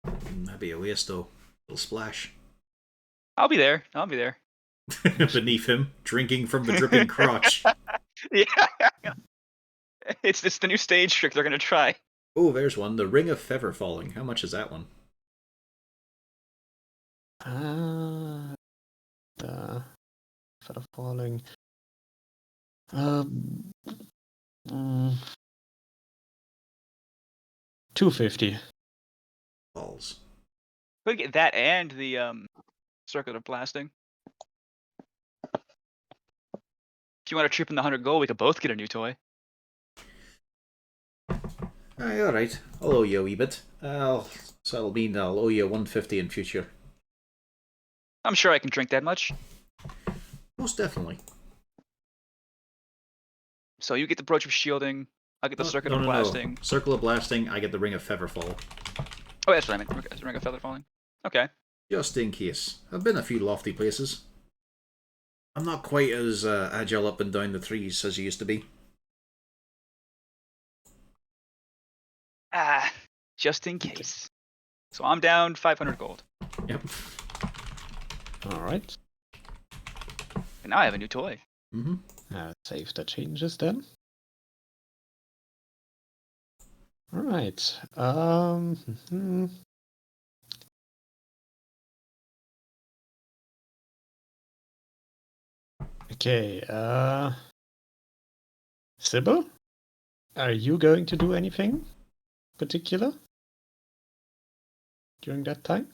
That'd be a waste though. Little splash. I'll be there. I'll be there. Beneath him, drinking from the dripping crotch. Yeah. It's the new stage trick they're gonna try. Oh, there's one. The Ring of Feather Falling. How much is that one? The Feather Falling. 250. Balls. We get that and the circuit of blasting. If you want to trip in the 100 gold, we could both get a new toy. Aye, alright. I'll owe you a wee bit. So that'll mean I'll owe you 150 in future. I'm sure I can drink that much. Most definitely. So you get the brooch of shielding. I get the circuit of blasting. No. Circle of Blasting, I get the Ring of Featherfall. Oh, that's what I meant. Ring of feather falling. Okay. Just in case. I've been a few lofty places. I'm not quite as agile up and down the trees as I used to be. Just in case. So I'm down 500 gold. Yep. Alright. And now I have a new toy. Mm-hmm. Save the changes then. Alright. Okay, Sybil? Are you going to do anything particular during that time?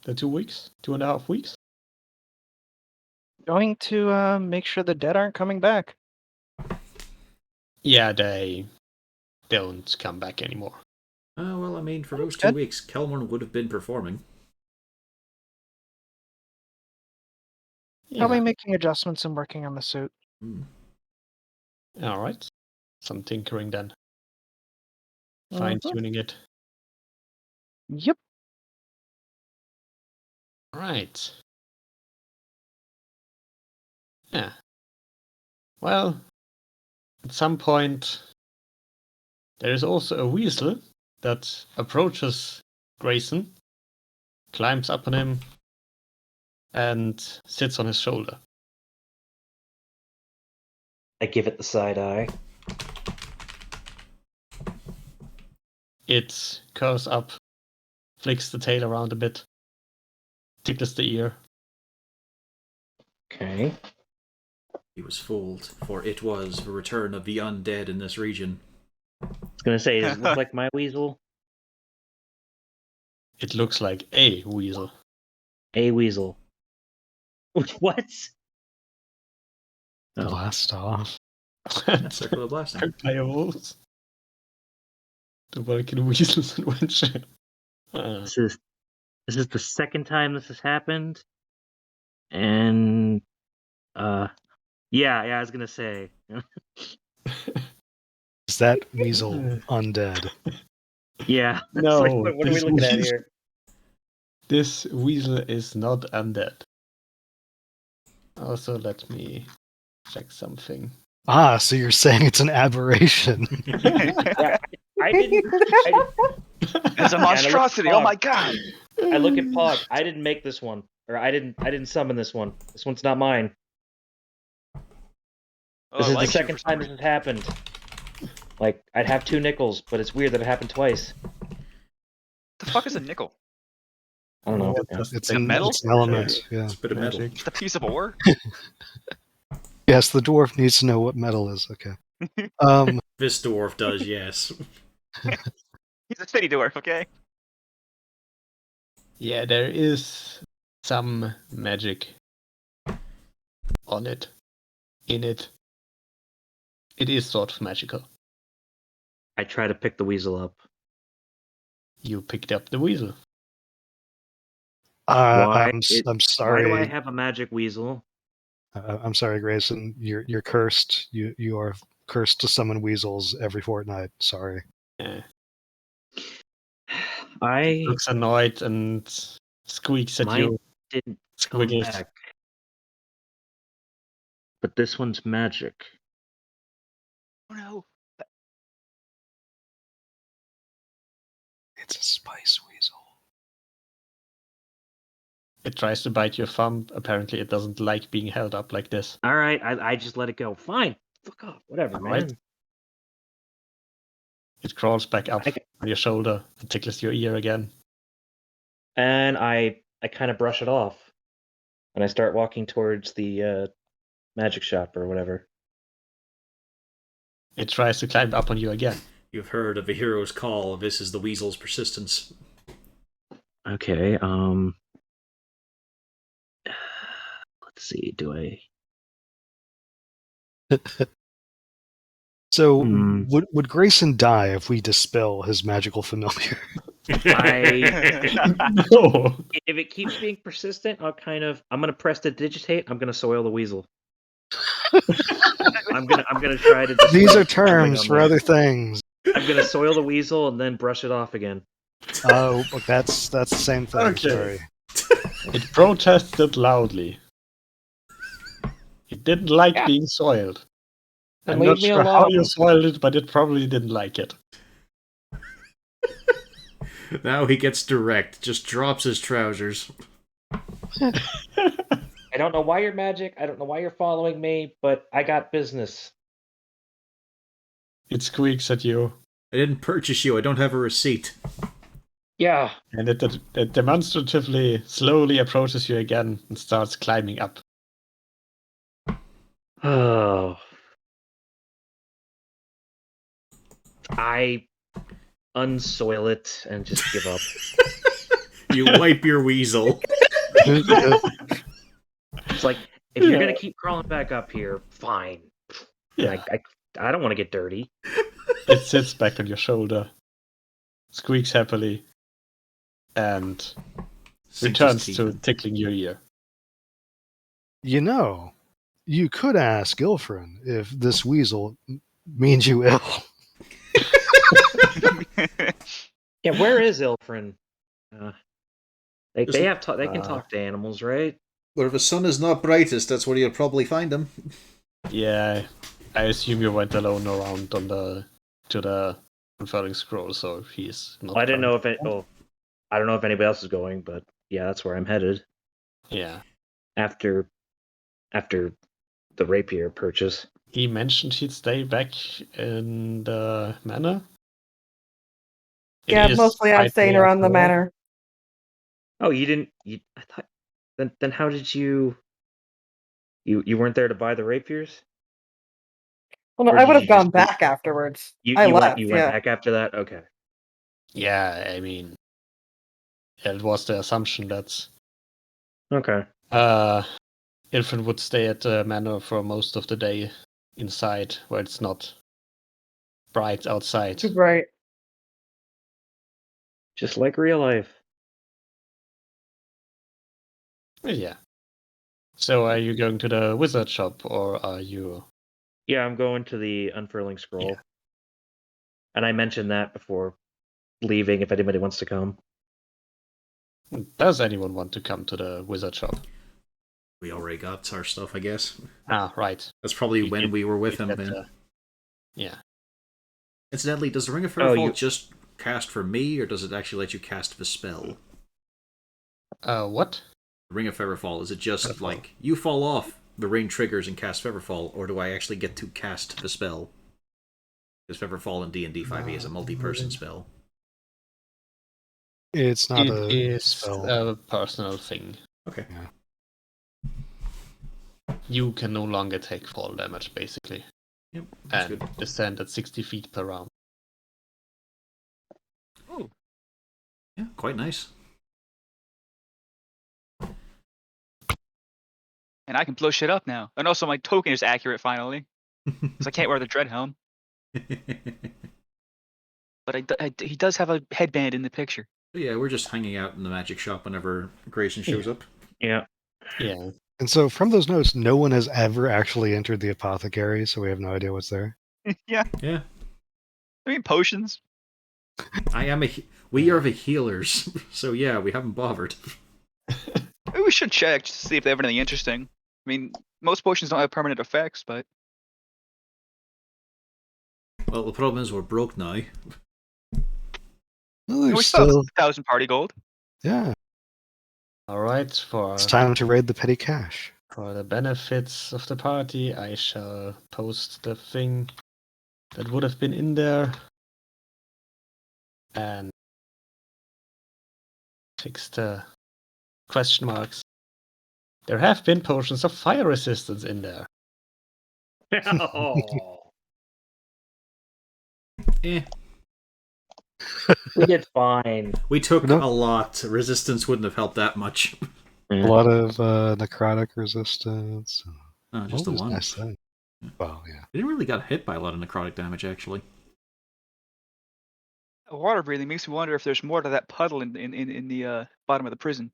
The 2 weeks? 2.5 weeks? Going to make sure the dead aren't coming back. Yeah, they don't come back anymore. Well, I mean, for those 2 Good. weeks, Kelmorn would have been performing. Yeah. Probably making adjustments and working on the suit. Mm. Alright. Some tinkering then. Mhm. Fine-tuning it. Yep. Right. Yeah. Well, at some point, there is also a weasel that approaches Grayson, climbs up on him, and sits on his shoulder. I give it the side eye. It curls up, flicks the tail around a bit, tickles the ear. Okay. He was fooled, for it was the return of the undead in this region. I was gonna say, does it look like my weasel? It looks like a weasel. A weasel. What? Oh. Blast off. Circle of Blasting. Direwolves. The Vulcan Weasels Adventure. This is the second time this has happened, and yeah, I was gonna say. Is that weasel undead? Yeah. It's No, like, what are we this looking at weasel- here? this weasel is not undead. Also, let me check something. Ah, so you're saying it's an aberration. Yeah, I didn't. It's a monstrosity. Oh my god. I look at Pog. I didn't make this one, or I didn't summon this one. This one's not mine. Oh, This I is like the you second for some time this reason. has happened. Like, I'd have 2 nickels, but it's weird that it happened twice. The fuck is a nickel? I don't know. Yeah, Yeah. just It's Like a an, metal? it's an element. Yeah. It's a bit of metal. magic. Just a piece of ore? Yes, the dwarf needs to know what metal is. Okay. This dwarf does, yes. He's a city dwarf, okay? Yeah, there is some magic on it. In it. It is sort of magical. I try to pick the weasel up. You picked up the weasel. Why? I'm Why sorry. do I have a magic weasel? I'm sorry, Grayson. You're cursed. You are cursed to summon weasels every fortnight. Sorry. Yeah. I Looks annoyed and squeaks at mine you. didn't come Squiggles. back, but this one's magic. Oh no. It's a spice weasel. It tries to bite your thumb. Apparently, it doesn't like being held up like this. All right, I just let it go. Fine, fuck off, whatever, All man. right. It crawls back up I- on your shoulder and tickles your ear again. And I kind of brush it off, and I start walking towards the magic shop or whatever. It tries to climb up on you again. You've heard of a hero's call. This is the weasel's persistence. Okay, let's see. Do I? So Hmm. would Grayson die if we dispel his magical familiar? No. If it keeps being persistent, I'm gonna press to digitate. I'm gonna soil the weasel. I'm gonna try to. These are dissuade something terms on for there. other things. I'm gonna soil the weasel and then brush it off again. Oh, but that's the same thing. Okay. Sorry. It protested loudly. It didn't like Yeah. being soiled. Then I'm leave not me sure how alone. you soiled it, but it probably didn't like it. Now he gets direct, just drops his trousers. I don't know why you're magic. I don't know why you're following me, but I got business. It squeaks at you, I didn't purchase you, I don't have a receipt. Yeah. and it demonstratively slowly approaches you again and starts climbing up. Oh. I unsoil it and just give up. You wipe your weasel. It's like, if you're Yeah. gonna keep crawling back up here, fine. Yeah. I don't want to get dirty. It sits back on your shoulder, squeaks happily, and Sinks his returns teeth to in. tickling your ear. You know, you could ask Ilfrin if this weasel means you ill. Yeah, where is Ilfrin? They Isn't- they can talk to animals, right? Where the sun is not brightest, that's where you'll probably find him. Yeah, I assume you went alone around to the unfurling scroll, so he's not. I didn't know if currently- I don't know if anybody else is going, but yeah, that's where I'm headed Yeah, after the rapier purchase. he mentioned he'd stay back in the manor. It Yeah, is mostly I'm quite staying near around the after all. manor. Oh, you didn't? I thought. Then how did you weren't there to buy the rapiers? Well, no, Or I did would you have gone just- back afterwards. You I went left, yeah. back after that. Okay. Yeah, I mean, it was the assumption that Okay. Ilfrin would stay at the manor for most of the day inside, where it's not bright outside. Right. Just like real life. Yeah. So, are you going to the wizard shop, or are you? Yeah, I'm going to the unfurling scroll. Yeah. And I mentioned that before leaving if anybody wants to come. Does anyone want to come to the wizard shop? We already got our stuff, I guess. Ah, right. That's probably You when did- we were with you him. said, Man. Yeah. Incidentally, does the Ring of Oh, Fearfall you- just cast for me, or does it actually let you cast the spell? What? The Ring of Featherfall, is it just Featherfall. like you fall off, the ring triggers and cast Featherfall, or do I actually get to cast the spell? Because Featherfall in D&D 5e is a multi-person spell. It's not It a is spell. a personal thing. Okay. Yeah. You can no longer take fall damage, basically, Yep, that's and good. descend at 60 feet per round. Oh, Yeah, quite nice. and I can blow shit up now. And also my token is accurate finally, because I can't wear the dread helm. But he does have a headband in the picture. Yeah, we're just hanging out in the magic shop whenever Grayson shows up. Yeah. Yeah. And so from those notes, no one has ever actually entered the apothecary, so we have no idea what's there. Yeah, Yeah, I mean potions. we are the healers, so yeah, we haven't bothered. Maybe we should check just to see if they have anything interesting. I mean, most potions don't have permanent effects, but Well, the problem is we're broke now. Well, we there's still have still, 1,000 party gold. yeah. All right. It's time to raid the petty cash. For the benefits of the party, I shall post the thing that would have been in there and fix the question marks. There have been potions of fire resistance in there. Oh, Eh, we did fine. we took No. a lot. Resistance wouldn't have helped that much. A lot of necrotic resistance. No, just the Always one. nice thing. Well, yeah. We didn't really get hit by a lot of necrotic damage, actually. Water breathing makes me wonder if there's more to that puddle in the bottom of the prison.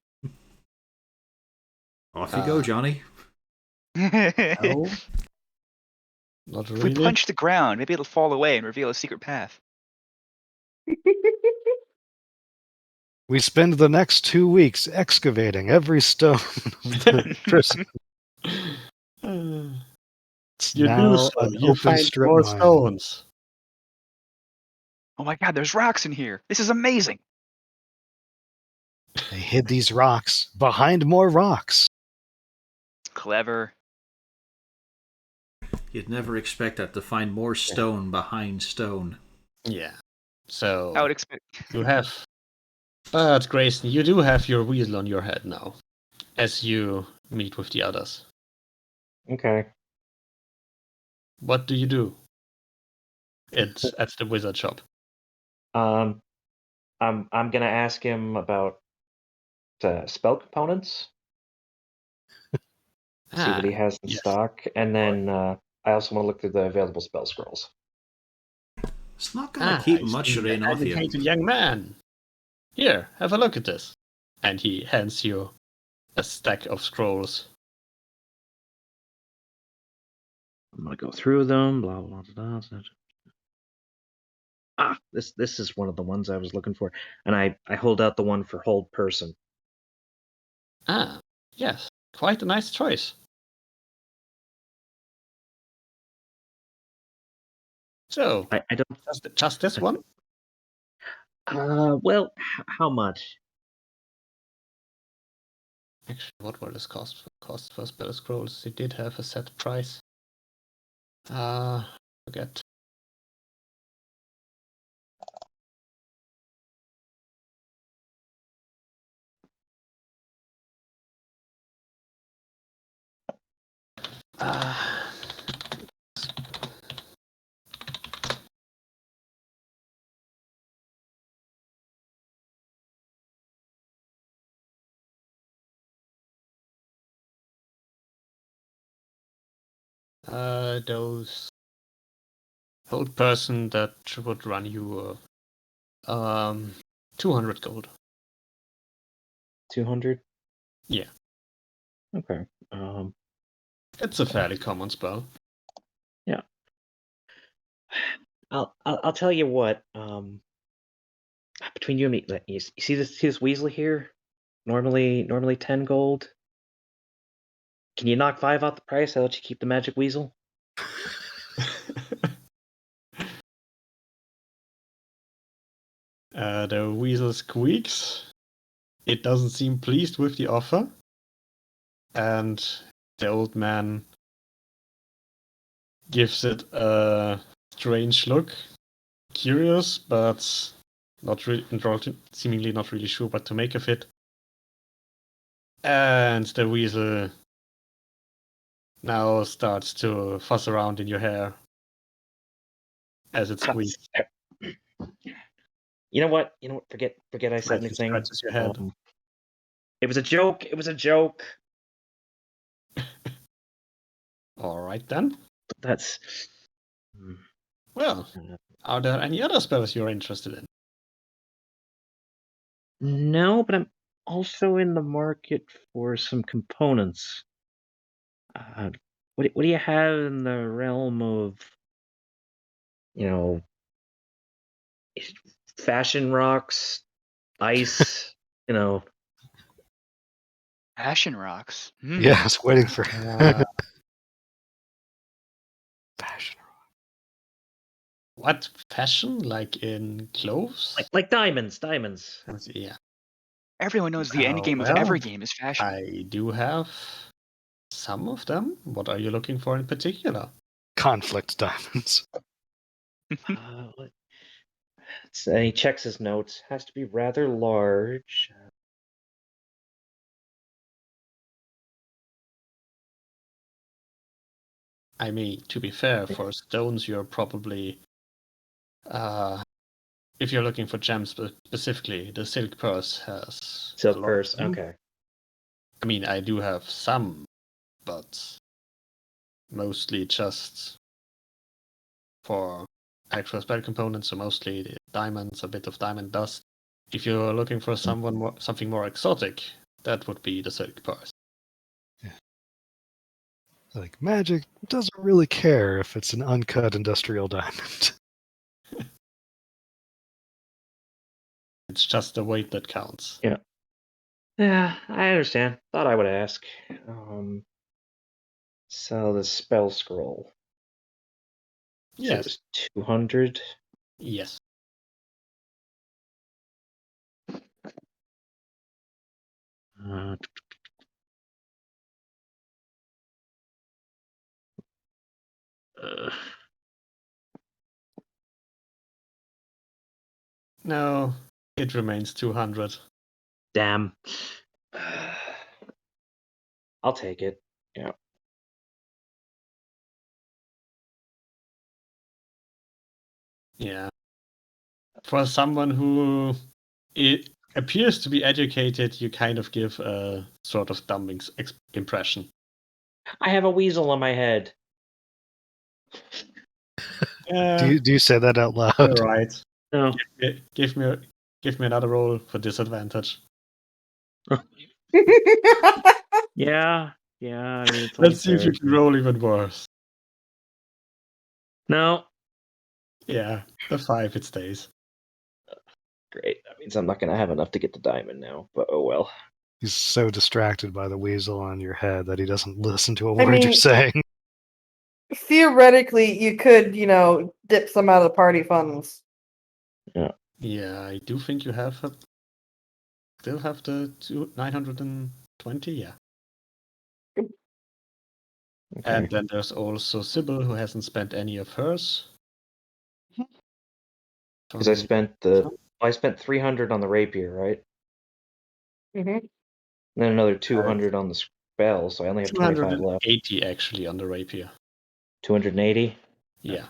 Off you go, Johnny. No, not If we really. punch the ground, maybe it'll fall away and reveal a secret path. We spend the next 2 weeks excavating every stone of the prison. It's You now do so. an You open find strip more mine. stones. Oh my god, there's rocks in here. This is amazing. They hid these rocks behind more rocks. Clever. You'd never expect that to find more stone behind stone. Yeah. So I would expect. you have, but Grayson, you do have your wheel on your head now, as you meet with the others. Okay. What do you do? It's at the wizard shop. I'm gonna ask him about spell components. See what he has in yes. stock, and then I also want to look through the available spell scrolls. It's not gonna keep I much see, rain an off you. educated young man. Here, have a look at this. And he hands you a stack of scrolls. I'm gonna go through them. Blah blah blah. Blah. Ah, this is one of the ones I was looking for, and I hold out the one for hold person. Ah, yes, quite a nice choice. So, I don't. just this one? Well, how much? Actually, what were this cost for spell scrolls? It did have a set price. Forget. Those old person that would run you 200 gold. 200. Yeah. Okay. It's a fairly common spell. Yeah. I'll tell you what. Between you and me, you see this Weasley here? normally 10 gold. Can you knock 5 out the price? I'll let you keep the magic weasel. The weasel squeaks. It doesn't seem pleased with the offer. And the old man gives it a strange look. Curious, but seemingly not really sure what to make of it. And the weasel now starts to fuss around in your hair as it squeaks. You know what? Forget I said As it anything. scratches your head. It was a joke. It was a joke. All right then. That's. Well, are there any other spells you're interested in? No, but I'm also in the market for some components. What do you have in the realm of, fashion rocks, ice, Ashen rocks. Hmm. Yeah, I was waiting for Uh, fashion. what fashion? Like in clothes? like diamonds. Yeah. Everyone knows the end game of well, every game is fashion. I do have some of them. What are you looking for in particular? Conflict diamonds. He checks his notes. Has to be rather large. I mean, to be fair, for stones, you're probably, if you're looking for gems specifically, the silk purse has a Silk lot of purse. them. Okay. I mean, I do have some, but mostly just for actual spell components, so mostly the diamonds, a bit of diamond dust. If you're looking for something more exotic, that would be the silk purse. Like, magic doesn't really care if it's an uncut industrial diamond. It's just the weight that counts. Yeah. Yeah, I understand. Thought I would ask. So the spell scroll. So it Yes. was 200. Yes. No, it remains 200. Damn. I'll take it. Yeah. Yeah. For someone who appears to be educated, you kind of give a sort of dumb impression. I have a weasel on my head. Do you say that out loud? You're right. No. Give me another roll for disadvantage. Yeah. I mean, it's only Let's see if you fair. can roll even worse. No. Yeah, the 5, it stays. Great. That means I'm not going to have enough to get the diamond now, but oh well. He's so distracted by the weasel on your head that he doesn't listen to a I word you're mean- saying. Theoretically, you could, dip some out of the party funds. Yeah, I do think you still have the 920, yeah. Okay. And then there's also Sybil, who hasn't spent any of hers. Because I spent 300 on the rapier, right? Mm-hmm. And then another 200 on the spell, so I only have 25 left. 280 actually on the rapier. 280. Yeah.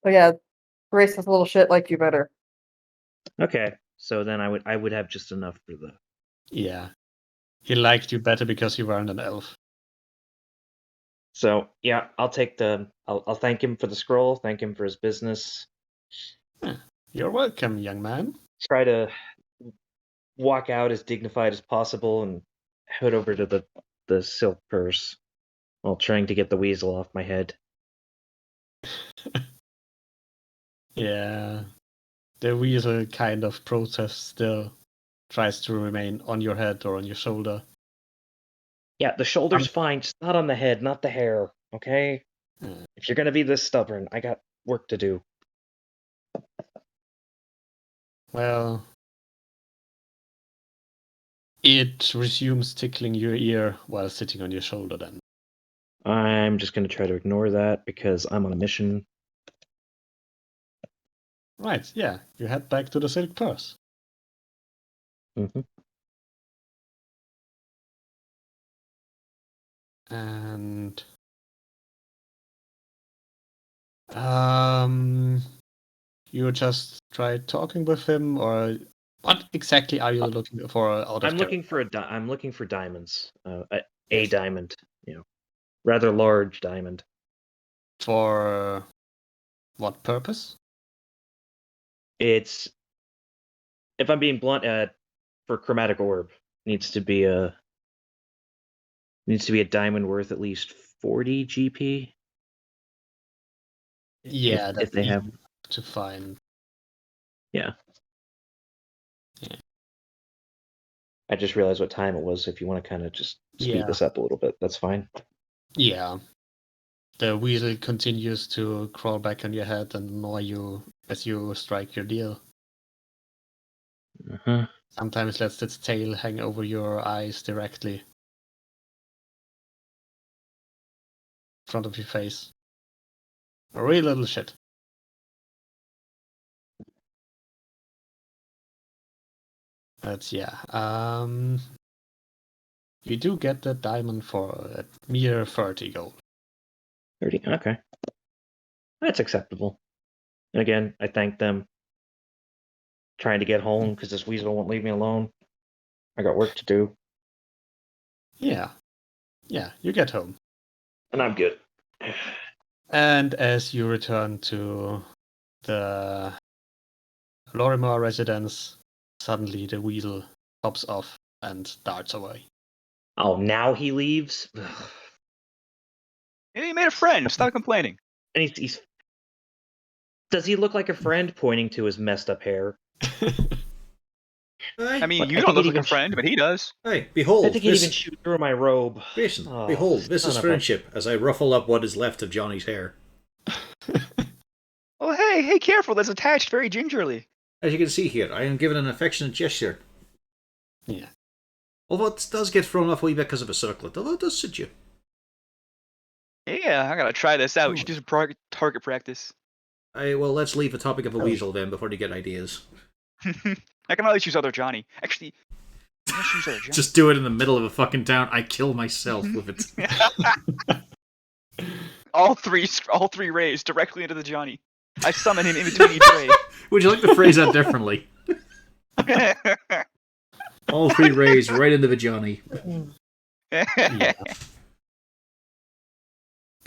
Oh yeah, Grace this little shit like you better. Okay, so then I would have just enough for the. Yeah. He liked you better because you weren't an elf. So yeah, I'll take I'll thank him for the scroll. Thank him for his business. You're welcome, young man. Try to walk out as dignified as possible and head over to the silk purse while trying to get the weasel off my head. Yeah. The weasel kind of protests still, tries to remain on your head or on your shoulder. Yeah, the shoulder's fine, just not on the head, not the hair, okay? If you're gonna be this stubborn, I got work to do. Well, it resumes tickling your ear while sitting on your shoulder then. I'm just gonna try to ignore that because I'm on a mission. Right, yeah, you head back to the silk purse. Mm-hmm. And you just try talking with him, or what exactly are you looking for out of I'm looking for I'm looking for diamonds. A diamond, rather large diamond. For what purpose? It's, if I'm being blunt, for chromatic orb needs to be a diamond worth at least 40 GP. Yeah, if that's they have. easy to find. Yeah. Yeah. I just realized what time it was. If you want to kind of just speed this up a little bit, that's fine. Yeah. The weasel continues to crawl back on your head and annoy you as you strike your deal. Uh-huh. Sometimes lets its tail hang over your eyes directly. In front of your face. A real little shit. But yeah, you do get the diamond for a mere 30 gold. 30, okay. That's acceptable. And again, I thank them. Trying to get home because this weasel won't leave me alone. I got work to do. Yeah, you get home. And I'm good. And as you return to the Lorimar residence, suddenly the weasel hops off and darts away. Oh, now he leaves? Hey, you made a friend. Stop complaining. And he's... Does he look like a friend, pointing to his messed up hair? I mean, Look, you I don't think look he'd like a friend, but he does. Hey, behold, I think he'd this... even shoot through my robe. Grayson, Oh, behold, this is son of a- friendship, as I ruffle up what is left of Johnny's hair. Oh, hey, careful. That's attached very gingerly. As you can see here, I am given an affectionate gesture. Yeah. Although it does get thrown off a wee bit because of a circlet, although it does suit you. Yeah, I gotta try this out. We should do some target practice. Well, let's leave the topic of a weasel then before you get ideas. I can always use other Johnny. Actually, let's use other Johnny. Just do it in the middle of a fucking town. I kill myself with it. all three rays directly into the Johnny. I summon him in between each ray. Would you like to phrase that differently? All three rays right into the Johnny. Yeah.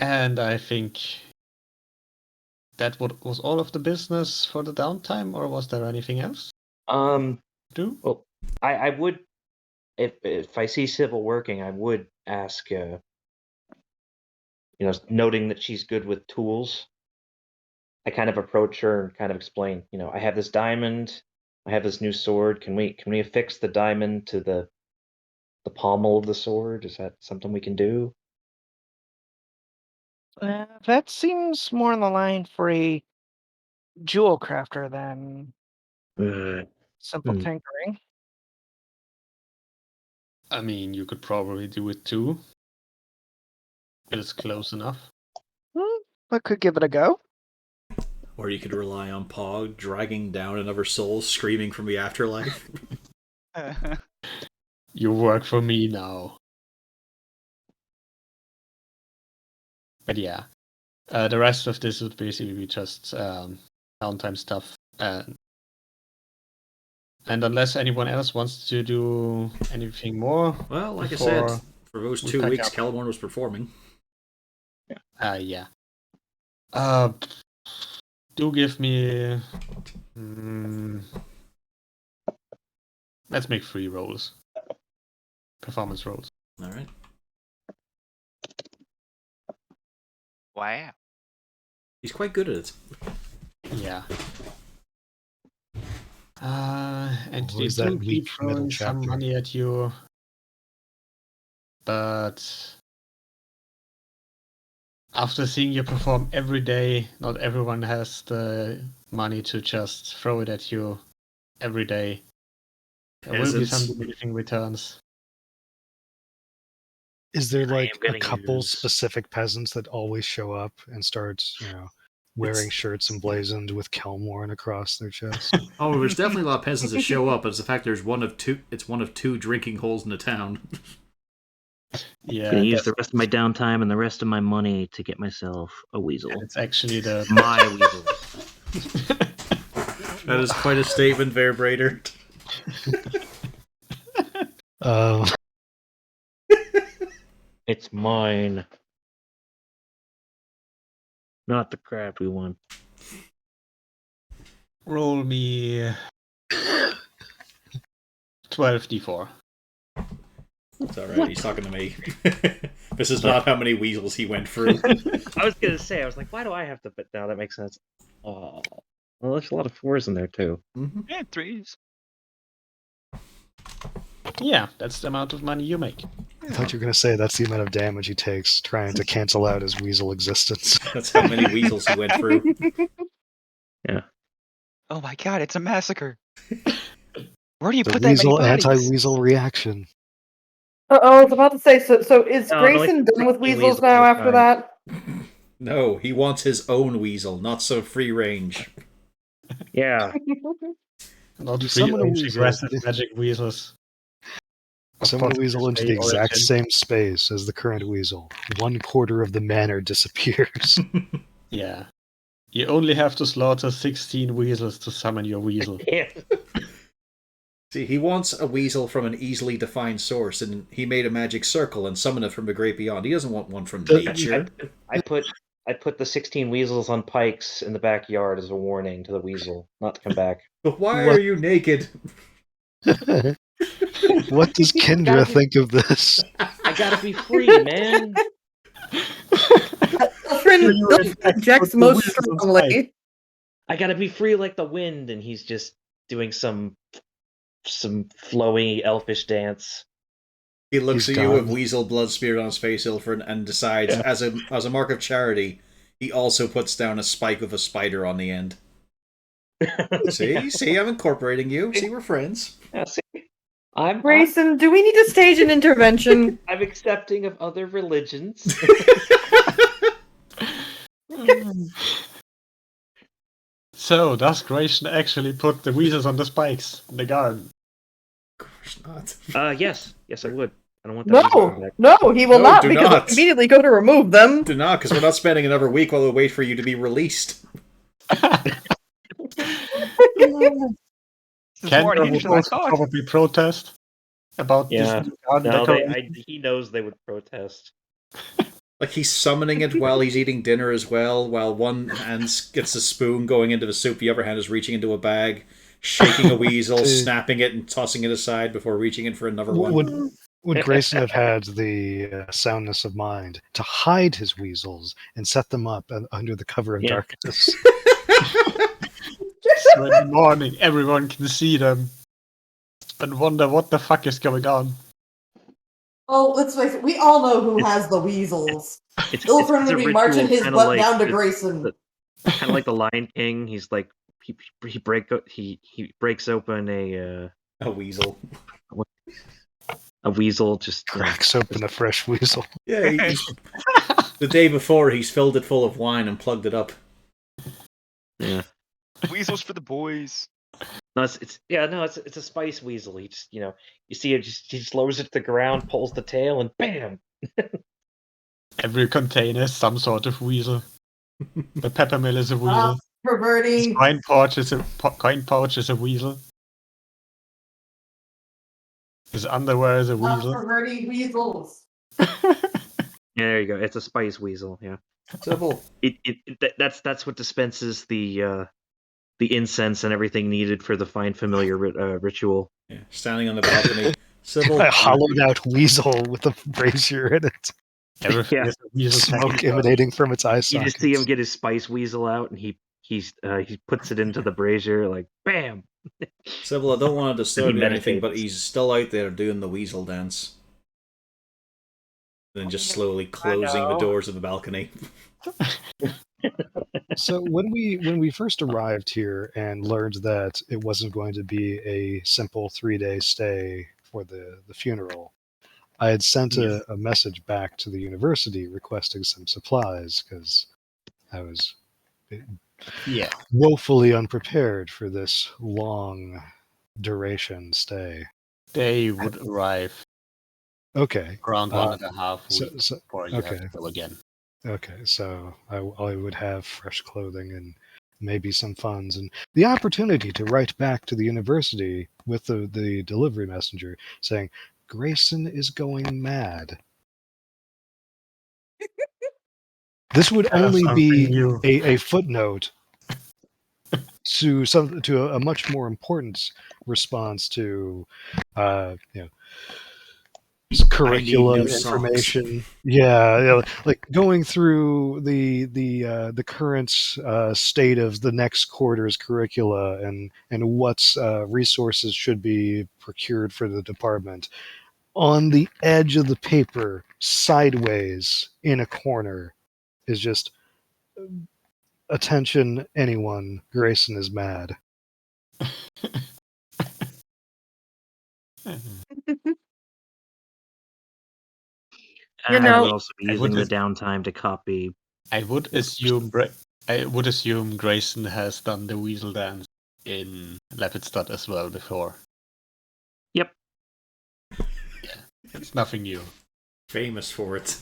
And I think that was all of the business for the downtime, or was there anything else? Well, I would, if I see Sybil working, I would ask, noting that she's good with tools, I kind of approach her and kind of explain, I have this diamond, I have this new sword. Can we affix the diamond to the pommel of the sword? Is that something we can do? That seems more on the line for a jewel crafter than simple Hmm. tinkering. I mean, you could probably do it too. It is close enough. But could give it a go. Or you could rely on Pog dragging down another soul screaming from the afterlife. You work for me now. But yeah, the rest of this would basically be just downtime stuff. And unless anyone else wants to do anything more, Well, like I before said, for those we 2 pack weeks, up. Caliborn was performing. Yeah. Do give me. Let's make 3 rolls. Performance rolls. All right. Wow. He's quite good at it. Yeah. And they Always that do weak keep middle throwing some chapter. money at you. But after seeing you perform every day, not everyone has the money to just throw it at you every day. There will be some Peasants. diminishing returns. Is there I like am a gonna couple use- specific peasants that always show up and start, wearing shirts emblazoned with Kelmorn across their chest? Oh, there's definitely a lot of peasants that show up, but it's the fact there's one of two. It's one of two drinking holes in the town. Yeah, Gonna use the rest of my downtime and the rest of my money to get myself a weasel. and it's actually the My weasel. That is quite a statement, Verbrader. It's mine. Not the crappy one. roll me 12d4. It's alright, he's talking to me. This is not how many weasels he went through. I was gonna say, I was like, why do I have to? But now that makes sense. Oh, well, there's a lot of 4s in there too. Mm-hmm. Yeah, 3s. Yeah, that's the amount of money you make. I thought you were going to say that's the amount of damage he takes trying to cancel out his weasel existence. That's how many weasels he went through. Oh my god, it's a massacre. Where do you The put that many weasel bodies? anti-weasel reaction. I was about to say, so is No, no, Grayson it's done with 16 weasels weasels now at a after time. that? No, he wants his own weasel, not so free range. Yeah. Not You free summon a range weasel. aggressive magic weasels. Summon a weasel into the Origin. exact same space as the current weasel. 1/4 of the manor disappears. Yeah. You only have to slaughter 16 weasels to summon your weasel. Yeah. See, he wants a weasel from an easily defined source, and he made a magic circle and summoned it from the great beyond. He doesn't want one from nature. I put the 16 weasels on pikes in the backyard as a warning to the weasel not to come back. But why What? are you naked? What does Kendra think of this? I gotta be free, man. Ilfrin objects most strongly. I gotta be free like the wind, and he's just doing some flowy elfish dance. He looks He's at you with gone. weasel blood smeared on his face, Ilfrin, and decides, Yeah. as a mark of charity, he also puts down a spike with a spider on the end. See, I'm incorporating you. See, we're friends. Yeah, see? I'm Grayson, do we need to stage an intervention? I'm accepting of other religions. So, does Grayson actually put the weasels on the spikes in the garden? Of course not. Yes, I would. I don't want that weasel No, back. no, he will No, not, do because not. I immediately go to remove them. Do not, because we're not spending another week while we wait for you to be released. This is more Kendra unhinged would than I also thought. probably protest about Yeah. this new garden No, decoration. he knows they would protest. Like, he's summoning it while he's eating dinner as well, while one hand gets a spoon going into the soup, the other hand is reaching into a bag, shaking a weasel, snapping it, and tossing it aside before reaching in for another one. Would Grayson have had the soundness of mind to hide his weasels and set them up under the cover of Yeah. darkness? So in the morning, everyone can see them and wonder what the fuck is going on. Oh, let's face it, we all know who has the weasels. It's Ilfrin a would be marching ritual, his kinda butt like down to the- Grayson. Kind of like the Lion King. He's like he breaks open A weasel. a weasel, just Cracks open a fresh weasel. Yeah, the day before, he's filled it full of wine and plugged it up. Yeah. Weasels for the boys. No, it's a spice weasel. He just you see it, he just lowers it to the ground, pulls the tail, and bam. Every container is some sort of weasel. The peppermill is a weasel. His Perverting. coin pouch is a weasel. His underwear is a weasel. Perverting weasels. Yeah, there you go. It's a spice weasel. Yeah. Simple. That's what dispenses the incense and everything needed for the find familiar ritual. Yeah, standing on the balcony. Sybil, A hollowed out weasel with a brazier in it. Everything Yeah. is a weasel. Smoke emanating from its eye You sockets. just see him get his spice weasel out, and he puts it into the brazier, like bam. Sybil, I don't want to disturb He you or anything, but meditates. he's still out there doing the weasel dance. Then just slowly closing the know. doors of the balcony. So when we first arrived here and learned that it wasn't going to be a simple 3-day stay for the funeral, I had sent Yes. a message back to the university requesting some supplies because I was Yeah. woefully unprepared for this long duration stay. They would arrive Okay. around 1.5 so, weeks so before you have okay. to go again. Okay, so I would have fresh clothing and maybe some funds and the opportunity to write back to the university with the delivery messenger saying, Grayson is going mad. This would only be new. a footnote to a much more important response to you know, curricula new socks. information. Yeah, like going through the current state of the next quarter's curricula and what resources should be procured for the department. On the edge of the paper, sideways in a corner, is just attention, anyone. Grayson is mad. You I know- would also be I using would the downtime to copy. I would assume Grayson has done the weasel dance in Lepidstadt as well before. Yep. Yeah, it's nothing new. Famous for it.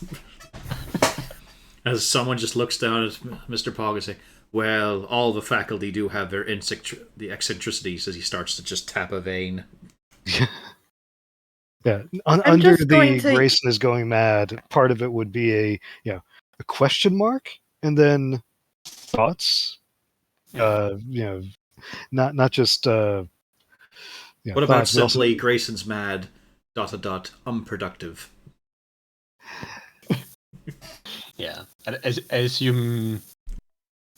As someone just looks down at Mr. Pog and say, well, all the faculty do have their the eccentricities, as he starts to just tap a vein. Yeah, I'm under just going the to- Grayson is going mad. Part of it would be a question mark, and then thoughts. Not just What about thoughts, but also simply Grayson's mad, ... unproductive? Yeah, I assume.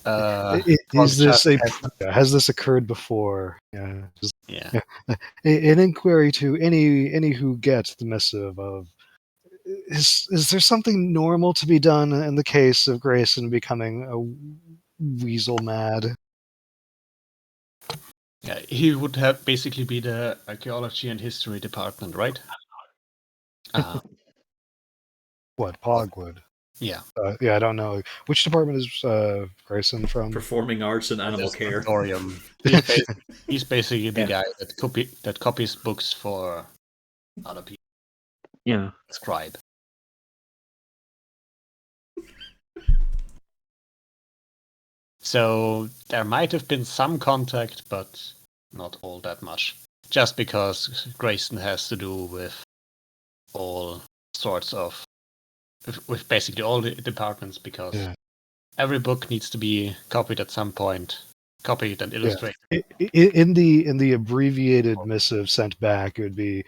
is this Podcast has this occurred before? Yeah, Yeah. an inquiry to any who get the missive of is there something normal to be done in the case of Grayson becoming a weasel mad? Yeah, he would have basically be the archaeology and history department, right? What Pogwood? Yeah. Yeah, I don't know which department is Grayson from. Performing arts and animal care. Auditorium. He's basically the guy that copies books for other people. Yeah. Scribe. So there might have been some contact, but not all that much. Just because Grayson has to do with all sorts of, with basically all the departments, because every book needs to be copied at some point, copied and illustrated. In the abbreviated missive sent back, it would be ...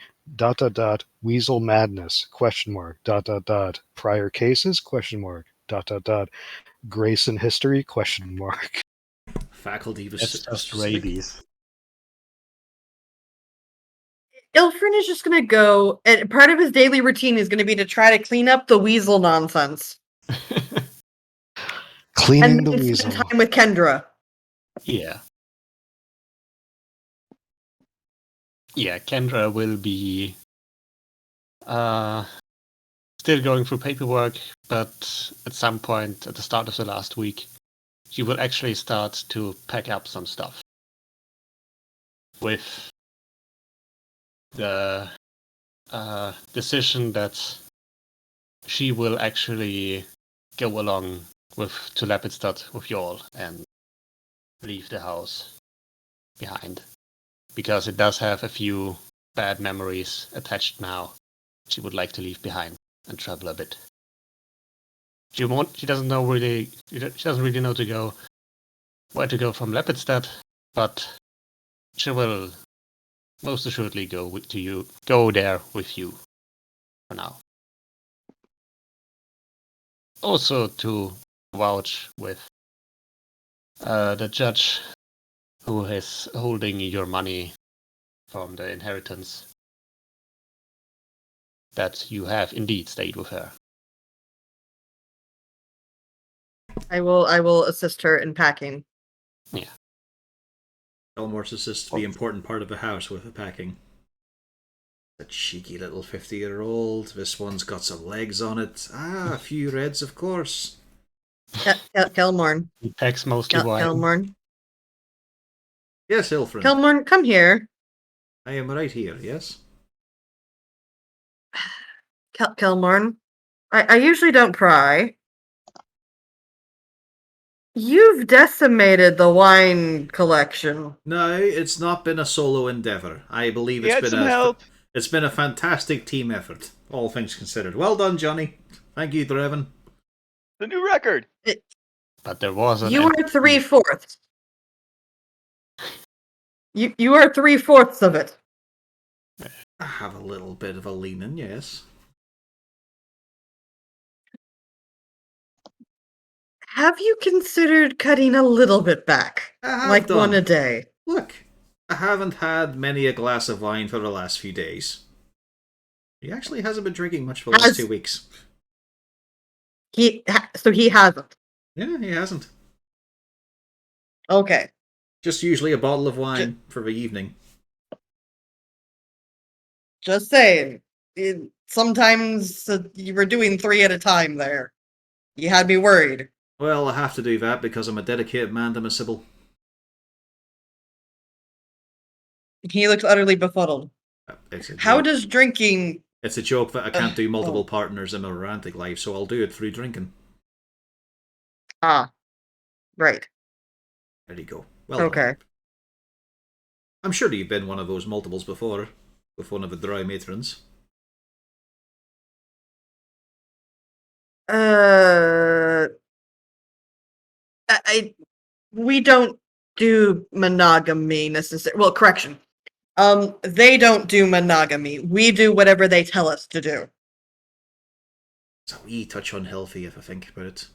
weasel madness ? Prior cases ? Grayson history ? Faculty was That's just rabies. Ilfrin is just going to go, and part of his daily routine is going to be to try to clean up the weasel nonsense. Cleaning And the then weasel. spend time with Kendra. Yeah. Yeah, Kendra will be still going through paperwork, but at some point at the start of the last week, she will actually start to pack up some stuff. With the decision that she will actually go along to Lepidstadt with you all and leave the house behind. Because it does have a few bad memories attached now. She would like to leave behind and travel a bit. She doesn't really know where to go from Lepidstadt, but she will most assuredly go there with you for now. Also to vouch with the judge who is holding your money from the inheritance, that you have indeed stayed with her. I will assist her in packing. Elmore's assists to be an important part of the house with the packing. A cheeky little 50-year-old. This one's got some legs on it. Ah, a few reds, of course. Kelmorn. He packs mostly wine. Kelmorn. Yes, Ilfrin. Kelmorn, come here. I am right here, yes? Kelmorn. I usually don't pry. You've decimated the wine collection. No, it's not been a solo endeavour. I believe Get some help. It's been a fantastic team effort, all things considered. Well done, Johnny. Thank you, Draven. The new record. But there was an You are 3/4. You are 3/4 of it. I have a little bit of a leaning, yes. Have you considered cutting a little bit back? I have Like done. one a day? Look, I haven't had many a glass of wine for the last few days. He actually hasn't been drinking much for the last 2 weeks. So he hasn't. Yeah, he hasn't. Okay. Just usually a bottle of wine for the evening. Just saying. Sometimes you were doing 3 at a time there. You had me worried. Well, I have to do that because I'm a dedicated man to my Sybil. He looked utterly befuddled. How does drinking... It's a joke that I can't do multiple partners in my romantic life, so I'll do it through drinking. Ah. Right. There you go. Well okay. done. I'm sure you've been one of those multiples before, with one of the dry matrons. We don't do monogamy necessarily. Well, correction. They don't do monogamy. We do whatever they tell us to do. It's a wee touch unhealthy if I think about it.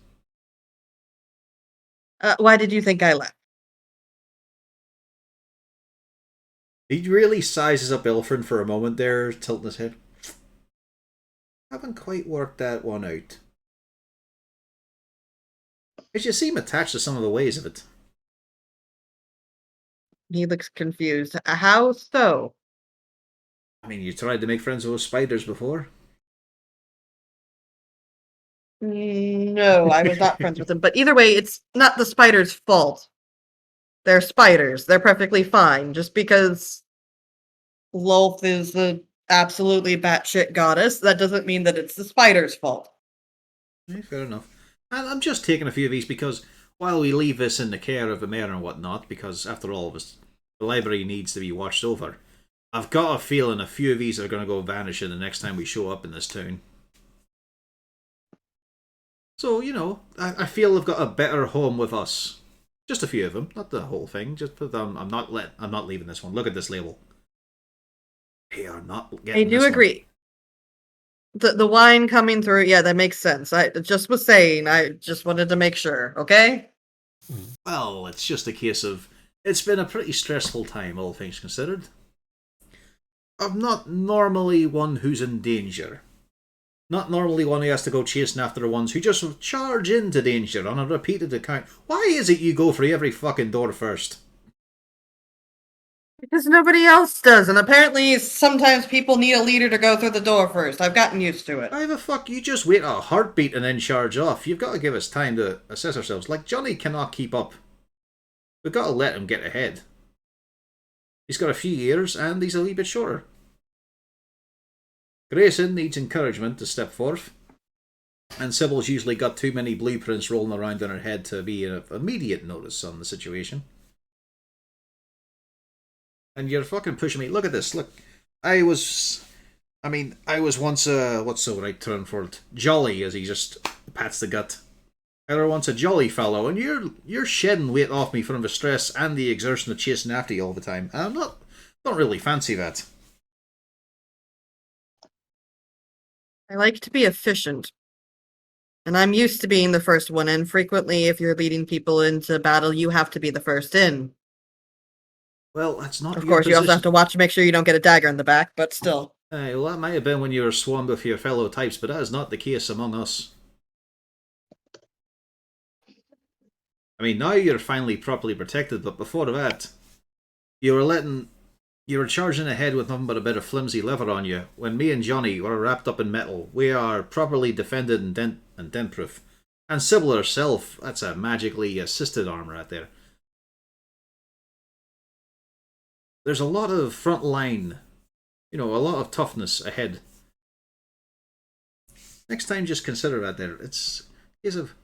Why did you think I left? He really sizes up Ilfrin for a moment there, tilting his head. Haven't quite worked that one out. But you seem attached to some of the ways of it. He looks confused. How so? I mean, you tried to make friends with those spiders before. No, I was not friends with them. But either way, it's not the spider's fault. They're spiders. They're perfectly fine. Just because Lolth is the absolutely batshit goddess, that doesn't mean that it's the spider's fault. Yeah, fair enough. And I'm just taking a few of these because while we leave this in the care of the mayor and whatnot, because after all, the library needs to be watched over, I've got a feeling a few of these are going to go vanishing the next time we show up in this town. So, you know, I feel they've got a better home with us. Just a few of them, not the whole thing. Just put them. I'm not leaving this one. Look at this label. They are not getting. I do agree. The wine coming through, yeah, that makes sense. I just was saying. I just wanted to make sure. Okay. Well, it's just a case of it's been a pretty stressful time, all things considered. I'm not normally one who's in danger. Not normally one who has to go chasing after the ones who just charge into danger on a repeated account. Why is it you go for every fucking door first? Because nobody else does, and apparently sometimes people need a leader to go through the door first. I've gotten used to it. Why the fuck you just wait a heartbeat and then charge off? You've got to give us time to assess ourselves. Like, Johnny cannot keep up. We've got to let him get ahead. He's got a few years and he's a wee bit shorter. Grayson needs encouragement to step forth, and Sybil's usually got too many blueprints rolling around in her head to be of immediate notice on the situation. And you're fucking pushing me. Look at this. Look, I was once what's the right term for it? Jolly, as he just pats the gut. I was once a jolly fellow, and you're shedding weight off me from the stress and the exertion of chasing after you all the time. And I'm not really fancy that. I like to be efficient. And I'm used to being the first one in. Frequently, if you're leading people into battle, you have to be the first in. Well, that's not Of your course, you also have position. to watch to make sure you don't get a dagger in the back, but still. Well, that might have been when you were swarmed with your fellow types, but that is not the case among us. I mean, now you're finally properly protected, but before that, you were charging ahead with nothing but a bit of flimsy leather on you. When me and Johnny were wrapped up in metal, we are properly defended and dent-proof. And Sybil herself, that's a magically assisted armor out there. There's a lot of front line, a lot of toughness ahead. Next time, just consider that there. It's a case of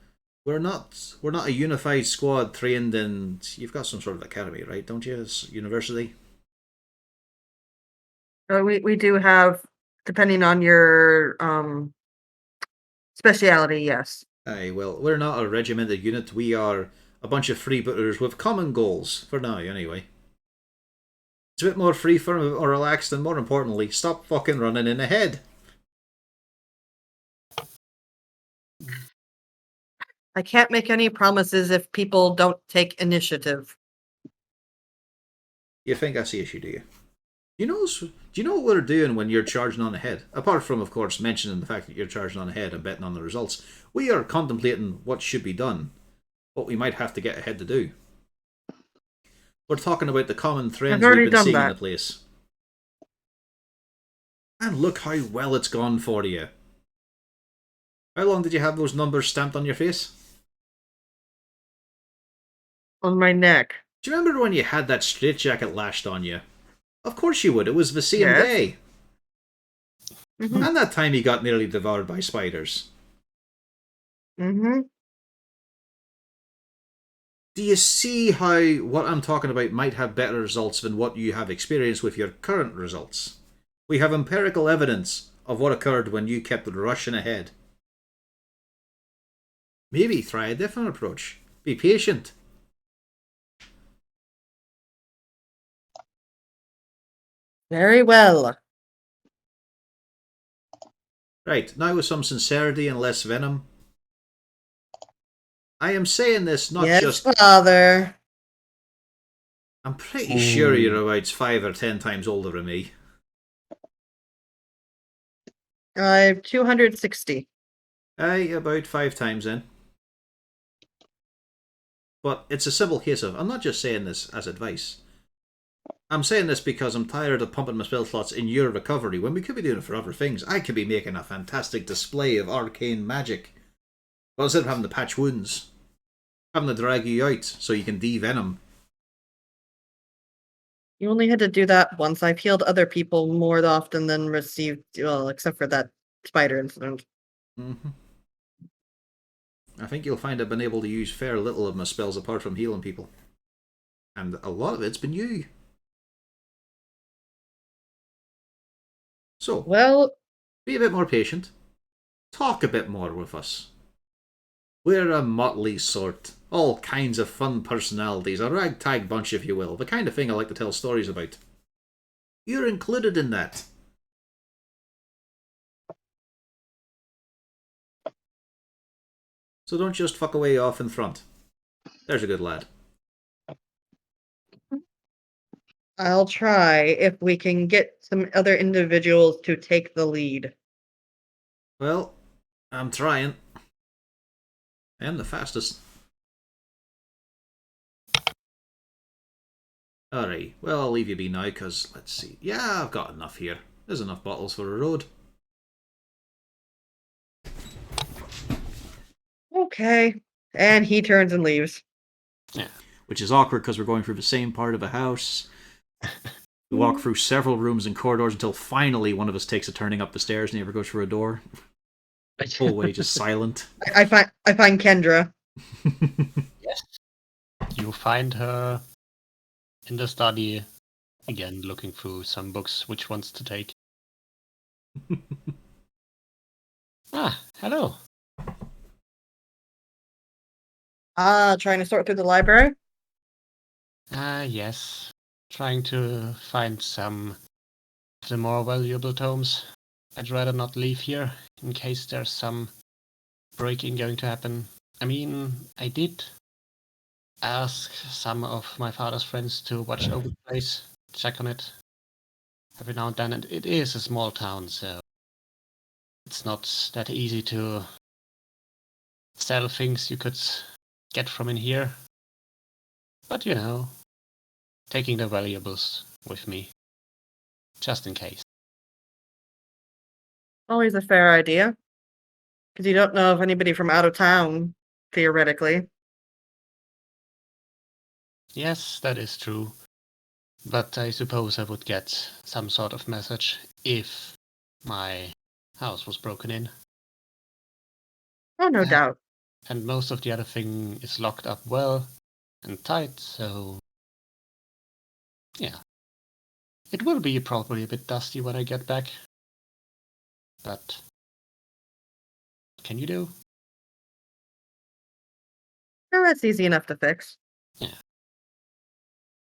we're not a unified squad trained in. You've got some sort of academy, right? Don't you? It's university. We do have, depending on your speciality, yes. Aye, well, we're not a regimented unit. We are a bunch of freebooters with common goals, for now, anyway. It's a bit more free-form or relaxed, and more importantly, stop fucking running in ahead. I can't make any promises if people don't take initiative. You think that's the issue, do you? Do you know what we're doing when you're charging on ahead? Apart from, of course, mentioning the fact that you're charging on ahead and betting on the results, we are contemplating what should be done, what we might have to get ahead to do. We're talking about the common trends we've been seeing in the place. And look how well it's gone for you. How long did you have those numbers stamped on your face? On my neck. Do you remember when you had that straitjacket lashed on you? Of course you would. It was the same day. Mm-hmm. And that time you got nearly devoured by spiders. Mm-hmm. Do you see how what I'm talking about might have better results than what you have experienced with your current results? We have empirical evidence of what occurred when you kept rushing ahead. Maybe try a different approach. Be patient. Very well. Right, now with some sincerity and less venom. I am saying this not just... Yes, Father. I'm pretty sure you're about 5 or 10 times older than me. I'm 260. Aye, about 5 times then. But it's a simple case of, I'm not just saying this as advice. I'm saying this because I'm tired of pumping my spell slots in your recovery when we could be doing it for other things. I could be making a fantastic display of arcane magic. But instead of having to patch wounds, having to drag you out so you can de-venom. You only had to do that once. I've healed other people more often than received, well, except for that spider incident. Mm-hmm. I think you'll find I've been able to use fair little of my spells apart from healing people. And a lot of it's been you. So, well, be a bit more patient. Talk a bit more with us. We're a motley sort. All kinds of fun personalities. A ragtag bunch, if you will. The kind of thing I like to tell stories about. You're included in that. So don't just fuck away off in front. There's a good lad. I'll try if we can get some other individuals to take the lead. Well, I'm trying. I am the fastest. Alright, well, I'll leave you be now, because, let's see. Yeah, I've got enough here. There's enough bottles for a road. Okay. And he turns and leaves. Yeah. Which is awkward, because we're going through the same part of a house. We walk through several rooms and corridors until finally one of us takes a turning up the stairs and never goes through a door. Whole way just silent. I find Kendra. Yes. You find her in the study, again looking through some books, which ones to take. Hello. Trying to sort through the library? Yes. Trying to find some of the more valuable tomes. I'd rather not leave here in case there's some breaking going to happen. I mean, I did ask some of my father's friends to watch over the place, check on it every now and then. And it is a small town, so it's not that easy to sell things you could get from in here. But taking the valuables with me, just in case. Always a fair idea. Because you don't know of anybody from out of town, theoretically. Yes, that is true. But I suppose I would get some sort of message if my house was broken in. Oh, no doubt. And most of the other thing is locked up well and tight, so yeah. It will be probably a bit dusty when I get back. But what can you do? Oh, that's easy enough to fix.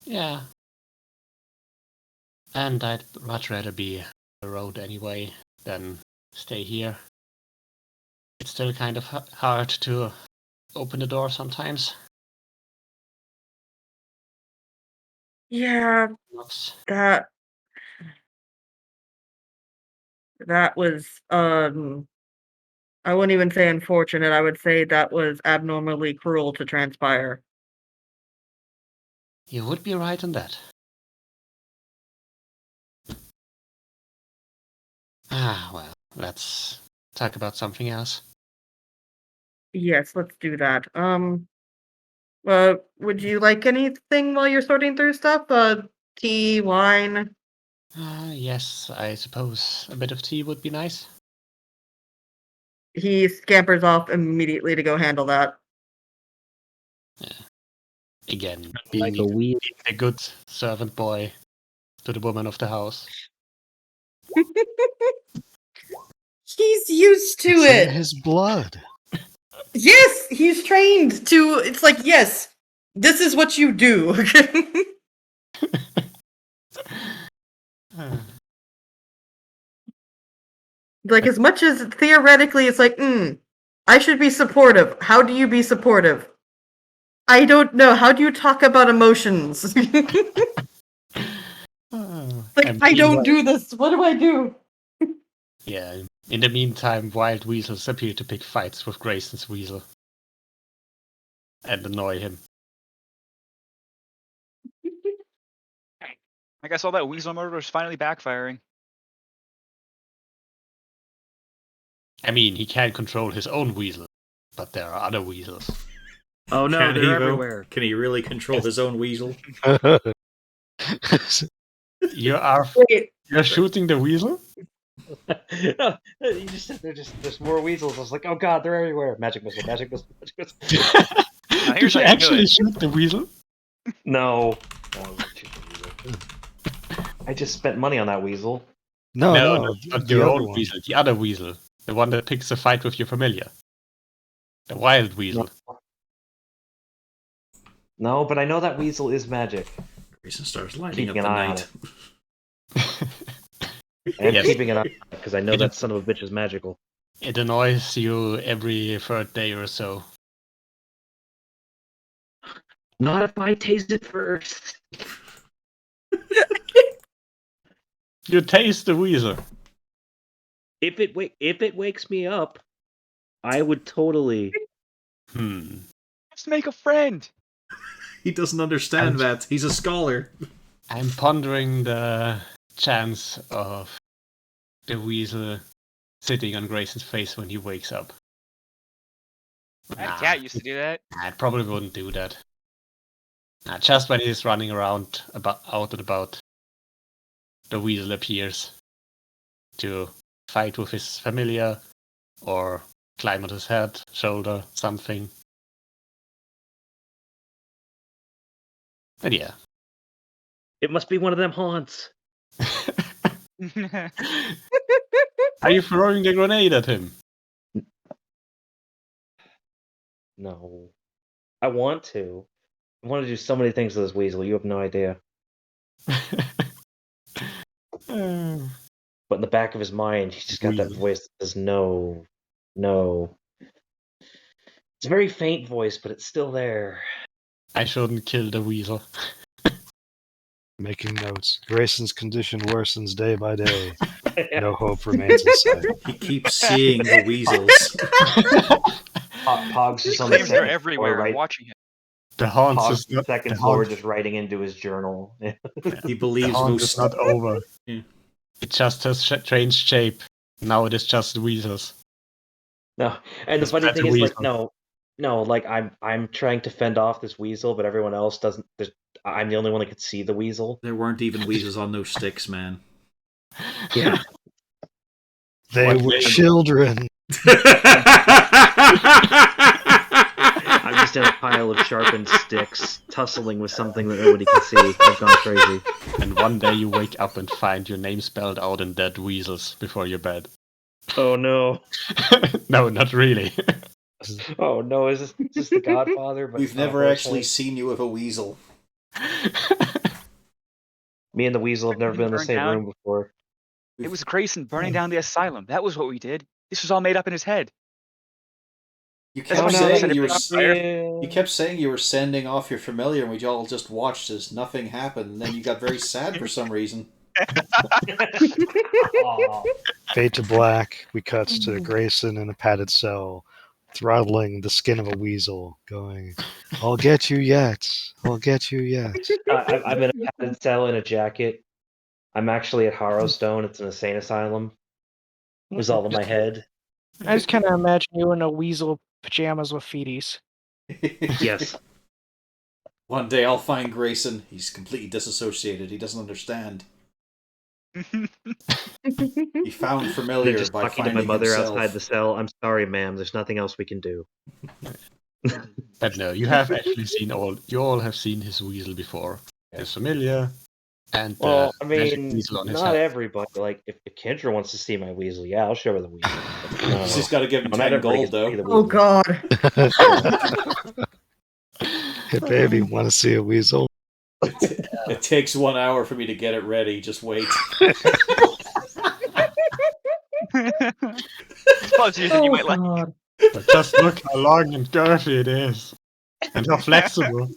Yeah. And I'd much rather be on the road anyway than stay here. It's still kind of hard to open the door sometimes. Yeah, Not that was, I wouldn't even say unfortunate, I would say that was abnormally cruel to transpire. You would be right on that. Well, let's talk about something else. Yes, let's do that. Would you like anything while you're sorting through stuff? Tea, wine? Yes, I suppose a bit of tea would be nice. He scampers off immediately to go handle that. Again, Like being a wheel. a good servant boy to the woman of the house. He's used to It's in it. his blood. Yes, he's trained to. It's like, yes, this is what you do. Like, as much as theoretically it's like, I should be supportive. How do you be supportive? I don't know. How do you talk about emotions? Like, I don't do this. What do I do? Yeah, in the meantime, wild weasels appear to pick fights with Grayson's weasel. And annoy him. I guess all that weasel murder is finally backfiring. I mean, he can't control his own weasel, but there are other weasels. Oh no, Can he, they're though? everywhere. Can he really control his own weasel? You're shooting the weasel? No, you just said there's more weasels. I was like, oh god, they're everywhere. Magic missile, magic missile, magic missile. Now, Did here's you how you do actually it. shoot the weasel? No. I wasn't shooting the weasel. I just spent money on that weasel. No, not the your other own one. weasel. The other weasel. The one that picks a fight with your familiar. The wild weasel. No, but I know that weasel is magic. Grayson starts lighting Keeping up an the eye on night. And Yes. keeping an eye on it, because I know that son of a bitch is magical. It annoys you every third day or so. Not if I taste it first. You taste the weasel. If it wakes me up, I would totally. Just make a friend. He doesn't understand that. He's a scholar. I'm pondering the chance of the weasel sitting on Grayson's face when he wakes up. My cat used to do that. I probably wouldn't do that. Just when he's running around out and about, the weasel appears to fight with his familiar or climb on his head, shoulder, something. But yeah. It must be one of them haunts. Are you throwing the grenade at him? No. I want to. I want to do so many things to this weasel, you have no idea. But in the back of his mind, he's just got that voice that says no. No. It's a very faint voice, but it's still there. I shouldn't kill the weasel. Making notes. Grayson's condition worsens day by day. No hope remains in sight. He keeps seeing the weasels. Pogs He just on the claims they're second floor, everywhere, right? watching him. The haunt Pogs is on the not. second The floor, haunt, just writing into his journal. He the believes haunt most. is not over. Yeah. It just has changed shape. Now it is just weasels. No, and the It's funny better thing is, like, weasel. no, like I'm trying to fend off this weasel, but everyone else doesn't. I'm the only one that could see the weasel. There weren't even weasels on those sticks, man. Yeah, They What were label? children. I'm just in a pile of sharpened sticks, tussling with something that nobody can see. I've gone crazy. And one day you wake up and find your name spelled out in dead weasels before your bed. Oh no! No, not really. Oh no! Is this the Godfather? But We've it's not a never horse actually head? seen you with a weasel. Me and the weasel have never been in the Burned same down. room before. It was Grayson burning down the asylum. That was what we did. This was all made up in his head. You That's kept why he saying set you were. everything on fire. You kept saying you were sending off your familiar, and we all just watched as nothing happened. And then you got very sad for some reason. Aw. Fade to black. We cut to Grayson in a padded cell, throttling the skin of a weasel, going, "I'll get you yet. I'll get you yet." I'm in a padded cell in a jacket. I'm actually at Harrowstone. It's an insane asylum. It was all in my head. I just kind of imagine you in a weasel pajamas with feeties. Yes. One day I'll find Grayson. He's completely disassociated. He doesn't understand. He found They're familiar just by talking to finding my mother himself. outside the cell. I'm sorry, ma'am. There's nothing else we can do. But no, you have actually seen you all have seen his weasel before. His familiar, and Well, the I magic mean, weasel on his not head. everybody. Like, if Kendra wants to see my weasel, yeah, I'll show her the weasel. But no, He's just got to give him no, not 10 everybody gold, gets to see though. the Oh weasel. god. Hey, baby, want to see a weasel? It takes 1 hour for me to get it ready. Just wait. It's fuzzier than you Oh might like. god. But just look how long and girthy it is, and how flexible.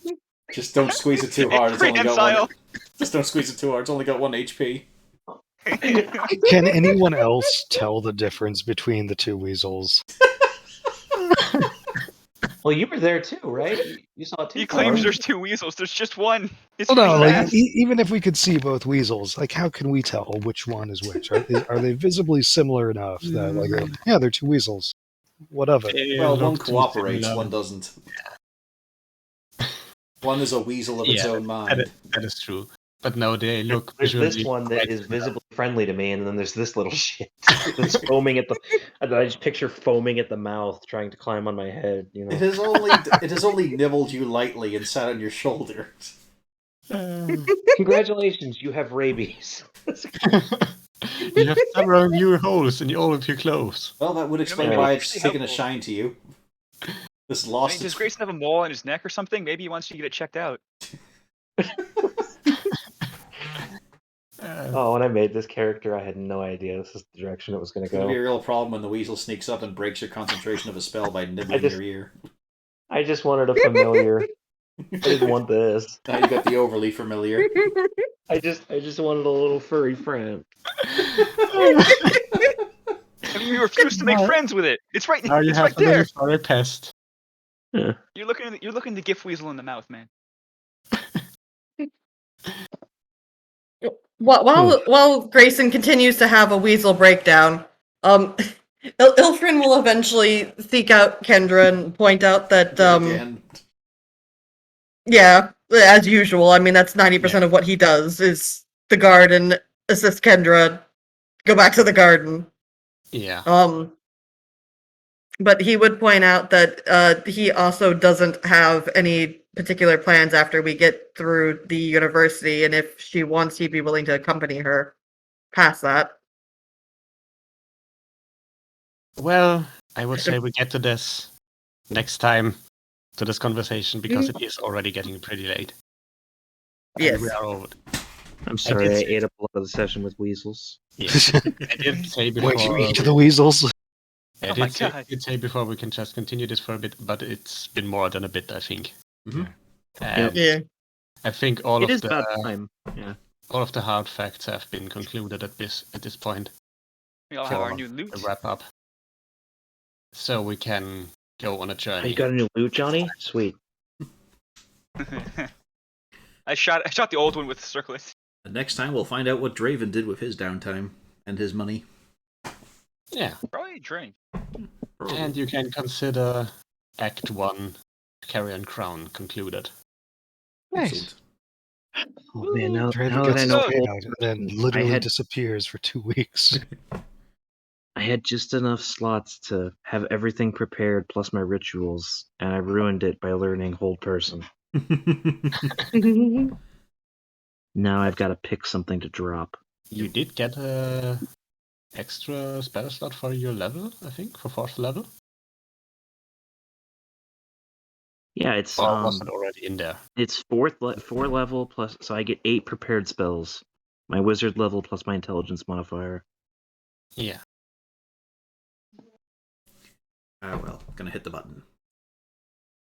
Just don't squeeze it too hard. It's only got Prehensile. one. Just don't squeeze it too hard. It's only got 1 HP. Can anyone else tell the difference between the two weasels? Well, you were there too, right? You saw it too. He claims Carl. there's 2 weasels. There's just one. It's Well, no, pretty like fast. even if we could see both weasels, like how can we tell which one is which? Are they visibly similar enough that like yeah, they're two weasels? What of it? They Well, one look too cooperates, similar. one doesn't. One is a weasel of its Yeah, own mind. That is true. But no, they look There's visually this one that quite is similar. visibly friendly to me, and then there's this little shit that's foaming at the. I just picture foaming at the mouth, trying to climb on my head. You know. It has only nibbled you lightly and sat on your shoulder. Congratulations, you have rabies. You have several new holes in all of your clothes. Well, that would explain maybe why it's it's really taken a helpful. shine to you. This I mean, lost does its... Grayson have a mole on his neck or something? Maybe he wants to get it checked out. Oh, when I made this character, I had no idea this is the direction it was going It's to going to be a go. real problem when the weasel sneaks up and breaks your concentration of a spell by nibbling just- your ear. I just wanted a familiar. I didn't want this. Now you got the overly familiar. I just wanted a little furry friend. I mean, you refuse to make friends with it. It's right. Now you It's have right a little there. furry pest. You're looking the gift weasel in the mouth, man. While Grayson continues to have a weasel breakdown, Ilfrin will eventually seek out Kendra and point out that Again. yeah, as usual. I mean, that's 90% of what he does is the guard and assist Kendra go back to the garden. Yeah. But he would point out that he also doesn't have any particular plans after we get through the university, and if she wants, he'd be willing to accompany her past that. Well, I would say we get to this next time, to this conversation, because it is already getting pretty late. And Yes. we are over. I'm sorry, I did- ate up a lot of the session with weasels. Yeah. I did say before. Wait, you eat the weasels? I Oh my did say, God. did say before we can just continue this for a bit, but it's been more than a bit, I think. Mhm. And Yeah. I think all It of is the about time. Yeah. all of the hard facts have been concluded at this point We all have our for new the loot. wrap up. So we can go on a Oh, journey. you got a new loot, Johnny? Sweet. I shot the old one with the circlet. And next time we'll find out what Draven did with his downtime and his money. Yeah. Probably drink. And you can consider Act 1, Carrion Crown, concluded. Nice. Excellent. Oh man, now Draven that gets I his know, payout and then literally had- disappears for 2 weeks. I had just enough slots to have everything prepared plus my rituals, and I ruined it by learning Hold Person. Now I've got to pick something to drop. You did get a extra spell slot for your level, I think, for 4th level? Yeah, it's Or was it already in there? it's 4 level plus, so I get 8 prepared spells. My wizard level plus my intelligence modifier. Yeah. Ah well, gonna hit the button.